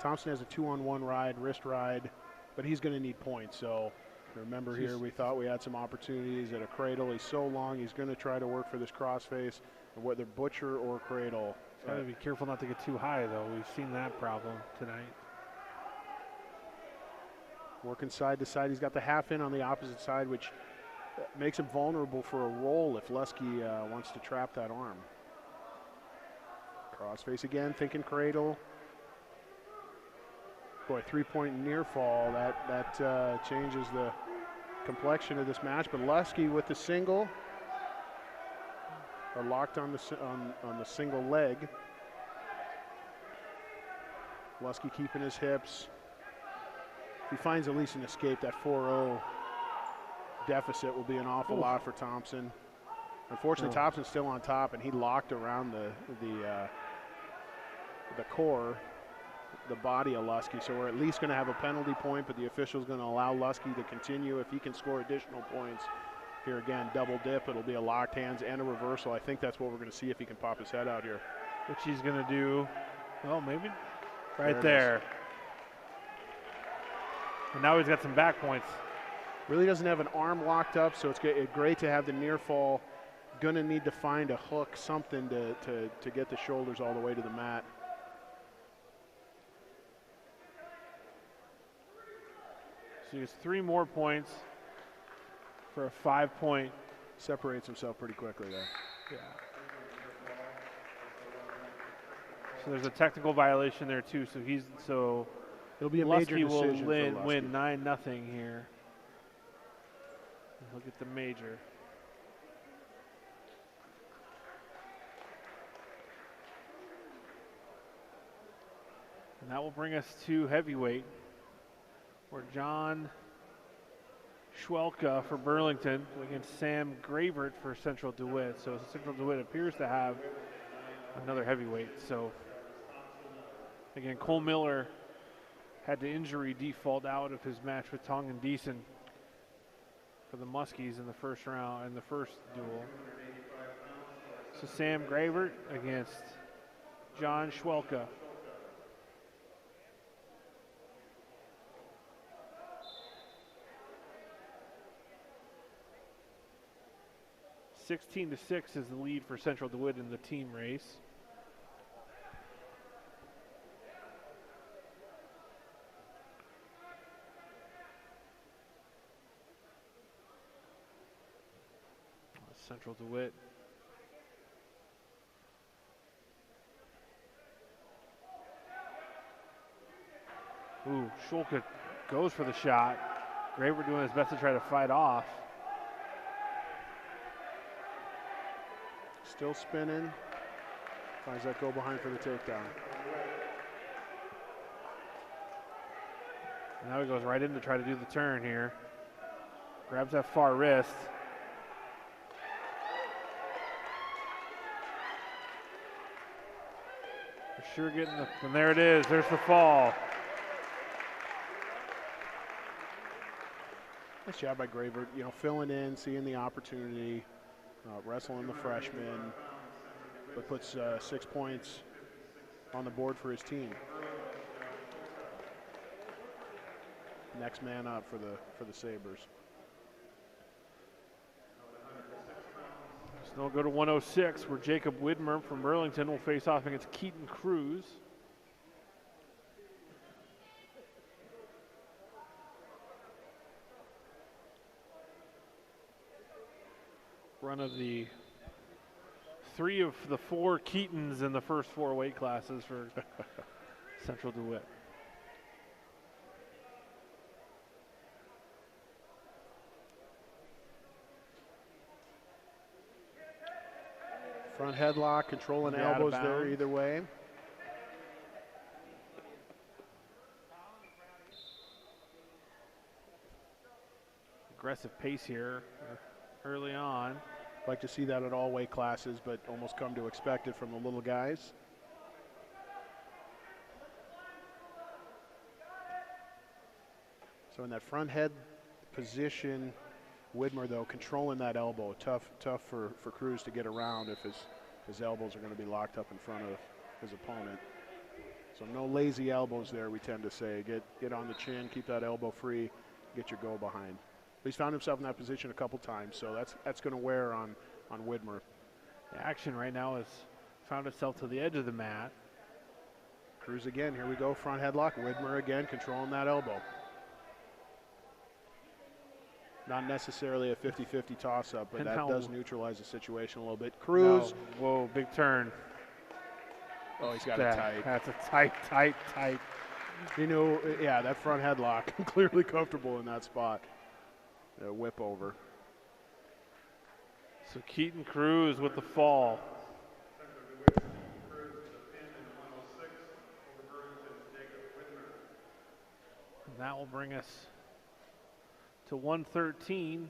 Thompson has a 2-on-1 ride, wrist ride, but he's going to need points. So remember here, we thought we had some opportunities at a cradle. He's so long, he's going to try to work for this crossface, whether butcher or cradle. Got to be careful not to get too high, though. We've seen that problem tonight. Working side to side. He's got the half in on the opposite side, which makes him vulnerable for a roll if Lusky wants to trap that arm. Crossface again, thinking cradle. Boy, 3-point near fall. That changes the complexion of this match. But Lusky with the single. Are locked on the single leg. Lusky keeping his hips. If he finds at least an escape, that 4-0 deficit will be an awful lot for Thompson. Unfortunately, Thompson's still on top, and he locked around the core, the body of Lusky. So we're at least going to have a penalty point, but the official's going to allow Lusky to continue if he can score additional points. Here again, double dip. It'll be a locked hands and a reversal. I think that's what we're going to see if he can pop his head out here. Which he's going to do. Well, maybe right there. And now he's got some back points. Really doesn't have an arm locked up, so it's great to have the near fall. Going to need to find a hook, something to get the shoulders all the way to the mat. So he has 3 more points for a 5-point. Separates himself pretty quickly there. Yeah. So there's a technical violation there too. So it'll be a Lusky major decision will win 9-0 here. He'll get the major. And that will bring us to heavyweight, where John Schwelka for Burlington against Sam Gravert for Central DeWitt. So Central DeWitt appears to have another heavyweight. So again, Cole Miller had the injury default out of his match with Tongan Deason for the Muskies in the first round, in the first duel. So Sam Gravert against John Schwelka. (16-6) is the lead for Central DeWitt in the team race. Central DeWitt. Ooh, Schulke goes for the shot. Graver doing his best to try to fight off. Still spinning. Finds that go behind for the takedown. And now he goes right in to try to do the turn here. Grabs that far wrist. For sure getting the, and there it is, there's the fall. Nice job by Graver, you know, filling in, seeing the opportunity, wrestling the freshman, but puts 6 points on the board for his team. Next man up for the Sabers. So we'll go to 106, where Jacob Widmer from Burlington will face off against Keaton Cruz. Run of the 3 of the 4 Keatons in the first 4 weight classes for Central DeWitt. Front headlock, controlling elbows there either way. Aggressive pace here early on. Like to see that at all weight classes, but almost come to expect it from the little guys. So in that front head position, Widmer, though, controlling that elbow. Tough for Cruz to get around if his elbows are going to be locked up in front of his opponent. So no lazy elbows there, we tend to say. Get on the chin, keep that elbow free, get your go behind. But he's found himself in that position a couple times, so that's going to wear on Widmer. The action right now has found itself to the edge of the mat. Cruz again, here we go, front headlock. Widmer again, controlling that elbow. Not necessarily a 50-50 toss-up, but that does neutralize the situation a little bit. Cruz. No. Whoa, big turn. Oh, he's got it tight. That's a tight. You know, yeah, that front headlock, clearly comfortable in that spot. Whip over. So Keaton Cruz with the fall. And that will bring us to 113.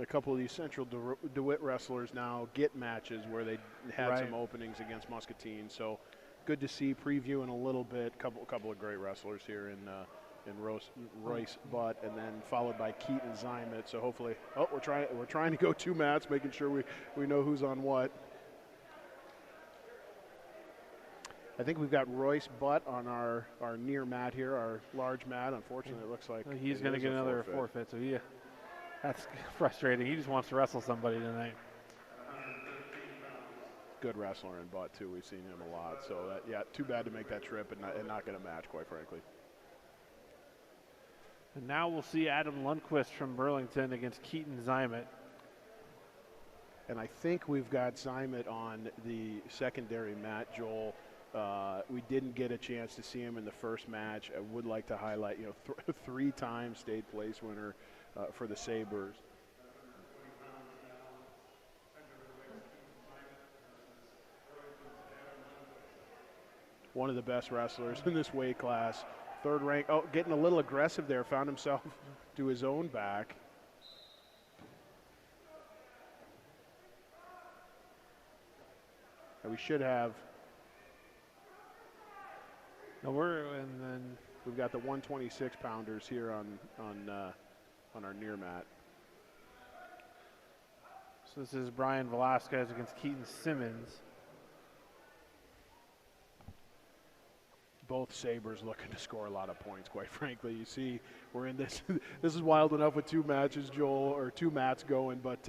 A couple of these Central DeWitt wrestlers now get matches where they had some openings against Muscatine. So good to see, previewing a little bit. Couple of great wrestlers here in Royce Butt, and then followed by Keaton Zimet. So hopefully, we're trying to go 2 mats, making sure we know who's on what. I think we've got Royce Butt on our near mat here, our large mat. Unfortunately, it looks like he's going to get another forfeit. So that's frustrating. He just wants to wrestle somebody tonight. Good wrestler in Butt too. We've seen him a lot. So too bad to make that trip and not get a match, quite frankly. And now we'll see Adam Lundquist from Burlington against Keaton Zimet. And I think we've got Zimet on the secondary mat, Joel. We didn't get a chance to see him in the first match. I would like to highlight, 3-time state place winner for the Sabers. One of the best wrestlers in this weight class. 3rd rank. Oh, getting a little aggressive there. Found himself to his own back. And we should have. No, and then we've got the 126 pounders here on our near mat. So this is Brian Velasquez against Keaton Simmons. Both Sabers looking to score a lot of points, quite frankly. You see, we're in this. This is wild enough with 2 matches, Joel, or 2 mats going, but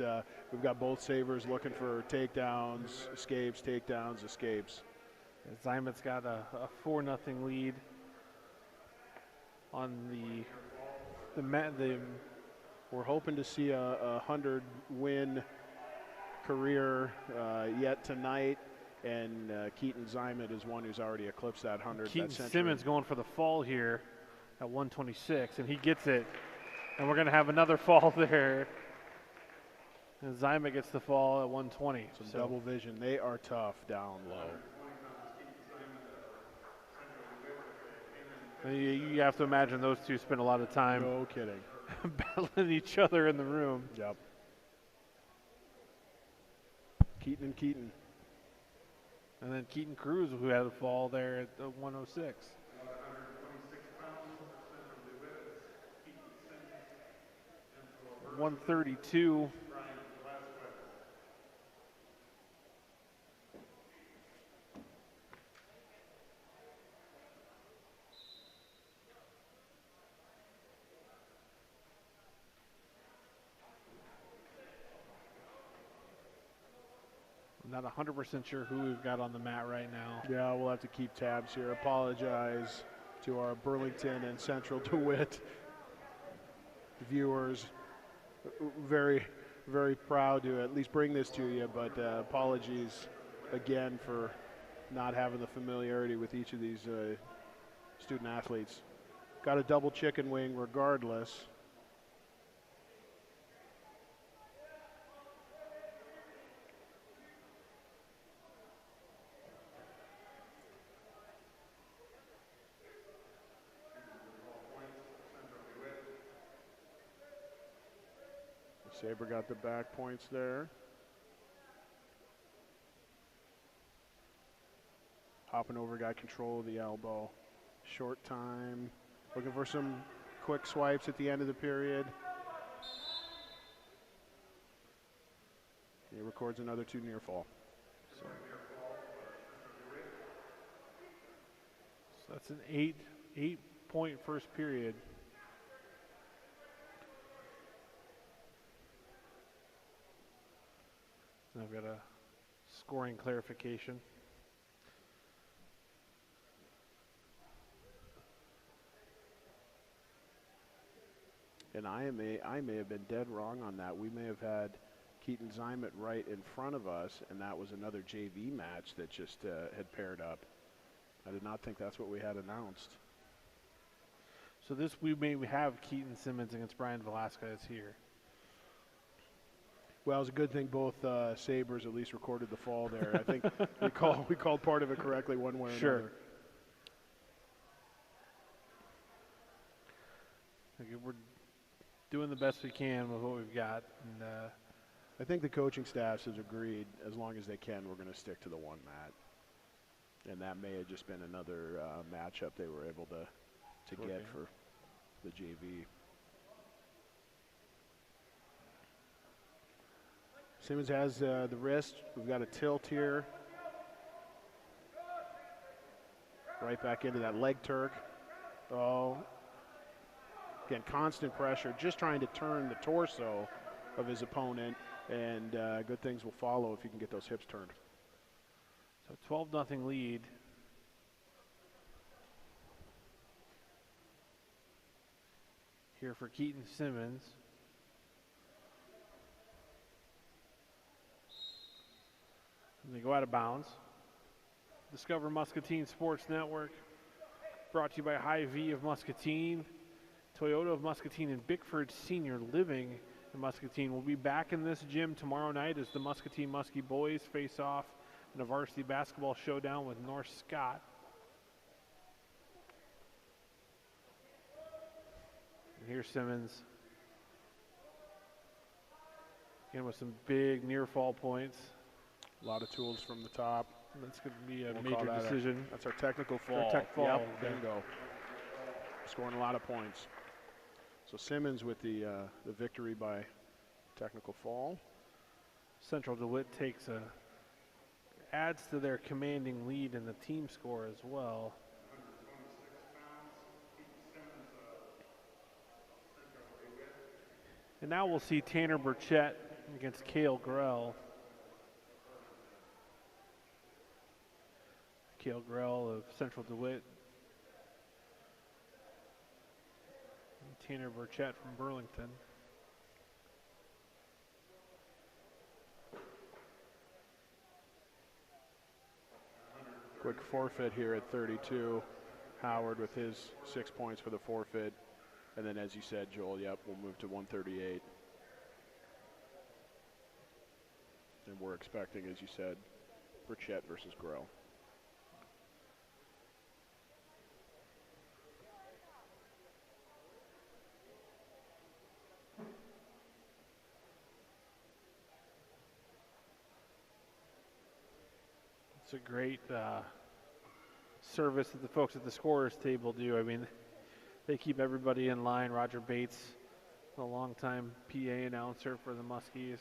we've got both Sabers looking for takedowns, escapes, takedowns, escapes. Zimet's got a 4-0 lead on the mat. We're hoping to see a 100-win career yet tonight. And Keaton Zimet is one who's already eclipsed that 100. Keaton Simmons going for the fall here at 126, and he gets it. And we're going to have another fall there. And Zimet gets the fall at 120. So double vision. They are tough down low. You have to imagine those two spend a lot of time. No kidding. Battling each other in the room. Yep. Keaton and Keaton. And then Keaton Cruz, who had a fall there at the 106. 132. Not 100% sure who we've got on the mat right now. Yeah, we'll have to keep tabs here. Apologize to our Burlington and Central DeWitt viewers. Very, very proud to at least bring this to you, but apologies again for not having the familiarity with each of these student athletes. Got a double chicken wing regardless. Saber got the back points there. Hopping over, got control of the elbow. Short time. Looking for some quick swipes at the end of the period. He records another 2 near fall. So that's an 8-point first period. And I've got a scoring clarification. And I may have been dead wrong on that. We may have had Keaton Zymet right in front of us, and that was another JV match that just had paired up. I did not think that's what we had announced. So this, we may have Keaton Simmons against Brian Velasquez here. Well, it's a good thing both Sabers at least recorded the fall there. I think we called part of it correctly one way or another. Okay, we're doing the best we can with what we've got. And I think the coaching staffs has agreed, as long as they can, we're going to stick to the one mat. And that may have just been another matchup they were able to get for the JV. Simmons has the wrist. We've got a tilt here. Right back into that leg Turk. Oh. Again, constant pressure, just trying to turn the torso of his opponent, and good things will follow if you can get those hips turned. So 12-0 lead. Here for Keaton Simmons. And they go out of bounds. Discover Muscatine Sports Network. Brought to you by Hy-Vee of Muscatine, Toyota of Muscatine, and Bickford Senior Living in Muscatine. We'll be back in this gym tomorrow night as the Muscatine Muskie boys face off in a varsity basketball showdown with North Scott. And here's Simmons. Again with some big near fall points. A lot of tools from the top. That's going to be a major decision. That's our technical fall. Our tech fall. Yep, bingo. Scoring a lot of points. So Simmons with the victory by technical fall. Central DeWitt adds to their commanding lead in the team score as well. And now we'll see Tanner Burchett against Cale Grell. Cale Grell of Central DeWitt. And Tanner Burchett from Burlington. Quick forfeit here at 32. Howard with his 6 points for the forfeit. And then, as you said, Joel, yep, we'll move to 138. And we're expecting, as you said, Burchett versus Grell. It's a great service that the folks at the scorers table do. I mean, they keep everybody in line. Roger Bates, a longtime PA announcer for the Muskies.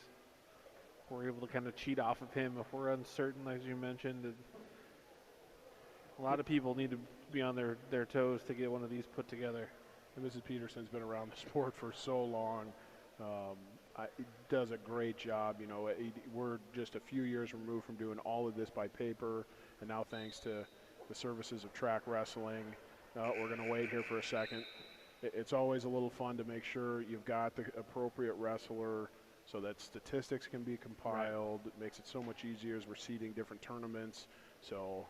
We're able to kind of cheat off of him if we're uncertain, as you mentioned. And a lot of people need to be on their toes to get one of these put together. And Mrs. Peterson's been around the sport for so long. does a great job. You know, we're just a few years removed from doing all of this by paper, and now thanks to the services of track wrestling, we're going to wait here for a second. It's always a little fun to make sure you've got the appropriate wrestler so that statistics can be compiled. Right. It makes it so much easier as we're seeding different tournaments. So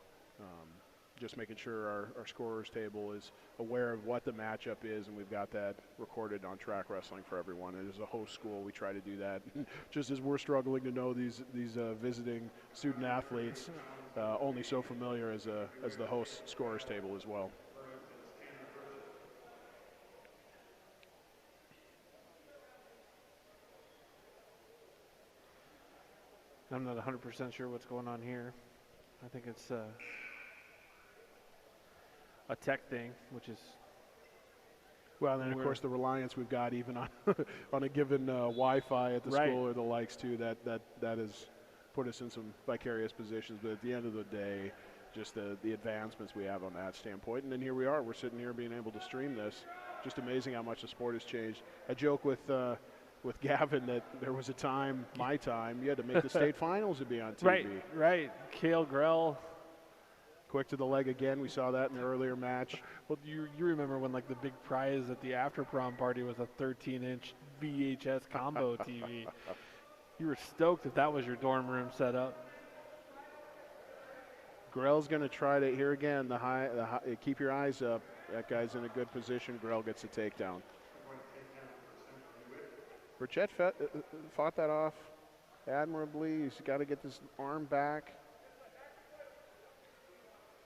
just making sure our scorers table is aware of what the matchup is, and we've got that recorded on track wrestling for everyone. And as a host school, we try to do that. Just as we're struggling to know these visiting student athletes, only so familiar as the host scorers table as well. I'm not 100% sure what's going on here. I think it's a tech thing, which is well, and then of course the reliance we've got even on on a given Wi-Fi at the school or the likes too. That has put us in some vicarious positions. But at the end of the day, just the advancements we have on that standpoint. And then here we are. We're sitting here being able to stream this. Just amazing how much the sport has changed. I joke with Gavin that there was a time, my time, you had to make the state finals to be on TV. Right. Cale Grell. Quick to the leg again. We saw that in the earlier match. Well, you remember when like the big prize at the after prom party was a 13-inch VHS combo TV. You were stoked if that was your dorm room setup. Grell's going to try to, here again, the high, keep your eyes up. That guy's in a good position. Grell gets the takedown. Burchett fought that off admirably. He's got to get this arm back.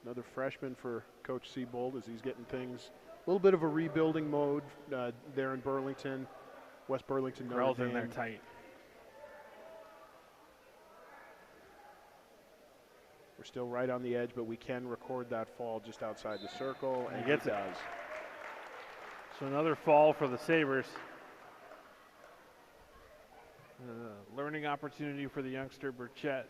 Another freshman for Coach Seabold as he's getting things, a little bit of a rebuilding mode there in Burlington. West Burlington. Grell's in there tight. We're still right on the edge, but we can record that fall just outside the circle, and he gets it. Does. So another fall for the Sabers. Learning opportunity for the youngster Burchett.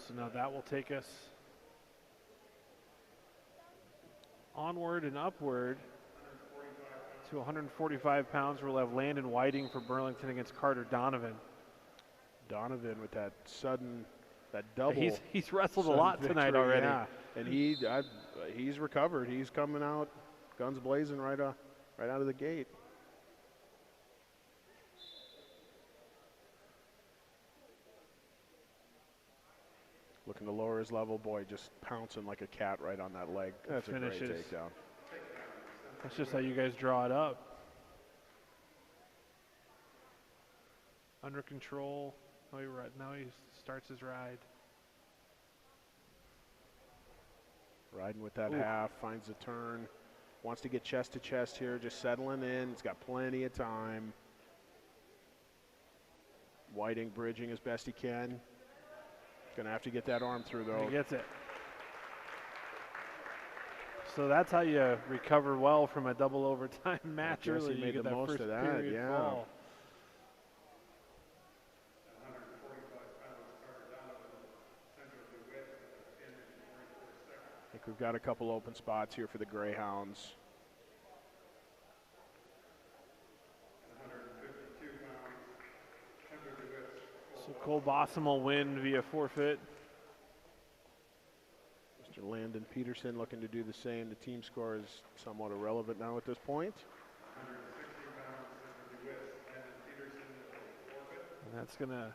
So now that will take us onward and upward to 145 pounds. We'll have Landon Whiting for Burlington against Carter Donovan. Donovan with that sudden, that double. He's wrestled a lot tonight victory, already. Yeah. And he's recovered. He's coming out guns blazing right out of the gate. Looking to lower his level, boy, just pouncing like a cat right on that leg. That's a great takedown. That's just how you guys draw it up. Under control. Now he starts his ride. Riding with that half, finds the turn. Wants to get chest to chest here, just settling in. He's got plenty of time. Whiting bridging as best he can. Gonna have to get that arm through though. He gets it. So that's how you recover well from a double overtime match. Really, he made the most of that. Yeah. Fall. I think we've got a couple open spots here for the Greyhounds. So Cole Bossum will win via forfeit. Mr. Landon Peterson looking to do the same. The team score is somewhat irrelevant now at this point. And that's going to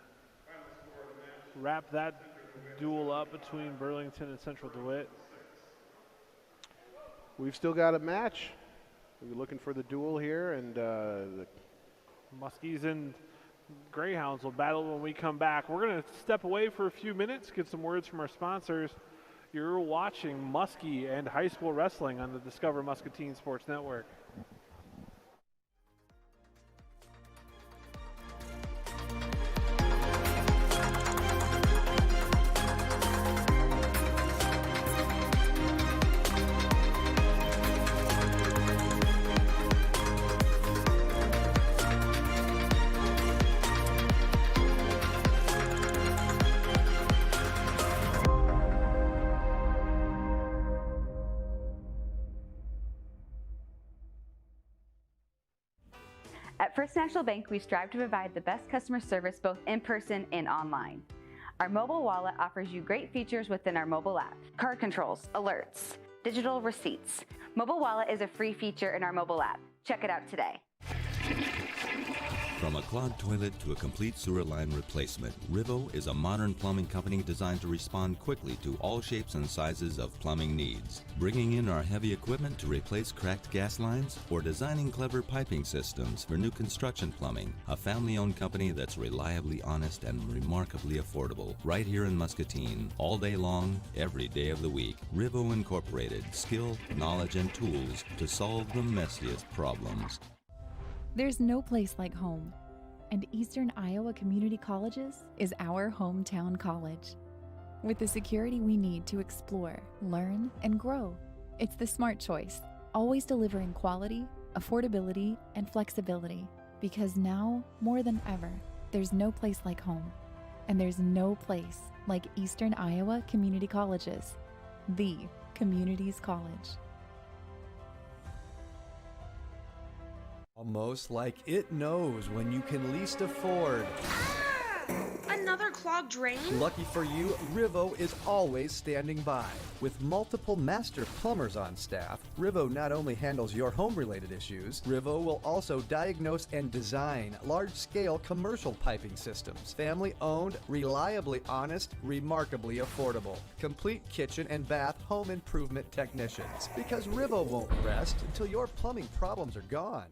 wrap that duel up between Burlington and Central DeWitt. We've still got a match. We're looking for the duel here, and the Muskies and Greyhounds will battle when we come back. We're going to step away for a few minutes, get some words from our sponsors. You're watching Muskie and High School Wrestling on the Discover Muscatine Sports Network. At First National Bank, we strive to provide the best customer service both in person and online. Our mobile wallet offers you great features within our mobile app: card controls, alerts, digital receipts. Mobile wallet is a free feature in our mobile app. Check it out today. From a clogged toilet to a complete sewer line replacement, RIVO is a modern plumbing company designed to respond quickly to all shapes and sizes of plumbing needs. Bringing in our heavy equipment to replace cracked gas lines, or designing clever piping systems for new construction plumbing, a family-owned company that's reliably honest and remarkably affordable. Right here in Muscatine, all day long, every day of the week. RIVO Incorporated, skill, knowledge, and tools to solve the messiest problems. There's no place like home, and Eastern Iowa Community Colleges is our hometown college. With the security we need to explore, learn, and grow, it's the smart choice, always delivering quality, affordability, and flexibility, because now, more than ever, there's no place like home, and there's no place like Eastern Iowa Community Colleges, the community's college. Almost like it knows when you can least afford. Another clogged drain? Lucky for you, RIVO is always standing by. With multiple master plumbers on staff, RIVO not only handles your home-related issues, RIVO will also diagnose and design large-scale commercial piping systems. Family-owned, reliably honest, remarkably affordable. Complete kitchen and bath home improvement technicians. Because RIVO won't rest until your plumbing problems are gone.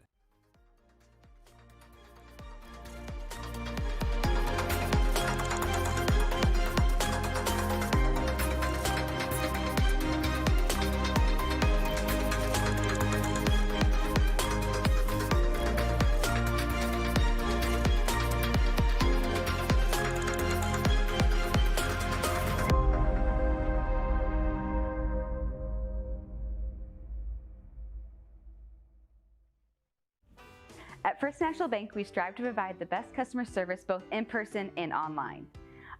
At First National Bank, we strive to provide the best customer service both in person and online.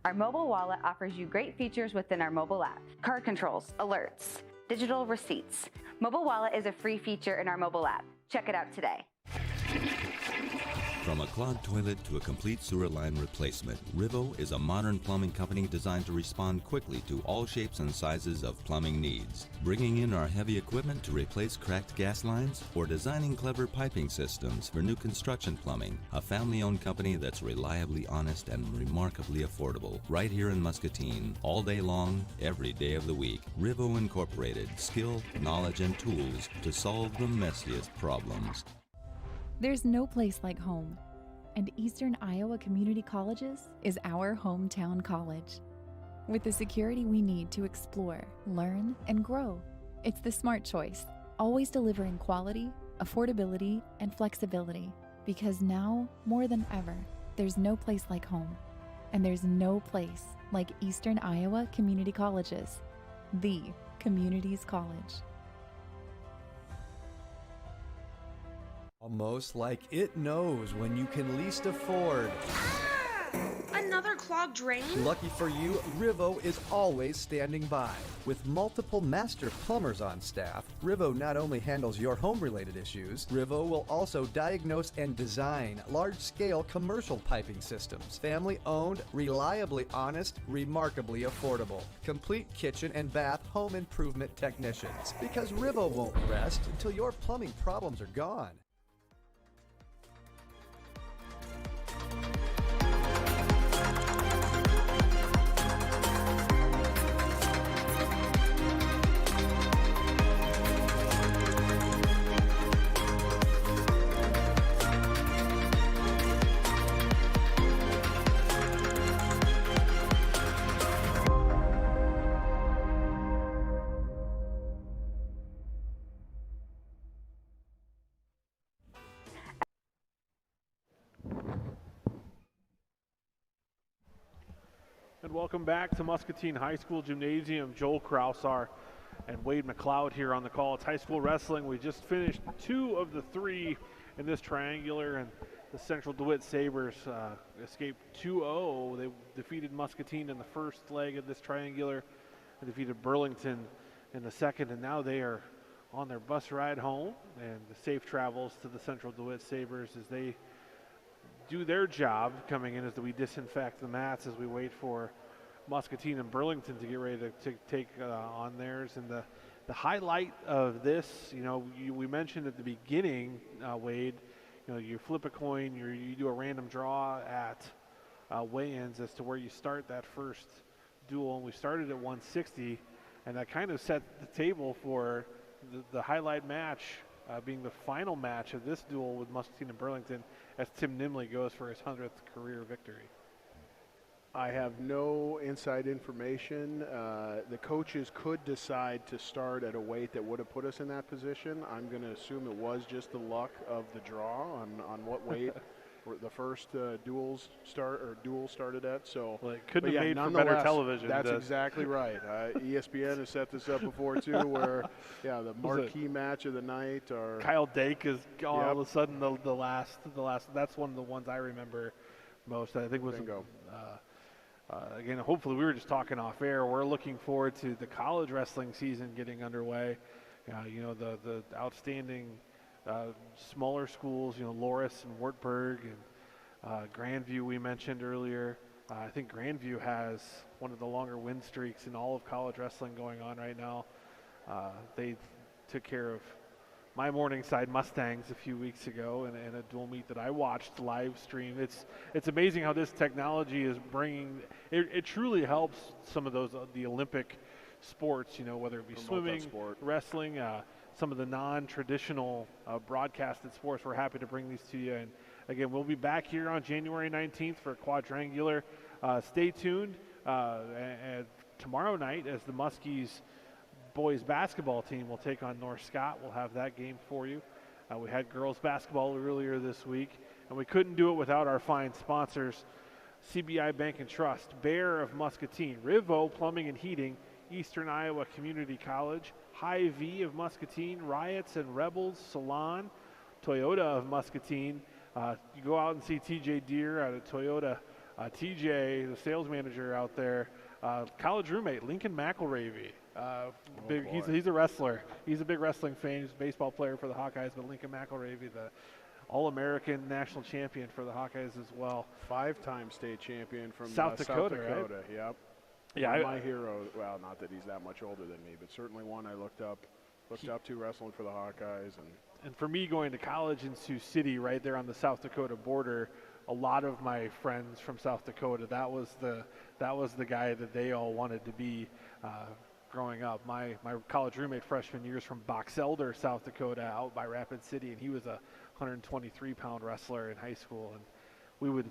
Our mobile wallet offers you great features within our mobile app: card controls, alerts, digital receipts. Mobile wallet is a free feature in our mobile app. Check it out today. From a clogged toilet to a complete sewer line replacement, RIVO is a modern plumbing company designed to respond quickly to all shapes and sizes of plumbing needs. Bringing in our heavy equipment to replace cracked gas lines, or designing clever piping systems for new construction plumbing, a family-owned company that's reliably honest and remarkably affordable. Right here in Muscatine, all day long, every day of the week. RIVO Incorporated, skill, knowledge, and tools to solve the messiest problems. There's no place like home, and Eastern Iowa Community Colleges is our hometown college. With the security we need to explore, learn, and grow, it's the smart choice, always delivering quality, affordability, and flexibility, because now, more than ever, there's no place like home, and there's no place like Eastern Iowa Community Colleges, the community's college. Almost like it knows when you can least afford. Another clogged drain? Lucky for you, RIVO is always standing by. With multiple master plumbers on staff, RIVO not only handles your home-related issues, RIVO will also diagnose and design large-scale commercial piping systems. Family-owned, reliably honest, remarkably affordable. Complete kitchen and bath home improvement technicians. Because RIVO won't rest until your plumbing problems are gone. And welcome back to Muscatine High School Gymnasium. Joel Krausar and Wade McLeod here on the call. It's high school wrestling. We just finished 2 of the 3 in this triangular, and the Central DeWitt Sabers escaped 2-0. They defeated Muscatine in the first leg of this triangular and defeated Burlington in the second, and now they are on their bus ride home, and the safe travels to the Central DeWitt Sabers as they do their job coming in as we disinfect the mats as we wait for Muscatine and Burlington to get ready to take on theirs. And the highlight of this, we mentioned at the beginning, Wade, you flip a coin, you do a random draw at weigh-ins as to where you start that first duel, and we started at 160, and that kind of set the table for the highlight match being the final match of this duel with Muscatine and Burlington as Tim Nimly goes for his 100th career victory. I have no inside information. The coaches could decide to start at a weight that would have put us in that position. I'm going to assume it was just the luck of the draw on what weight the first duel started at. So well, it couldn't have made for better television. That's exactly right. ESPN has set this up before too, where the marquee match of the night. Kyle Dake is all of a sudden the last. That's one of the ones I remember most. I think was Bingo. Again, hopefully we were just talking off air. We're looking forward to the college wrestling season getting underway. The outstanding smaller schools, Loris and Wartburg and Grandview we mentioned earlier. I think Grandview has one of the longer win streaks in all of college wrestling going on right now. They took care of my Morningside Mustangs a few weeks ago in a dual meet that I watched live stream. It's amazing how this technology is bringing it truly helps some of those the Olympic sports, whether it be swimming, wrestling, some of the non-traditional broadcasted sports. We're happy to bring these to you. And again, we'll be back here on January 19th for Quadrangular. Stay tuned and tomorrow night as the Muskies boys basketball team will take on North Scott. We'll have that game for you. We had girls basketball earlier this week, and we couldn't do it without our fine sponsors, CBI Bank and Trust, Bear of Muscatine, RIVO Plumbing and Heating, Eastern Iowa Community College, Hy-Vee of Muscatine, Riots and Rebels, Salon, Toyota of Muscatine. You go out and see TJ Deere out of Toyota. TJ, the sales manager out there, college roommate, Lincoln McElravy. He's a wrestler. He's a big wrestling fan. He's a baseball player for the Hawkeyes, but Lincoln McElravy, the All-American national champion for the Hawkeyes as well. 5-time state champion from South Dakota, right? Yep. Yeah, my hero. Well, not that he's that much older than me, but certainly one I looked up to wrestling for the Hawkeyes. And for me, going to college in Sioux City, right there on the South Dakota border, a lot of my friends from South Dakota, that was the guy that they all wanted to be growing up. My college roommate freshman year is from Box Elder, South Dakota, out by Rapid City, and he was a 123-pound wrestler in high school. And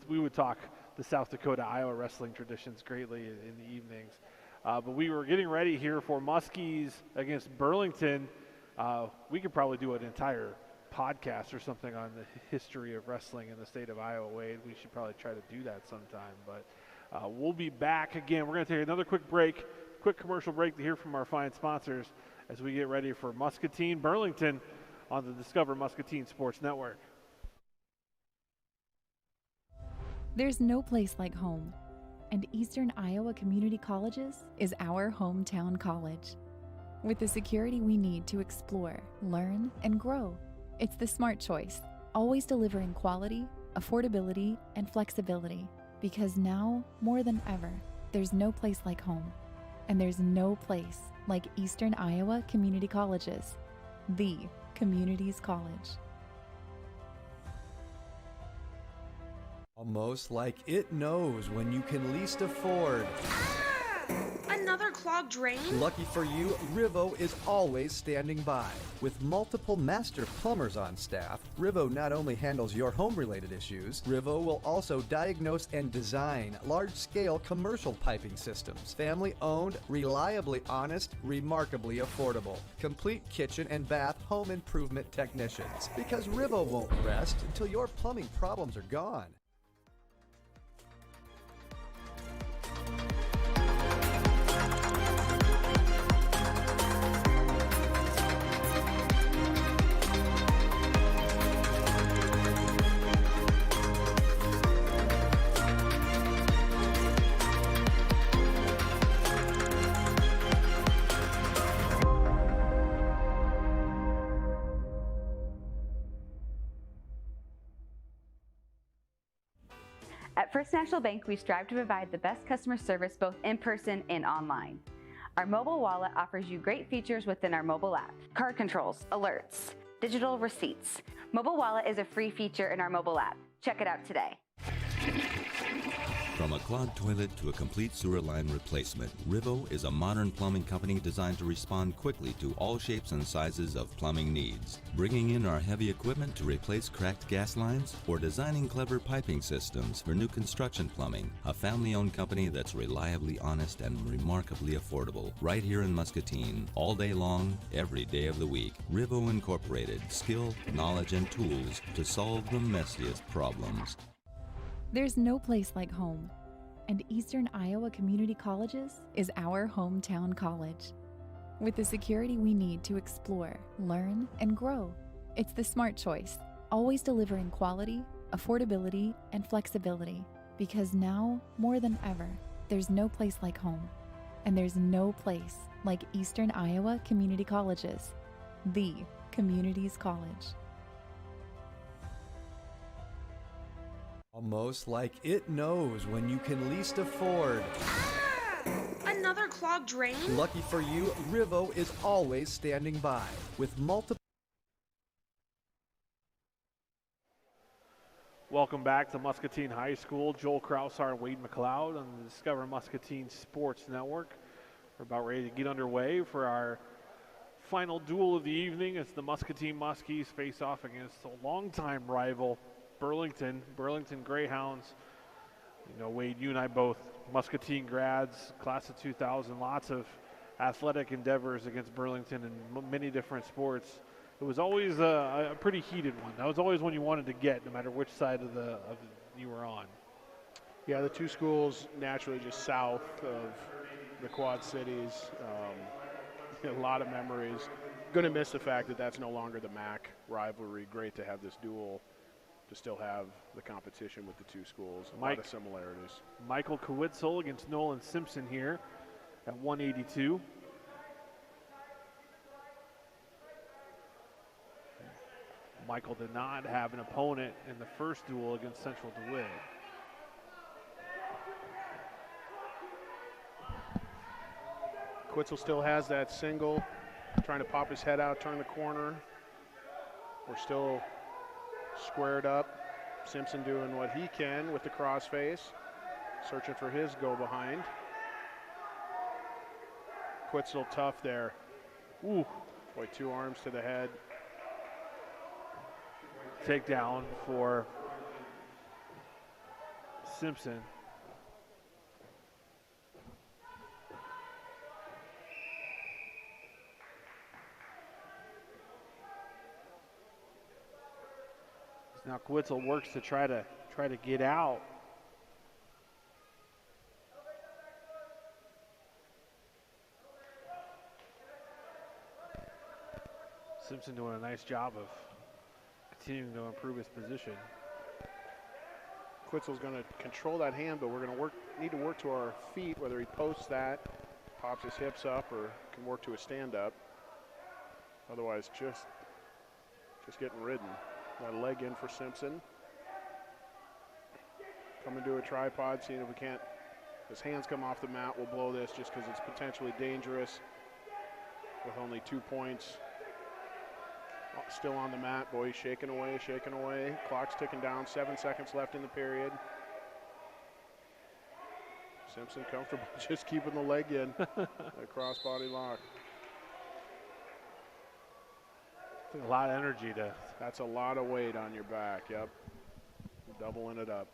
we would talk the South Dakota Iowa wrestling traditions greatly in the evenings. But we were getting ready here for Muskies against Burlington. We could probably do an entire podcast or something on the history of wrestling in the state of Iowa, Wade. We should probably try to do that sometime. But we'll be back again. We're going to take another quick commercial break to hear from our fine sponsors as we get ready for Muscatine Burlington on the Discover Muscatine Sports Network. There's no place like home, and Eastern Iowa Community Colleges is our hometown college. With the security we need to explore, learn, and grow, it's the smart choice, always delivering quality, affordability, and flexibility. Because now, more than ever, there's no place like home, and there's no place like Eastern Iowa Community Colleges, the community's college. Almost like it knows when you can least afford. Another clogged drain? Lucky for you, RIVO is always standing by. With multiple master plumbers on staff, RIVO not only handles your home-related issues, RIVO will also diagnose and design large-scale commercial piping systems. Family-owned, reliably honest, remarkably affordable. Complete kitchen and bath home improvement technicians. Because RIVO won't rest until your plumbing problems are gone. At First National Bank, we strive to provide the best customer service both in person and online. Our mobile wallet offers you great features within our mobile app. Card controls, alerts, digital receipts. Mobile wallet is a free feature in our mobile app. Check it out today. From a clogged toilet to a complete sewer line replacement, RIVO is a modern plumbing company designed to respond quickly to all shapes and sizes of plumbing needs. Bringing in our heavy equipment to replace cracked gas lines or designing clever piping systems for new construction plumbing, a family-owned company that's reliably honest and remarkably affordable. Right here in Muscatine, all day long, every day of the week. RIVO Incorporated, skill, knowledge, and tools to solve the messiest problems. There's no place like home, and Eastern Iowa Community Colleges is our hometown college. With the security we need to explore, learn, and grow, it's the smart choice, always delivering quality, affordability, and flexibility. Because now, more than ever, there's no place like home, and there's no place like Eastern Iowa Community Colleges, the community's college. Almost like it knows when you can least afford. Another clogged drain? Lucky for you, RIVO is always standing by with multiple. Welcome back to Muscatine High School. Joel Krausar and Wade McLeod on the Discover Muscatine Sports Network. We're about ready to get underway for our final duel of the evening as the Muscatine Muskies face off against a longtime rival, Burlington Greyhounds. You know, Wade, you and I both Muscatine grads, class of 2000, lots of athletic endeavors against Burlington in many different sports. It was always a pretty heated one. That was always one you wanted to get, no matter which side of you were on. Yeah, the two schools naturally just south of the Quad Cities. A lot of memories. Going to miss the fact that that's no longer the MAC rivalry. Great to have this duel, to still have the competition with the two schools. A lot of similarities. Michael Kwitzel against Nolan Simpson here at 182. Michael did not have an opponent in the first duel against Central DeWitt. Kwitzel still has that single, trying to pop his head out, turn the corner. We're still squared up. Simpson doing what he can with the crossface, searching for his go behind. Kwitzel tough there. Ooh, boy, two arms to the head. Takedown for Simpson. Now Kwitzel works to try to get out. Simpson doing a nice job of continuing to improve his position. Kwitzel's going to control that hand, but we're going to need to work to our feet, whether he posts that, pops his hips up, or can work to a stand-up. Otherwise, just getting ridden. That leg in for Simpson. Coming to a tripod, seeing if we can't, his hands come off the mat, we'll blow this just because it's potentially dangerous with only 2 points. Still on the mat, boy, he's shaking away, shaking away. Clock's ticking down, 7 seconds left in the period. Simpson comfortable just keeping the leg in. A cross-body lock. A lot of energy to. That's a lot of weight on your back, yep. Doubling it up.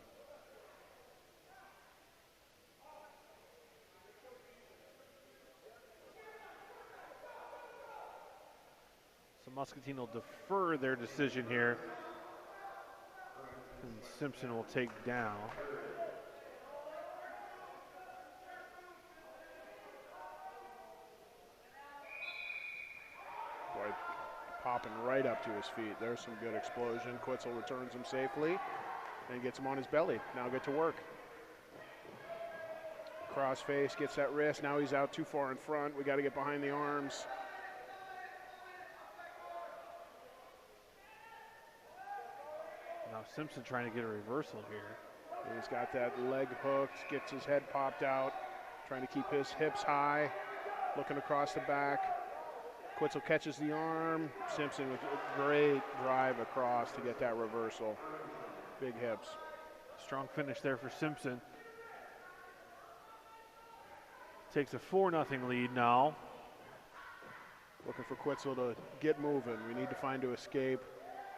So Muscatine will defer their decision here. And Simpson will take down. Boy, popping right up to his feet. There's some good explosion. Kwitzel returns him safely and gets him on his belly. Now get to work. Cross face, gets that wrist. Now he's out too far in front. We got to get behind the arms. Now Simpson trying to get a reversal here. He's got that leg hooked, gets his head popped out, trying to keep his hips high, looking across the back. Quitzel catches the arm. Simpson with a great drive across to get that reversal. Big hips. Strong finish there for Simpson. Takes a 4-0 lead now. Looking for Quitzel to get moving. We need to find to escape,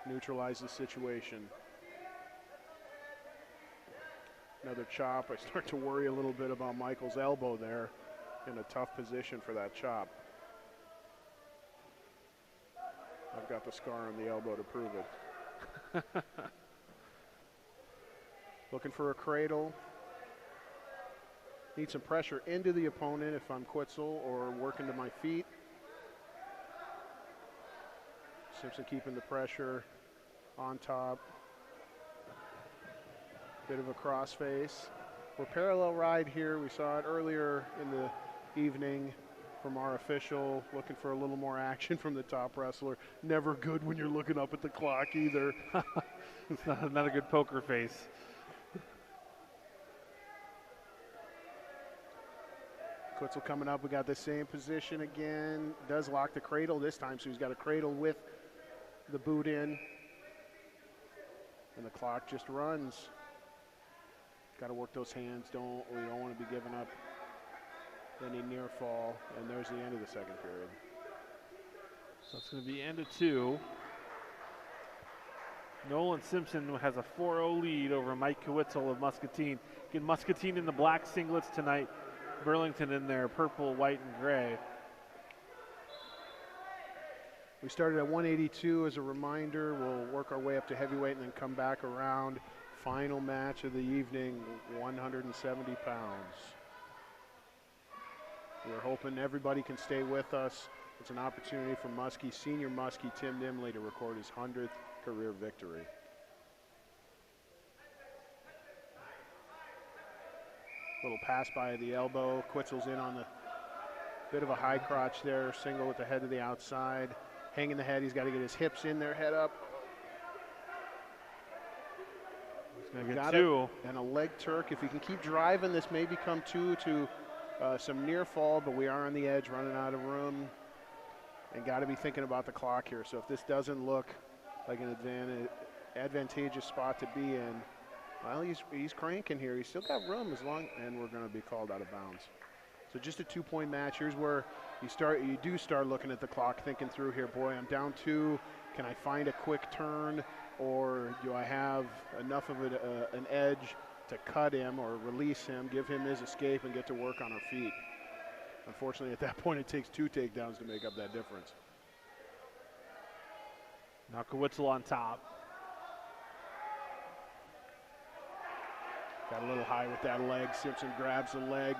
neutralize the situation. Another chop. I start to worry a little bit about Michael's elbow there. In a tough position for that chop. I've got the scar on the elbow to prove it. Looking for a cradle. Need some pressure into the opponent if I'm Quitzel, or working to my feet. Simpson keeping the pressure on top. Bit of a crossface. We're parallel ride here. We saw it earlier in the evening from our official, looking for a little more action from the top wrestler. Never good when you're looking up at the clock either. It's not a good poker face. Quitzel coming up. We got the same position again. Does lock the cradle this time, so he's got a cradle with the boot in. And the clock just runs. Got to work those hands. We don't want to be giving up any near fall. And there's the end of the second period. So it's going to be end of 2. Nolan Simpson has a 4-0 lead over Mike Quitzel of Muscatine. Again, Muscatine in the black singlets tonight. Burlington in their purple, white, and gray. We started at 182 as a reminder. We'll work our way up to heavyweight and then come back around. Final match of the evening, 170 pounds. We're hoping everybody can stay with us. It's an opportunity for Muskie, senior Muskie Tim Nimly, to record his 100th career victory. Little pass by the elbow. Quitzel's in on the bit of a high crotch there, single with the head to the outside. Hanging the head, he's got to get his hips in there, head up. He's going to get 2. And a leg Turk. If he can keep driving, this may become 2 to some near fall, but we are on the edge, running out of room. And got to be thinking about the clock here. So if this doesn't look like an advantageous spot to be in, well, he's cranking here. He's still got room and we're going to be called out of bounds. So just a 2-point match. Here's where you do start looking at the clock, thinking through here, boy, I'm down 2. Can I find a quick turn, or do I have enough of an edge to cut him or release him, give him his escape, and get to work on our feet? Unfortunately, at that point, it takes 2 takedowns to make up that difference. Now Quitzel on top. Got a little high with that leg. Simpson grabs the leg,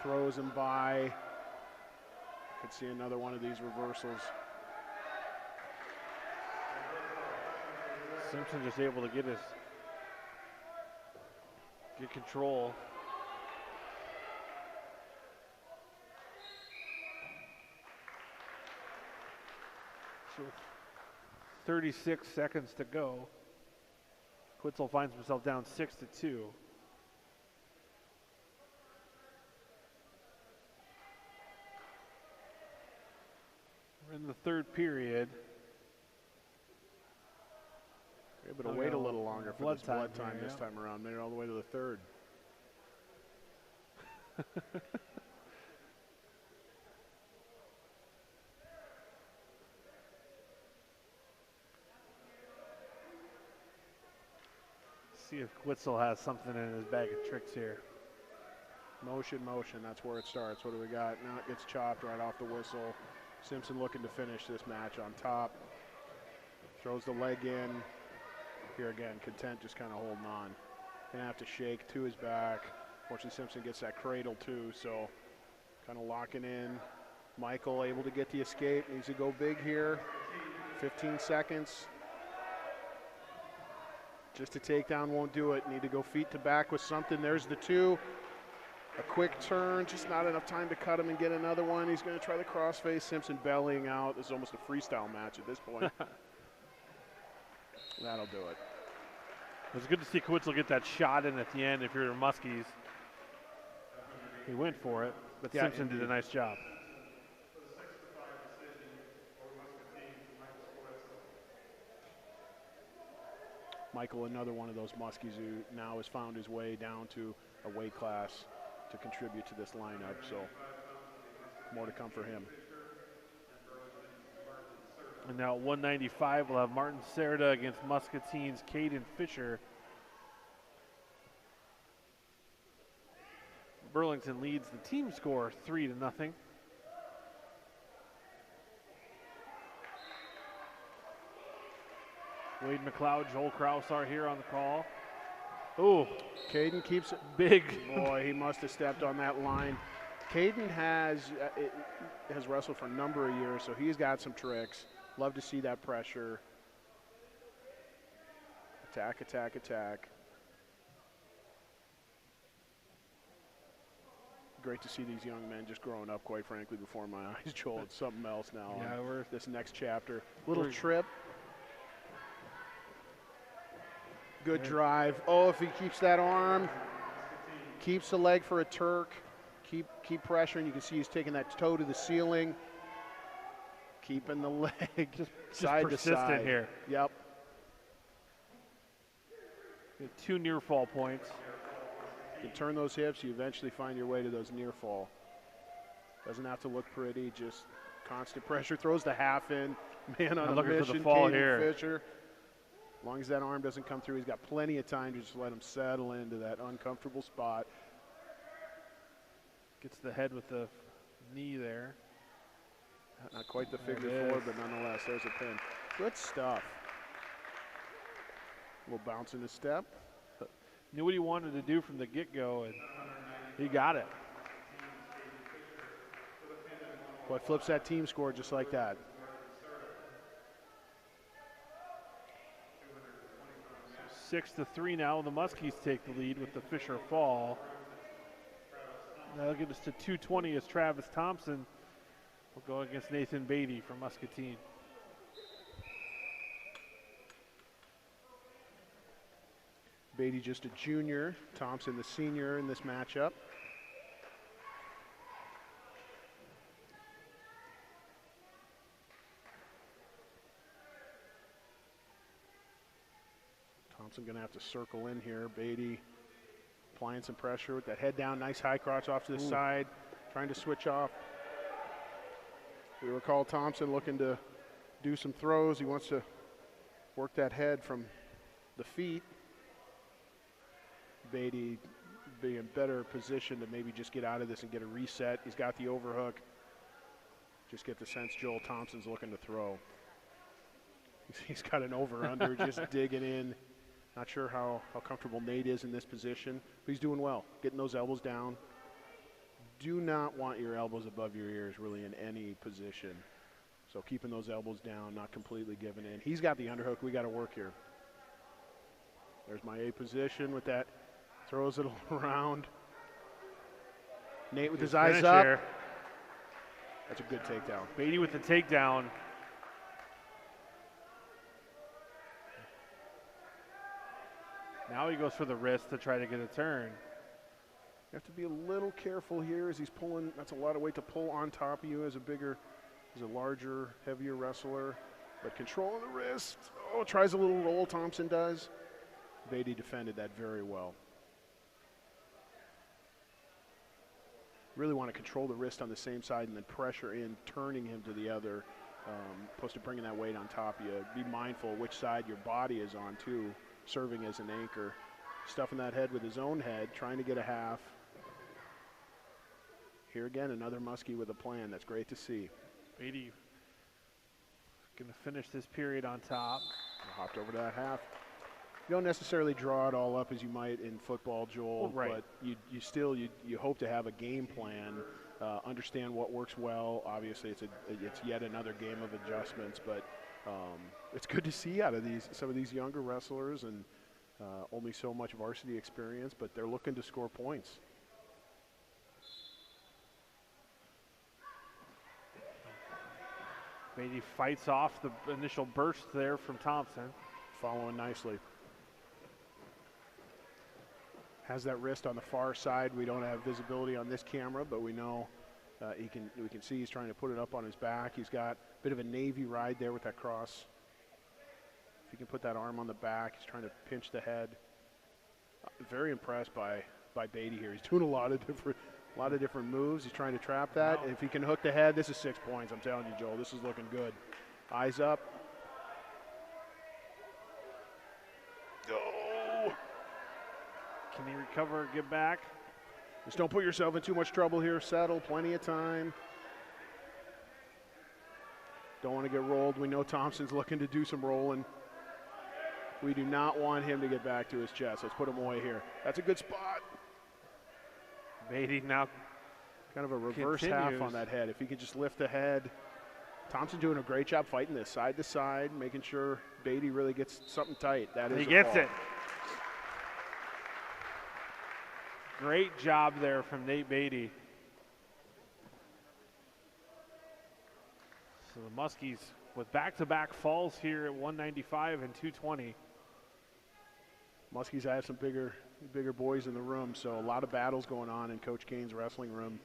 throws him by. Could see another one of these reversals. Simpson just able to get control. So 36 seconds to go. Quitzel finds himself down 6-2. We're in the third period. We're able to wait a little longer for this blood time here, this time around. Made it all the way to the third. See if Quitzel has something in his bag of tricks here. Motion, that's where it starts. What do we got? Now it gets chopped right off the whistle. Simpson looking to finish this match on top. Throws the leg in. Here again, Content just kind of holding on. Gonna have to shake to his back. Fortunately, Simpson gets that cradle too, so kind of locking in. Michael able to get the escape. Needs to go big here. 15 seconds. Just a takedown won't do it. Need to go feet to back with something. There's the 2. A quick turn, just not enough time to cut him and get another one. He's going to try the crossface. Simpson bellying out. This is almost a freestyle match at this point. That'll do it. It was good to see Kwitzel get that shot in at the end if you're the Muskies. He went for it, but Yeah, Simpson did a nice job. Michael, another one of those Muskies who now has found his way down to a weight class to contribute to this lineup, so more to come for him. And now at 195, we'll have Martin Serda against Muscatine's Caden Fisher. Burlington leads the team score 3-0. Wade McLeod, Joel Kraus are here on the call. Ooh, Caden keeps it big. Boy, he must have stepped on that line. Caden has wrestled for a number of years, so he's got some tricks. Love to see that pressure. Attack, attack, attack. Great to see these young men just growing up, quite frankly, before my eyes, Joel. It's something else now. Yeah, we're this next chapter. Little trip. Good drive. Oh, if he keeps that arm, keeps the leg for a Turk, keep pressuring. You can see he's taking that toe to the ceiling, keeping the leg just side to side. Here. Yep. Two near fall points. You can turn those hips, you eventually find your way to those near fall. Doesn't have to look pretty, just constant pressure. Throws the half in. Man on a mission, for the fall Caden here. Fisher. As long as that arm doesn't come through, he's got plenty of time to just let him settle into that uncomfortable spot. Gets the head with the knee there. Not quite the figure four, but nonetheless, there's a pin. Good stuff. A little bounce in the step. Knew what he wanted to do from the get-go, and he got it. Boy, flips that team score just like that. So 6-3 now. The Muskies take the lead with the Fisher fall. That'll get us to 220 as Travis Thompson will go against Nathan Beatty from Muscatine. Beatty just a junior, Thompson the senior in this matchup. Thompson gonna have to circle in here. Beatty applying some pressure with that head down, nice high crotch off to the side, trying to switch off. We recall Thompson looking to do some throws. He wants to work that head from the feet. Beatty be in better position to maybe just get out of this and get a reset. He's got the overhook. Just get the sense Joel Thompson's looking to throw. He's got an over-under just digging in. Not sure how comfortable Nate is in this position, but he's doing well, getting those elbows down. Do not want your elbows above your ears really in any position. So keeping those elbows down, not completely giving in. He's got the underhook. We got to work here. There's my A position with that. Throws it around. Nate with his eyes up. Here. That's a good takedown. Beatty with the takedown. Now he goes for the wrist to try to get a turn. You have to be a little careful here as he's pulling. That's a lot of weight to pull on top of you as a larger, heavier wrestler. But controlling the wrist. Oh, tries a little roll, Thompson does. Beatty defended that very well. Really want to control the wrist on the same side and then pressure in, turning him to the other, opposed to bringing that weight on top of you. Be mindful which side your body is on too, serving as an anchor. Stuffing that head with his own head, trying to get a half. Here again, another Muskie with a plan. That's great to see. Beatty going to finish this period on top. Hopped over to that half. You don't necessarily draw it all up as you might in football, Joel, but you hope to have a game plan, understand what works well. Obviously, it's yet another game of adjustments, but it's good to see out of some of these younger wrestlers and only so much varsity experience, but they're looking to score points. Beatty fights off the initial burst there from Thompson. Following nicely. Has that wrist on the far side. We don't have visibility on this camera, but we know we can see he's trying to put it up on his back. He's got a bit of a Navy ride there with that cross. If he can put that arm on the back, he's trying to pinch the head. Very impressed by Beatty here. He's doing a lot of different moves. He's trying to trap that. If he can hook the head, this is 6 points. I'm telling you, Joel, this is looking good. Eyes up. Go. Can he recover, get back? Just don't put yourself in too much trouble here. Settle, plenty of time. Don't want to get rolled. We know Thompson's looking to do some rolling. We do not want him to get back to his chest. Let's put him away here. That's a good spot. Beatty now kind of a reverse half on that head. If he could just lift the head. Thompson doing a great job fighting this side to side, making sure Beatty really gets something tight. That is he gets it. Great job there from Nate Beatty. So the Muskies with back-to-back falls here at 195 and 220. Muskies have some bigger boys in the room, so a lot of battles going on in Coach Kane's wrestling room.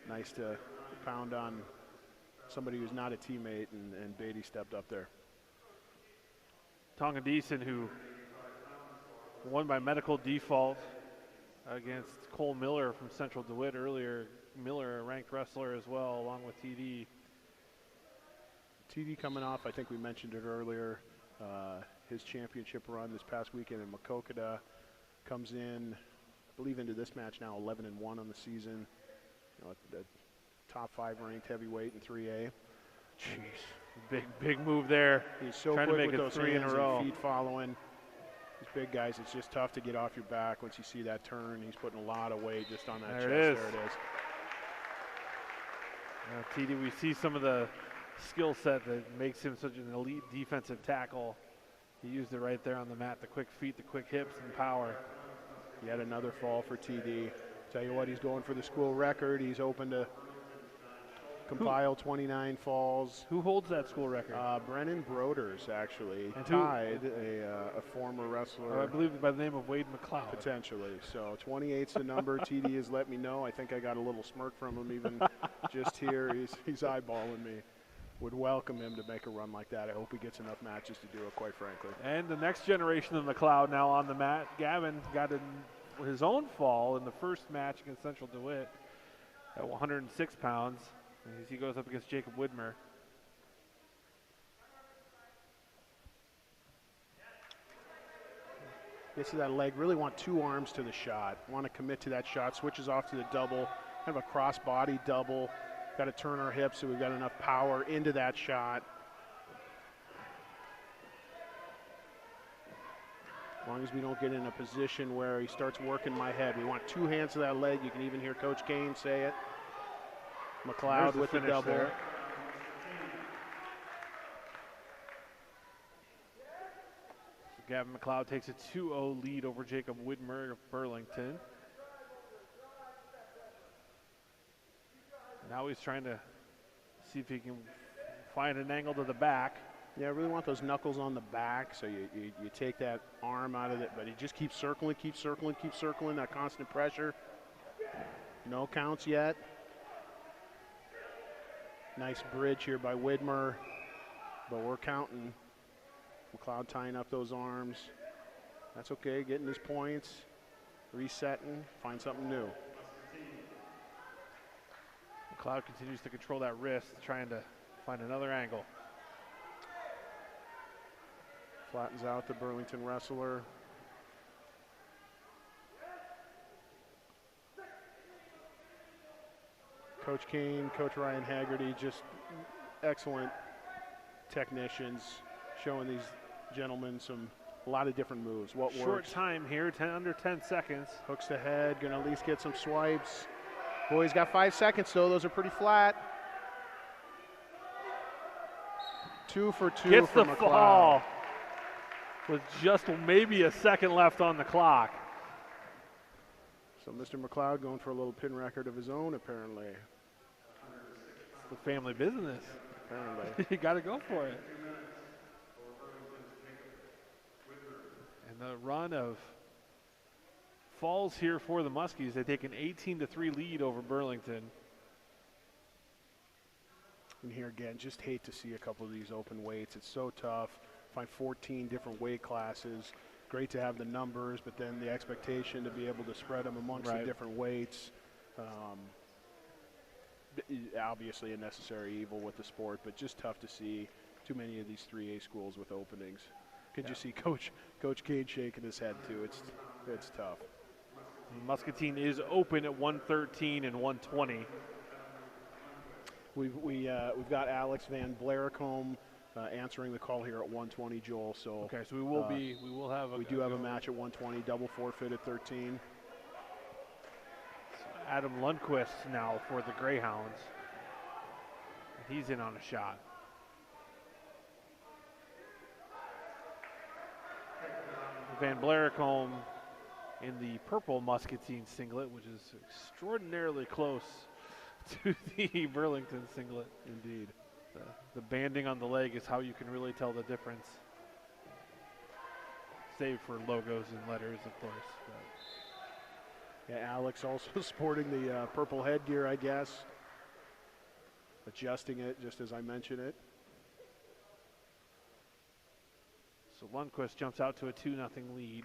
Nice to pound on somebody who's not a teammate, and Beatty stepped up there. Tonga Deason, who won by medical default against Cole Miller from Central DeWitt earlier. Miller, a ranked wrestler as well, along with TD. TD coming off, I think we mentioned it earlier, his championship run this past weekend in Makokada. Comes in, I believe, into this match now 11-1 on the season. You know, the top 5 ranked heavyweight in 3A. Jeez, big move there. He's so trying quick to make with it those 3 in a row. and feet following. These big guys, it's just tough to get off your back once you see that turn. He's putting a lot of weight just on that chest. There it is. TD, we see some of the skill set that makes him such an elite defensive tackle. He used it right there on the mat, the quick feet, the quick hips, and power. Yet another fall for TD. Tell you what, he's going for the school record. He's hoping to compile 29 falls. Who holds that school record? Brennan Broders, actually, and tied a former wrestler. I believe by the name of Wade McLeod. Potentially. So 28's the number. TD has let me know. I think I got a little smirk from him even just here. He's eyeballing me. Would welcome him to make a run like that. I hope he gets enough matches to do it, quite frankly. And the next generation of McLeod now on the mat. Gavin got his own fall in the first match against Central DeWitt at 106 pounds. As he goes up against Jacob Widmer. Gets to that leg. Really want 2 arms to the shot. Want to commit to that shot. Switches off to the double. Kind of a cross body double. Got to turn our hips so we've got enough power into that shot. As long as we don't get in a position where he starts working my head. We want 2 hands to that leg. You can even hear Coach Kane say it. McLeod with the double. There. So Gavin McLeod takes a 2-0 lead over Jacob Widmer of Burlington. Now he's trying to see if he can find an angle to the back. Yeah, I really want those knuckles on the back, so you take that arm out of it, but he just keeps circling, that constant pressure. No counts yet. Nice bridge here by Widmer, but we're counting. McLeod tying up those arms. That's okay, getting his points, resetting, find something new. McLeod continues to control that wrist, trying to find another angle. Flattens out the Burlington wrestler. Coach Kane, Coach Ryan Haggerty, just excellent technicians, showing these gentlemen a lot of different moves. What Short works. time here, under 10 seconds. Hooks the head, gonna at least get some swipes. Boy, he's got 5 seconds though, those are pretty flat. 2 for 2 Gets from the McLeod. fall with just maybe a second left on the clock. So Mr. McLeod going for a little pin record of his own, apparently. It's the family business. Apparently. You got to go for it. And the run of falls here for the Muskies. They take an 18-3 lead over Burlington. And here again, just hate to see a couple of these open weights. It's so tough. Find 14 different weight classes. Great to have the numbers, but then the expectation to be able to spread them amongst the different weights. Obviously a necessary evil with the sport, but just tough to see too many of these 3A schools with openings. Could you see Coach Kane shaking his head too? It's tough. Muscatine is open at 113 and 120. We've got Alex Van Blaricombe answering the call here at 120, Joel. So okay, so we do have a match at 120, double forfeit at 13. So Adam Lundquist now for the Greyhounds. He's in on a shot. Van Blaricombe in the purple Muscatine singlet, which is extraordinarily close to the Burlington singlet. Indeed. The banding on the leg is how you can really tell the difference. Save for logos and letters, of course. But. Yeah, Alex also sporting the purple headgear, I guess. Adjusting it just as I mentioned it. So Lundquist jumps out to a 2-0 lead.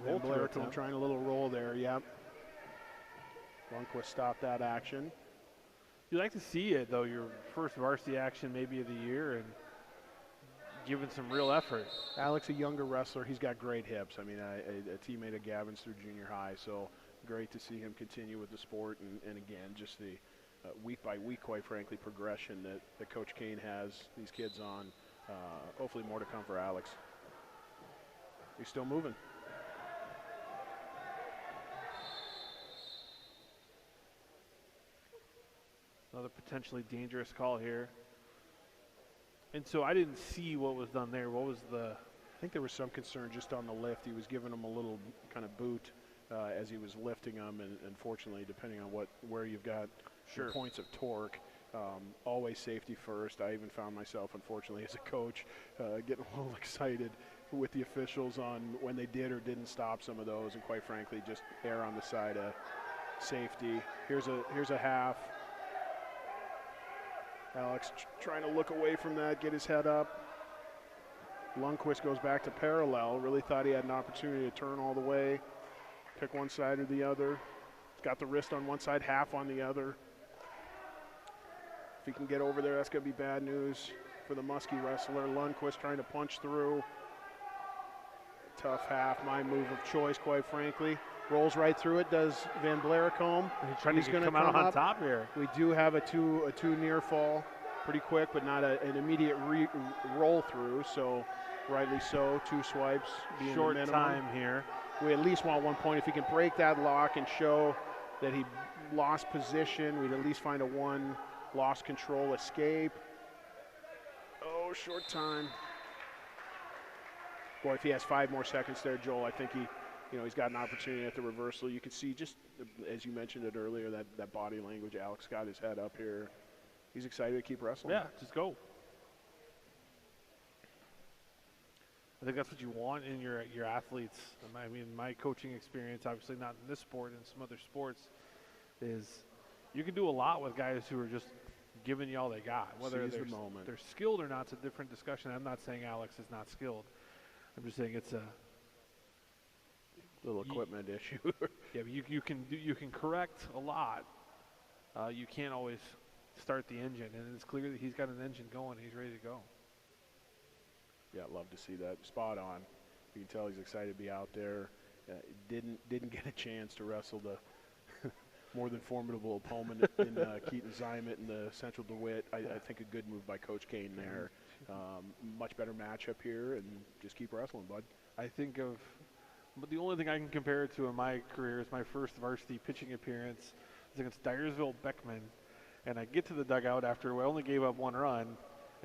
Van Blaricombe trying a little roll there, yep. Lundquist stopped that action. You like to see it, though, your first varsity action maybe of the year and giving some real effort. Alex, a younger wrestler, he's got great hips. I mean, a teammate of Gavin's through junior high, so great to see him continue with the sport. And again, just the week by week, quite frankly, progression that Coach Kane has these kids on. Hopefully more to come for Alex. He's still moving. Another potentially dangerous call here. And so I didn't see what was done there. What was the... I think there was some concern just on the lift. He was giving him a little kind of boot as he was lifting him. And unfortunately, depending on where you've got your points of torque, always safety first. I even found myself, unfortunately, as a coach, getting a little excited with the officials on when they did or didn't stop some of those. And quite frankly, just err on the side of safety. Here's a half. Alex trying to look away from that, get his head up. Lundquist goes back to parallel. Really thought he had an opportunity to turn all the way, pick one side or the other. Got the wrist on one side, half on the other. If he can get over there, that's going to be bad news for the Muskie wrestler. Lundquist trying to punch through. Tough half, my move of choice, quite frankly. Rolls right through it, does Van Blaricombe. He's going to come out on top here. We do have a two near fall, pretty quick, but not an immediate roll through, so rightly so. 2 swipes being short the minimum. Time here. We at least want 1 point. If he can break that lock and show that he lost position, we'd at least find a 1 lost control escape. Oh, short time. Boy, if he has 5 more seconds there, Joel, I think he's got an opportunity at the reversal. You can see, just as you mentioned it earlier, that body language. Alex got his head up here. He's excited to keep wrestling. Yeah, just go. I think that's what you want in your athletes. I mean, my coaching experience, obviously not in this sport and some other sports, is you can do a lot with guys who are just giving you all they got. Whether they're skilled or not, it's a different discussion. I'm not saying Alex is not skilled. I'm just saying it's a little equipment issue. Yeah, but you can correct a lot. You can't always start the engine, and it's clear that he's got an engine going. He's ready to go. Yeah, I'd love to see that. Spot on. You can tell he's excited to be out there. Didn't get a chance to wrestle the more than formidable opponent in Keaton Zymet in the Central DeWitt. I think a good move by Coach Kane there. Much better matchup here, and just keep wrestling, bud. But the only thing I can compare it to in my career is my first varsity pitching appearance was against Dyersville Beckman, and I get to the dugout after we only gave up 1 run.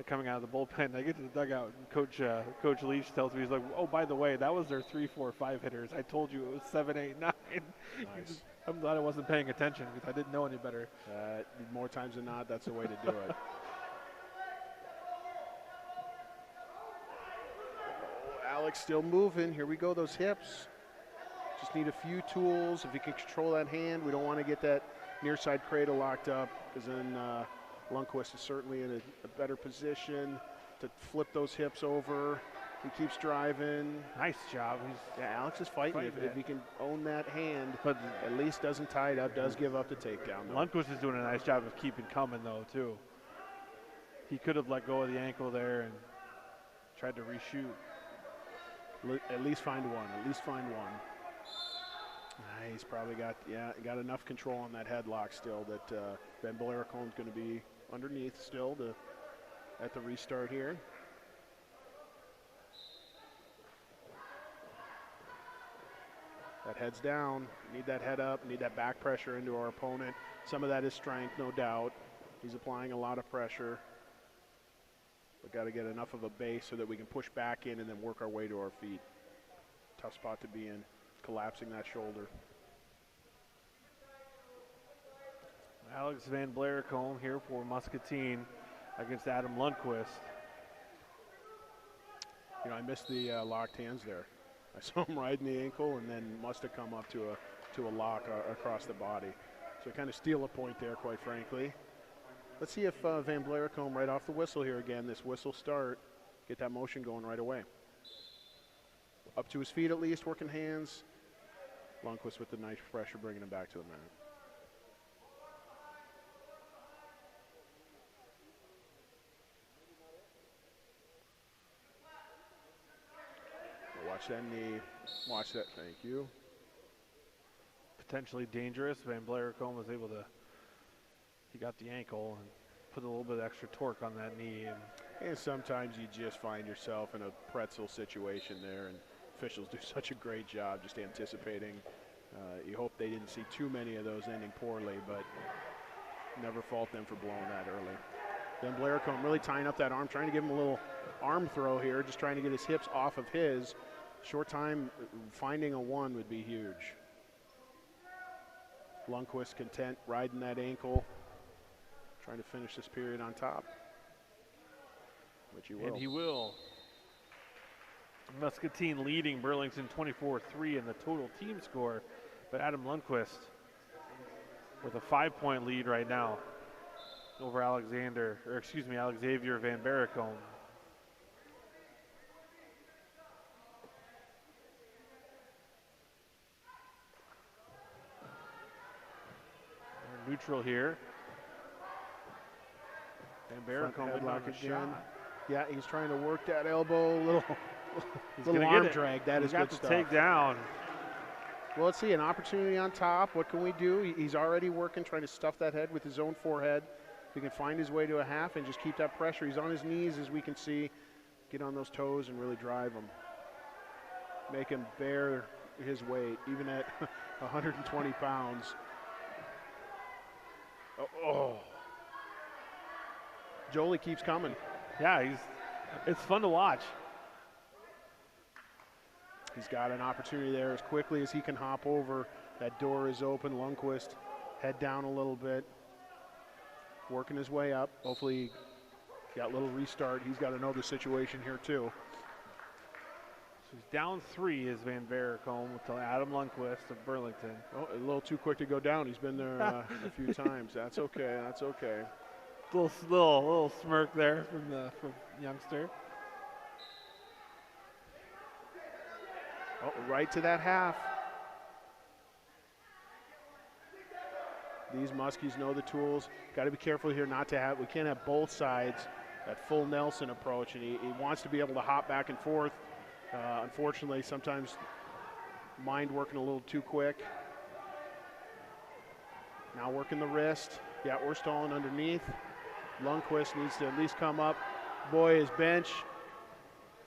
Coming out of the bullpen, I get to the dugout, and Coach Leach tells me, he's like, "Oh, by the way, that was their 3, 4, 5 hitters. I told you it was 7, 8, 9." Nice. I'm glad I wasn't paying attention because I didn't know any better. More times than not, that's the way to do it. Alex still moving. Here we go, those hips. Just need a few tools. If he can control that hand, we don't want to get that near side cradle locked up, because then Lundqvist is certainly in a better position to flip those hips over. He keeps driving. Nice job. Alex is fighting. If he can own that hand, but at least doesn't tie it up, does give up the takedown. Lundqvist is doing a nice job of keeping coming, though, too. He could have let go of the ankle there and tried to reshoot. At least find one. At least find one. He's probably got enough control on that headlock still that Van Blaricombe's going to be underneath still at the restart here. That head's down. Need that head up. Need that back pressure into our opponent. Some of that is strength, no doubt. He's applying a lot of pressure. But got to get enough of a base so that we can push back in and then work our way to our feet. Tough spot to be in. Collapsing that shoulder. Alex Van Blaricombe here for Muscatine against Adam Lundqvist. You know, I missed the locked hands there. I saw him riding the ankle and then must have come up to a lock across the body. So kind of steal a point there, quite frankly. Let's see if Van Blaricombe right off the whistle here again, this whistle start, get that motion going right away. Up to his feet at least, working hands. Lundqvist with the nice pressure, bringing him back to the mat. Watch that knee. Watch that. Thank you. Potentially dangerous. Van Blaricombe was able to, he got the ankle and put a little bit of extra torque on that knee. And sometimes you just find yourself in a pretzel situation there, and officials do such a great job just anticipating. You hope they didn't see too many of those ending poorly, but never fault them for blowing that early. Then Blaricombe really tying up that arm, trying to give him a little arm throw here, just trying to get his hips off of his. Short time, finding a one would be huge. Lundqvist content riding that ankle, trying to finish this period on top. Which he will. And he will. Muscatine leading Burlington 24-3 in the total team score, but Adam Lundqvist with a 5-point lead right now over Alexavier Van Blaricombe. Neutral here. Van Blaricombe headlock again. Yeah, he's trying to work that elbow, little gonna arm get it. drag. That is good stuff. Take down. Well, let's see, an opportunity on top. What can we do? He's already working, trying to stuff that head with his own forehead. He can find his way to a half and just keep that pressure. He's on his knees, as we can see. Get on those toes and really drive him. Make him bear his weight, even at 120 pounds. Oh. Jolie keeps coming. Yeah, it's fun to watch. He's got an opportunity there as quickly as he can hop over. That door is open. Lundqvist head down a little bit. Working his way up. Hopefully he got a little restart. He's got to know the situation here too. So he's down 3 is Van Blaricombe to Adam Lundqvist of Burlington. Oh, a little too quick to go down. He's been there a few times. That's okay. That's okay. Little smirk there from youngster. Oh, right to that half. These Muskies know the tools. Got to be careful here not to have, we can't have both sides, that full Nelson approach, and he wants to be able to hop back and forth. Unfortunately, sometimes mind working a little too quick. Now working the wrist. Yeah, we're stalling underneath. Lundqvist needs to at least come up. Boy, his bench.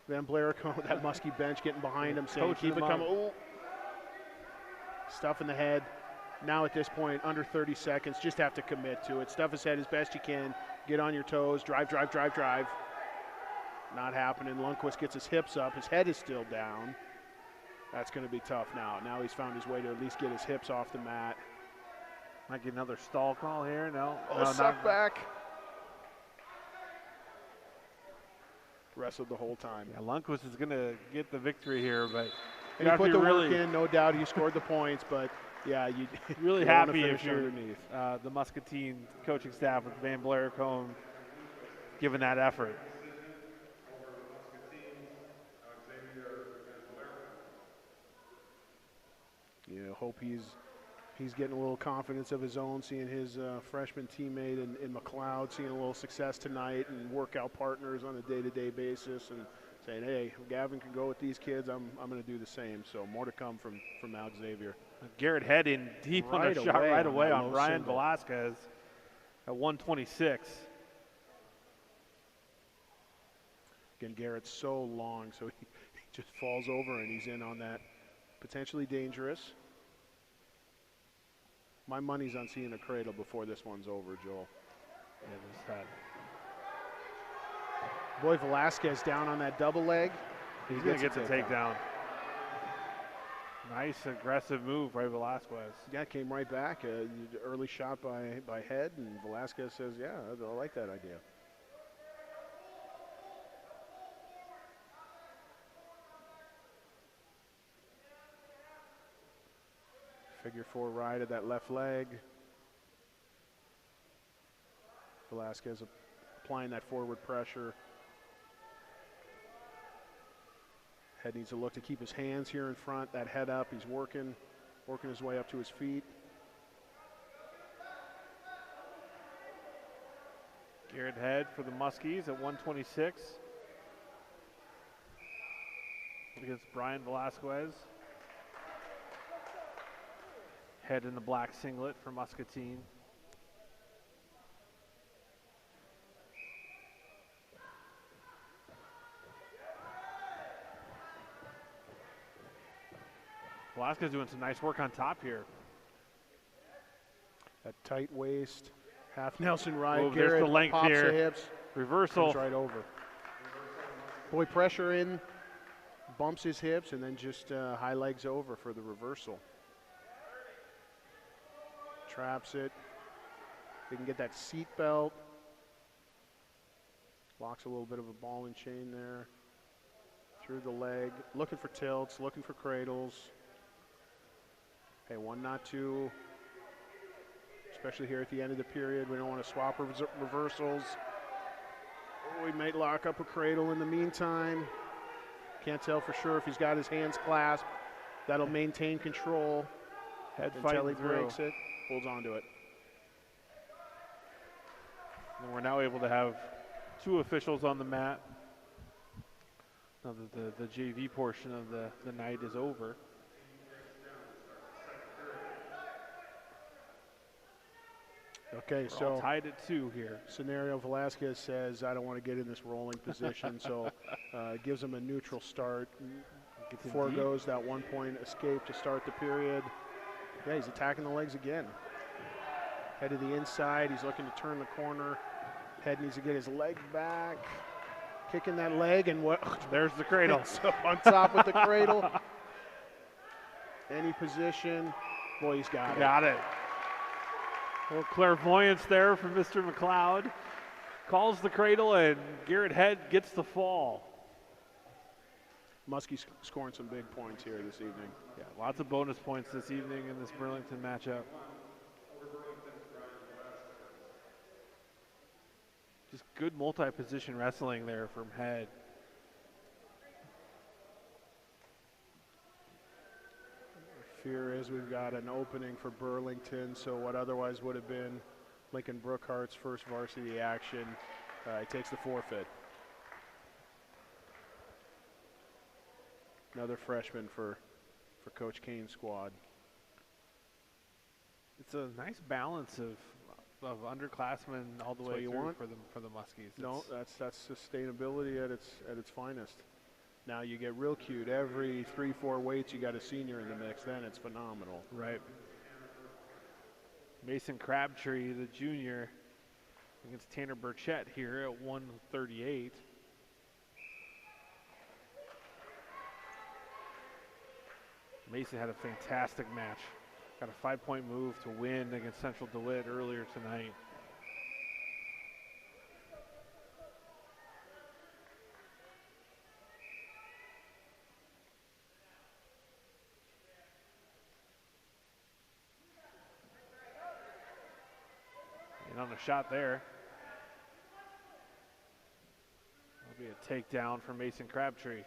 Van Blaricombe, that Muskie bench getting behind him, saying keep it coming. Ooh. Stuff in the head. Now at this point, under 30 seconds, just have to commit to it. Stuff his head as best you can. Get on your toes. Drive. Not happening. Lundqvist gets his hips up. His head is still down. That's going to be tough now. Now he's found his way to at least get his hips off the mat. Might get another stall call here. No. Suck back. wrestled the whole time. Yeah, Lundquist is going to get the victory here, but And he put the work in, no doubt. He scored the points, but yeah, you really you happy wanna if finish you're underneath. the Muscatine coaching staff with Van Blaricombe giving that effort. You hope he's getting a little confidence of his own, seeing his freshman teammate in McLeod, seeing a little success tonight, and workout partners on a day-to-day basis, and saying, hey, Gavin can go with these kids, I'm going to do the same. So more to come from Mount Xavier. Garrett Head in deep on a shot right away on Brian Velasquez at 126. Again, Garrett's so long, so he just falls over and he's in on that. Potentially dangerous. My money's on seeing a cradle before this one's over, Joel. Yeah, this had. Boy, Velasquez down on that double leg. He's going to get the takedown. Nice aggressive move by Velasquez. Yeah, came right back. Early shot by Head, and Velasquez says, yeah, I like that idea. Figure 4 ride of that left leg. Velasquez applying that forward pressure. Head needs to look to keep his hands here in front, that head up. He's working his way up to his feet. Garrett Head for the Muskies at 126 against Brian Velasquez. Head in the black singlet for Muscatine. Velasquez doing some nice work on top here. That tight waist, half Nelson ride. Oh, Garrett there's the length pops here. the hips. Reversal. Comes right over. Boy, pressure in, bumps his hips, and then just high legs over for the reversal. Traps it. They can get that seat belt. Locks a little bit of a ball and chain there. Through the leg. Looking for tilts, looking for cradles. Hey, 1, not 2. Especially here at the end of the period. We don't want to swap reversals. We might lock up a cradle in the meantime. Can't tell for sure if he's got his hands clasped. That'll maintain control. Head until he fighting breaks through. it. Holds on to it. And we're now able to have 2 officials on the mat. Now that the JV portion of the night is over. Okay, We're all so tied at 2 here. scenario Velasquez says, I don't want to get in this rolling position, so gives him a neutral start. Gets in Foregoes that 1-point escape to start the period. Yeah, he's attacking the legs again. Head to the inside. He's looking to turn the corner. Head needs to get his leg back. Kicking that leg, and what? There's the cradle. So on top with the cradle. Any position. Boy, he's got it. Got it. A little clairvoyance there from Mr. McLeod. Calls the cradle, and Garrett Head gets the fall. Muskie's scoring some big points here this evening. Yeah, lots of bonus points this evening in this Burlington matchup. Just good multi-position wrestling there from Head. Fear is we've got an opening for Burlington, so what otherwise would have been Lincoln Brookhart's first varsity action, he takes the forfeit. Another freshman for Coach Kane's squad. It's a nice balance of underclassmen all the That's way what you through want. for the Muskies. No, that's sustainability at its finest. Now you get real cute. Every 3-4 weights, you got a senior in the mix. Then it's phenomenal. Right. Mason Crabtree, the junior, against Tanner Burchett here at 138. Mason had a fantastic match. Got a 5-point move to win against Central DeWitt earlier tonight. a shot there. That'll be a takedown for Mason Crabtree.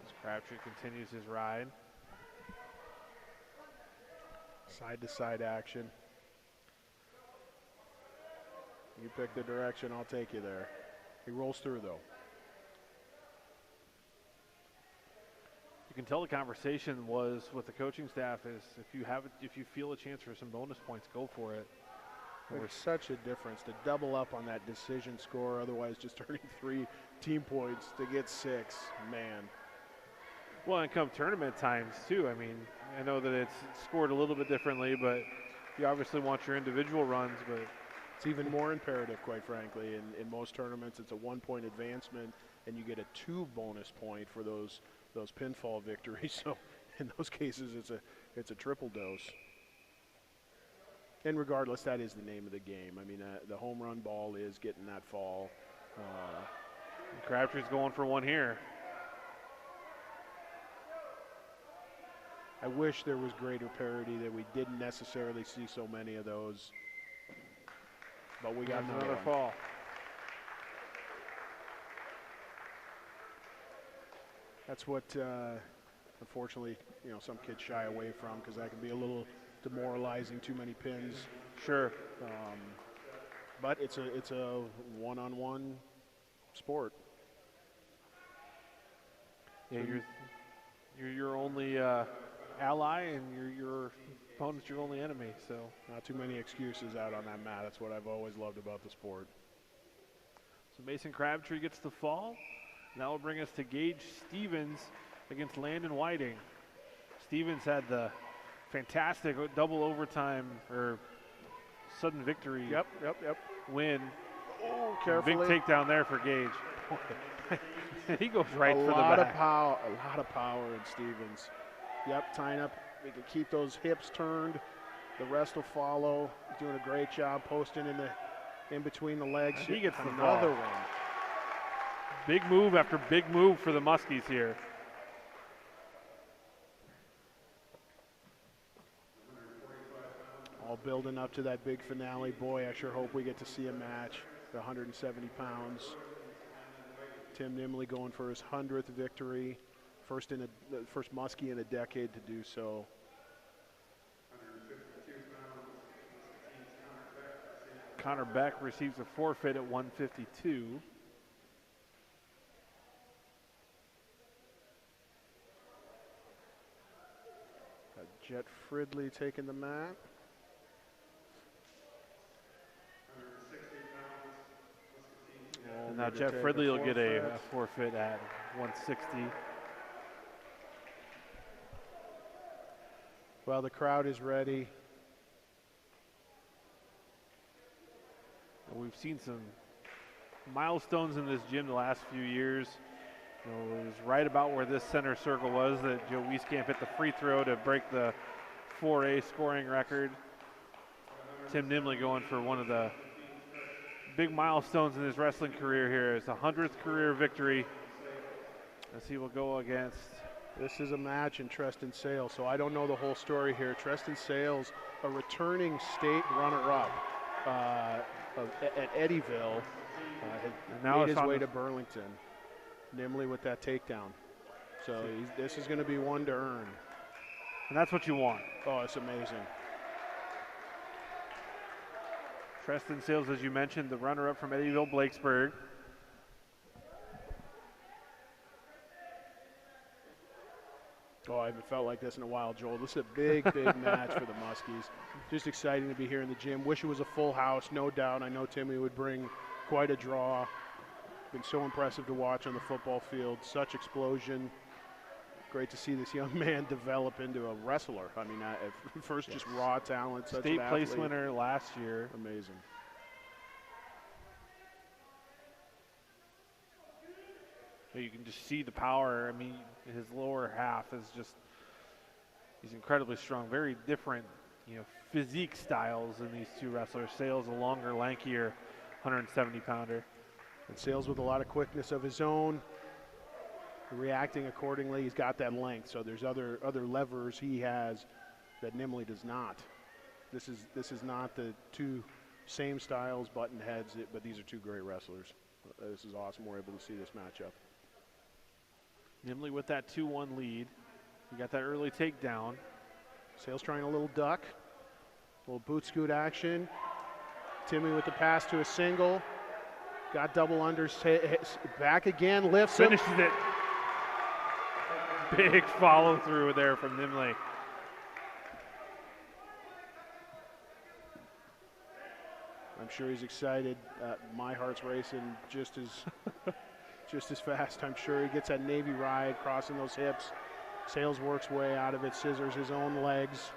As Crabtree continues his ride. Side-to-side action. You pick the direction, I'll take you there. He rolls through, though. You can tell the conversation was with the coaching staff is if you feel a chance for some bonus points, go for it. There's such a difference to double up on that decision score, otherwise just turning 3 team points to get 6, man. Well, and come tournament times too. I mean, I know that it's scored a little bit differently, but you obviously want your individual runs, but it's even more imperative, quite frankly. In most tournaments, it's a 1-point advancement, and you get a 2 bonus point for those pinfall victories. So in those cases, it's a triple dose. And regardless, that is the name of the game. I mean, the home run ball is getting that fall. Crabtree's going for one here. I wish there was greater parity, that we didn't necessarily see so many of those. But we got another fall. That's what, unfortunately, some kids shy away from, because that can be a little demoralizing. Too many pins. Sure. But it's a one-on-one sport. Yeah, you're your only ally, and your opponent's your only enemy. So not too many excuses out on that mat. That's what I've always loved about the sport. So Mason Crabtree gets the fall. That will bring us to Gage Stevens against Landon Whiting. Stevens had the fantastic double overtime or sudden victory win. Oh, carefully. Big takedown there for Gage. He goes right for the back. A lot of power in Stevens. Yep, tying up. We can keep those hips turned. The rest will follow. He's doing a great job posting in between the legs. He gets another one. Big move after big move for the Muskies here. All building up to that big finale. Boy, I sure hope we get to see a match. The 170 pounds. Tim Nimly going for his 100th victory. First Muskie in a decade to do so. Connor Beck receives a forfeit at 152. Jet Fridley taking the mat. And now Jeff Fridley will get a forfeit at 160. Well, the crowd is ready. And we've seen some milestones in this gym the last few years. It was right about where this center circle was that Joe Wieskamp hit the free throw to break the 4A scoring record. Tim Nimly going for one of the big milestones in his wrestling career here. It's a 100th career victory as he will go against. This is a match in Treston Sales, so I don't know the whole story here. Treston Sales, a returning state runner-up at Eddyville, made his way to Burlington. Nimly with that takedown. So this is going to be one to earn. And that's what you want. Oh, it's amazing. Treston Sales, as you mentioned, the runner-up from Eddyville, Blakesburg. Oh, I haven't felt like this in a while, Joel. This is a big, big match for the Muskies. Just exciting to be here in the gym. Wish it was a full house, no doubt. I know Timmy would bring quite a draw. Been so impressive to watch on the football field. Such explosion. Great to see this young man develop into a wrestler. I mean, at first just raw talent. Such State an place athlete. winner last year. Amazing. You can just see the power. I mean, his lower half is just, he's incredibly strong. Very different, physique styles in these two wrestlers. Sales a longer, lankier 170-pounder. And Sales with a lot of quickness of his own. reacting accordingly. He's got that length, so there's other levers he has that Nimly does not. This is not the two same styles, button heads, but these are two great wrestlers. This is awesome. We're able to see this matchup. Nimly with that 2-1 lead. You got that early takedown. Sales trying a little duck, a little boot scoot action. Timmy with the pass to a single. Got double unders, back again, lifts him. Finishes it. Big follow through there from Nimly. I'm sure he's excited. My heart's racing just as fast. I'm sure he gets that Navy ride, crossing those hips. Sales works way out of it, scissors his own legs.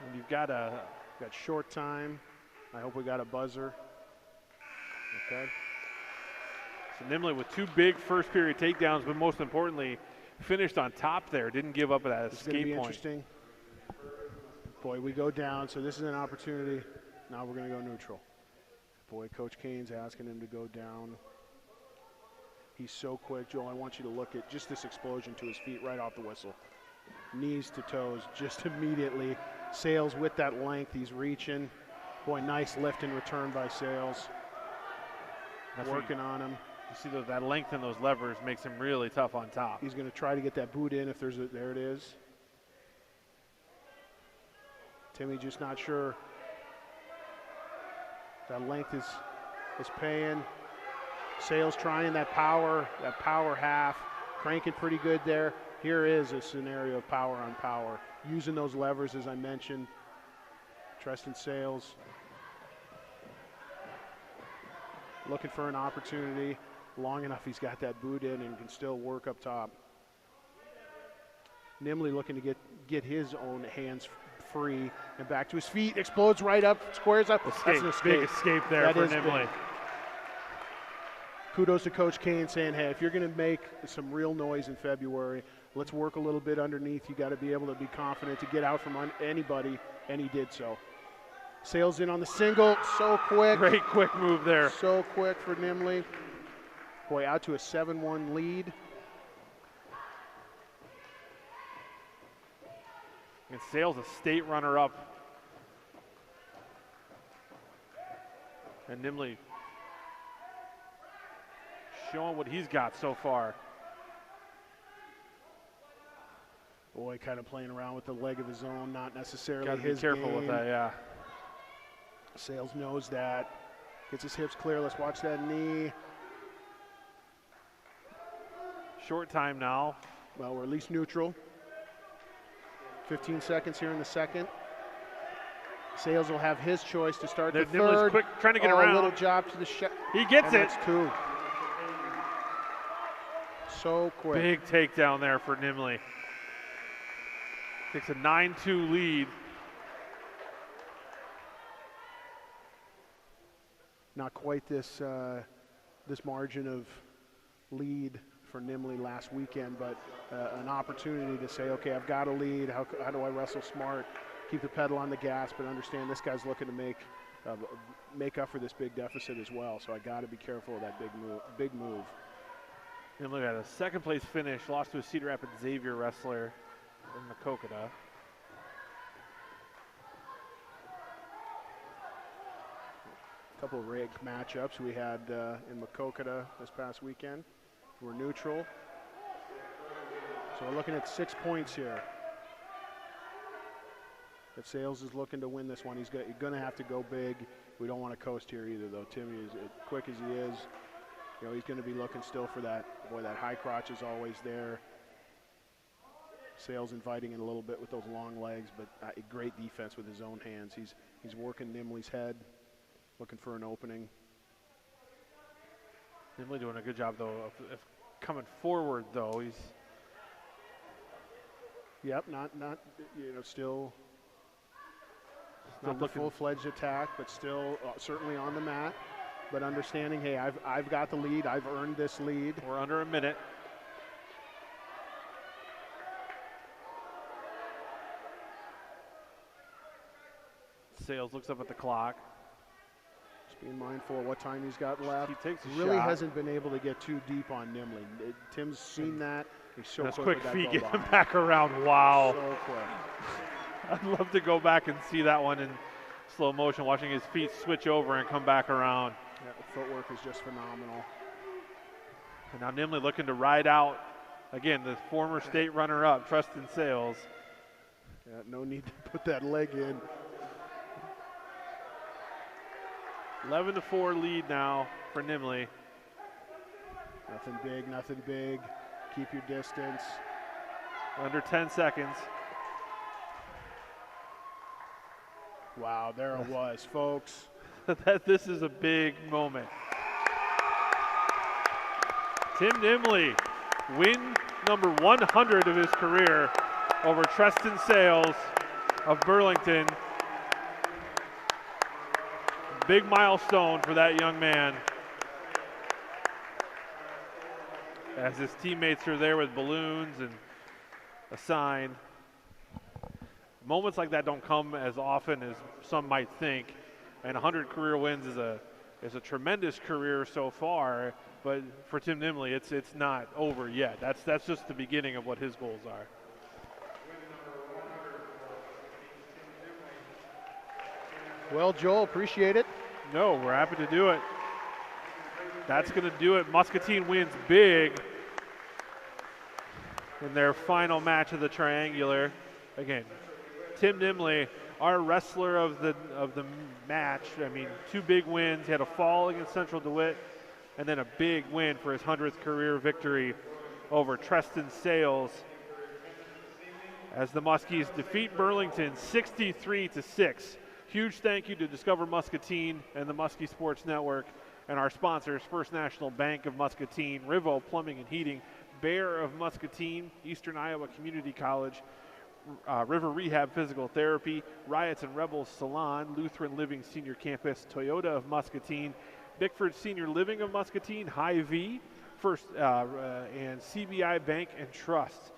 And you've got short time. I hope we got a buzzer. Okay. So Nimly with two big first period takedowns, but most importantly, finished on top there. Didn't give up at that It's escape gonna be point. interesting. Boy, we go down, so this is an opportunity. Now we're going to go neutral. Boy, Coach Kane's asking him to go down. He's so quick. Joel, I want you to look at just this explosion to his feet right off the whistle. Knees to toes, just immediately. Sales with that length, he's reaching. Boy, nice lift and return by Sales. Working on him. You see that length in those levers makes him really tough on top. He's going to try to get that boot in if there's a, there it is. Timmy just not sure. That length is paying. Sales trying that power half, cranking pretty good there. Here is a scenario of power on power. Using those levers, as I mentioned. Tristan Sales looking for an opportunity. Long enough, he's got that boot in and can still work up top. Nimly looking to get his own hands free and back to his feet. Explodes right up, squares up. Escape. That's an escape. Big escape there That for is Nimly. big. Kudos to Coach Kane saying, hey, if you're going to make some real noise in February, let's work a little bit underneath. You got to be able to be confident to get out from anybody, and he did so. Sales in on the single, so quick. Great quick move there. So quick for Nimly. Boy, out to a 7-1 lead. And Sales a state runner-up. And Nimly showing what he's got so far. Boy, kind of playing around with the leg of his own, not necessarily Got to his be careful game. with that, yeah. Sales knows that. Gets his hips clear. Let's watch that knee. Short time now. Well, we're at least neutral. 15 seconds here in the second. Sales will have his choice to start the Nimly's third. quick, trying to get A around. little job to the shot. He gets and it. That's two. So quick. Big takedown there for Nimly. Takes a 9-2 lead. Not quite this this margin of lead for Nimly last weekend, but an opportunity to say, okay, I've got a lead. How do I wrestle smart? Keep the pedal on the gas, but understand this guy's looking to make up for this big deficit as well. So I got to be careful of that big move. And look at a second place finish. Lost to a Cedar Rapids Xavier wrestler in Makokata. Couple of rigged matchups we had in Makokata this past weekend. We're neutral. So we're looking at 6 points here. If Sales is looking to win this one, he's going to have to go big. We don't want to coast here either, though. Timmy, is as quick as he is, you know, he's going to be looking still for that. Boy, that high crotch is always there. Sales inviting in a little bit with those long legs, but great defense with his own hands. He's working Nimly's head, looking for an opening. Nimly doing a good job, though, of coming forward, though. He's not you know, still Still not the looking- full-fledged attack, but still certainly on the mat. But understanding, hey, I've got the lead. I've earned this lead. We're under a minute. Sales looks up at the clock. Being mindful of what time he's got left. He takes a really shot. hasn't been able to get too deep on Nimly. Tim's seen that. He's so That's quick quick with feet, that get go him behind. back around. Wow. So quick. I'd love to go back and see that one in slow motion, watching his feet switch over and come back around. Yeah, the footwork is just phenomenal. And now Nimly looking to ride out, again, the former state runner-up, Tristan Sales. Yeah, no need to put that leg in. 11-4 lead now for Nimly. Nothing big, nothing big. Keep your distance. Under 10 seconds. Wow, there it was, folks. This is a big moment. Tim Nimly, win number 100 of his career over Tristan Sales of Burlington. Big milestone for that young man. As his teammates are there with balloons and a sign. Moments like that don't come as often as some might think, and 100 career wins is a tremendous career so far. But for Tim Nimly, it's not over yet. That's just the beginning of what his goals are. Well, Joel, appreciate it. No, we're happy to do it. That's going to do it. Muscatine wins big in their final match of the triangular. Again, Tim Nimly, our wrestler of the match. I mean, 2 big wins. He had a fall against Central DeWitt, and then a big win for his 100th career victory over Tristan Sales, as the Muskies defeat Burlington 63-6. Huge thank you to Discover Muscatine and the Muskie Sports Network, and our sponsors, First National Bank of Muscatine, RIVO Plumbing and Heating, Bear of Muscatine, Eastern Iowa Community College, River Rehab Physical Therapy, Riots and Rebelle Salon, Lutheran Living Senior Campus, Toyota of Muscatine, Bickford Senior Living of Muscatine, Hy-Vee, and CBI Bank and Trust.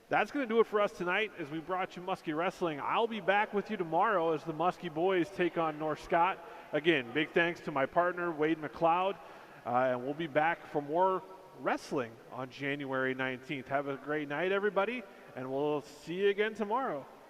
That's going to do it for us tonight as we brought you Muskie Wrestling. I'll be back with you tomorrow as the Muskie boys take on North Scott. Again, big thanks to my partner, Wade McLeod, and we'll be back for more wrestling on January 19th. Have a great night, everybody, and we'll see you again tomorrow.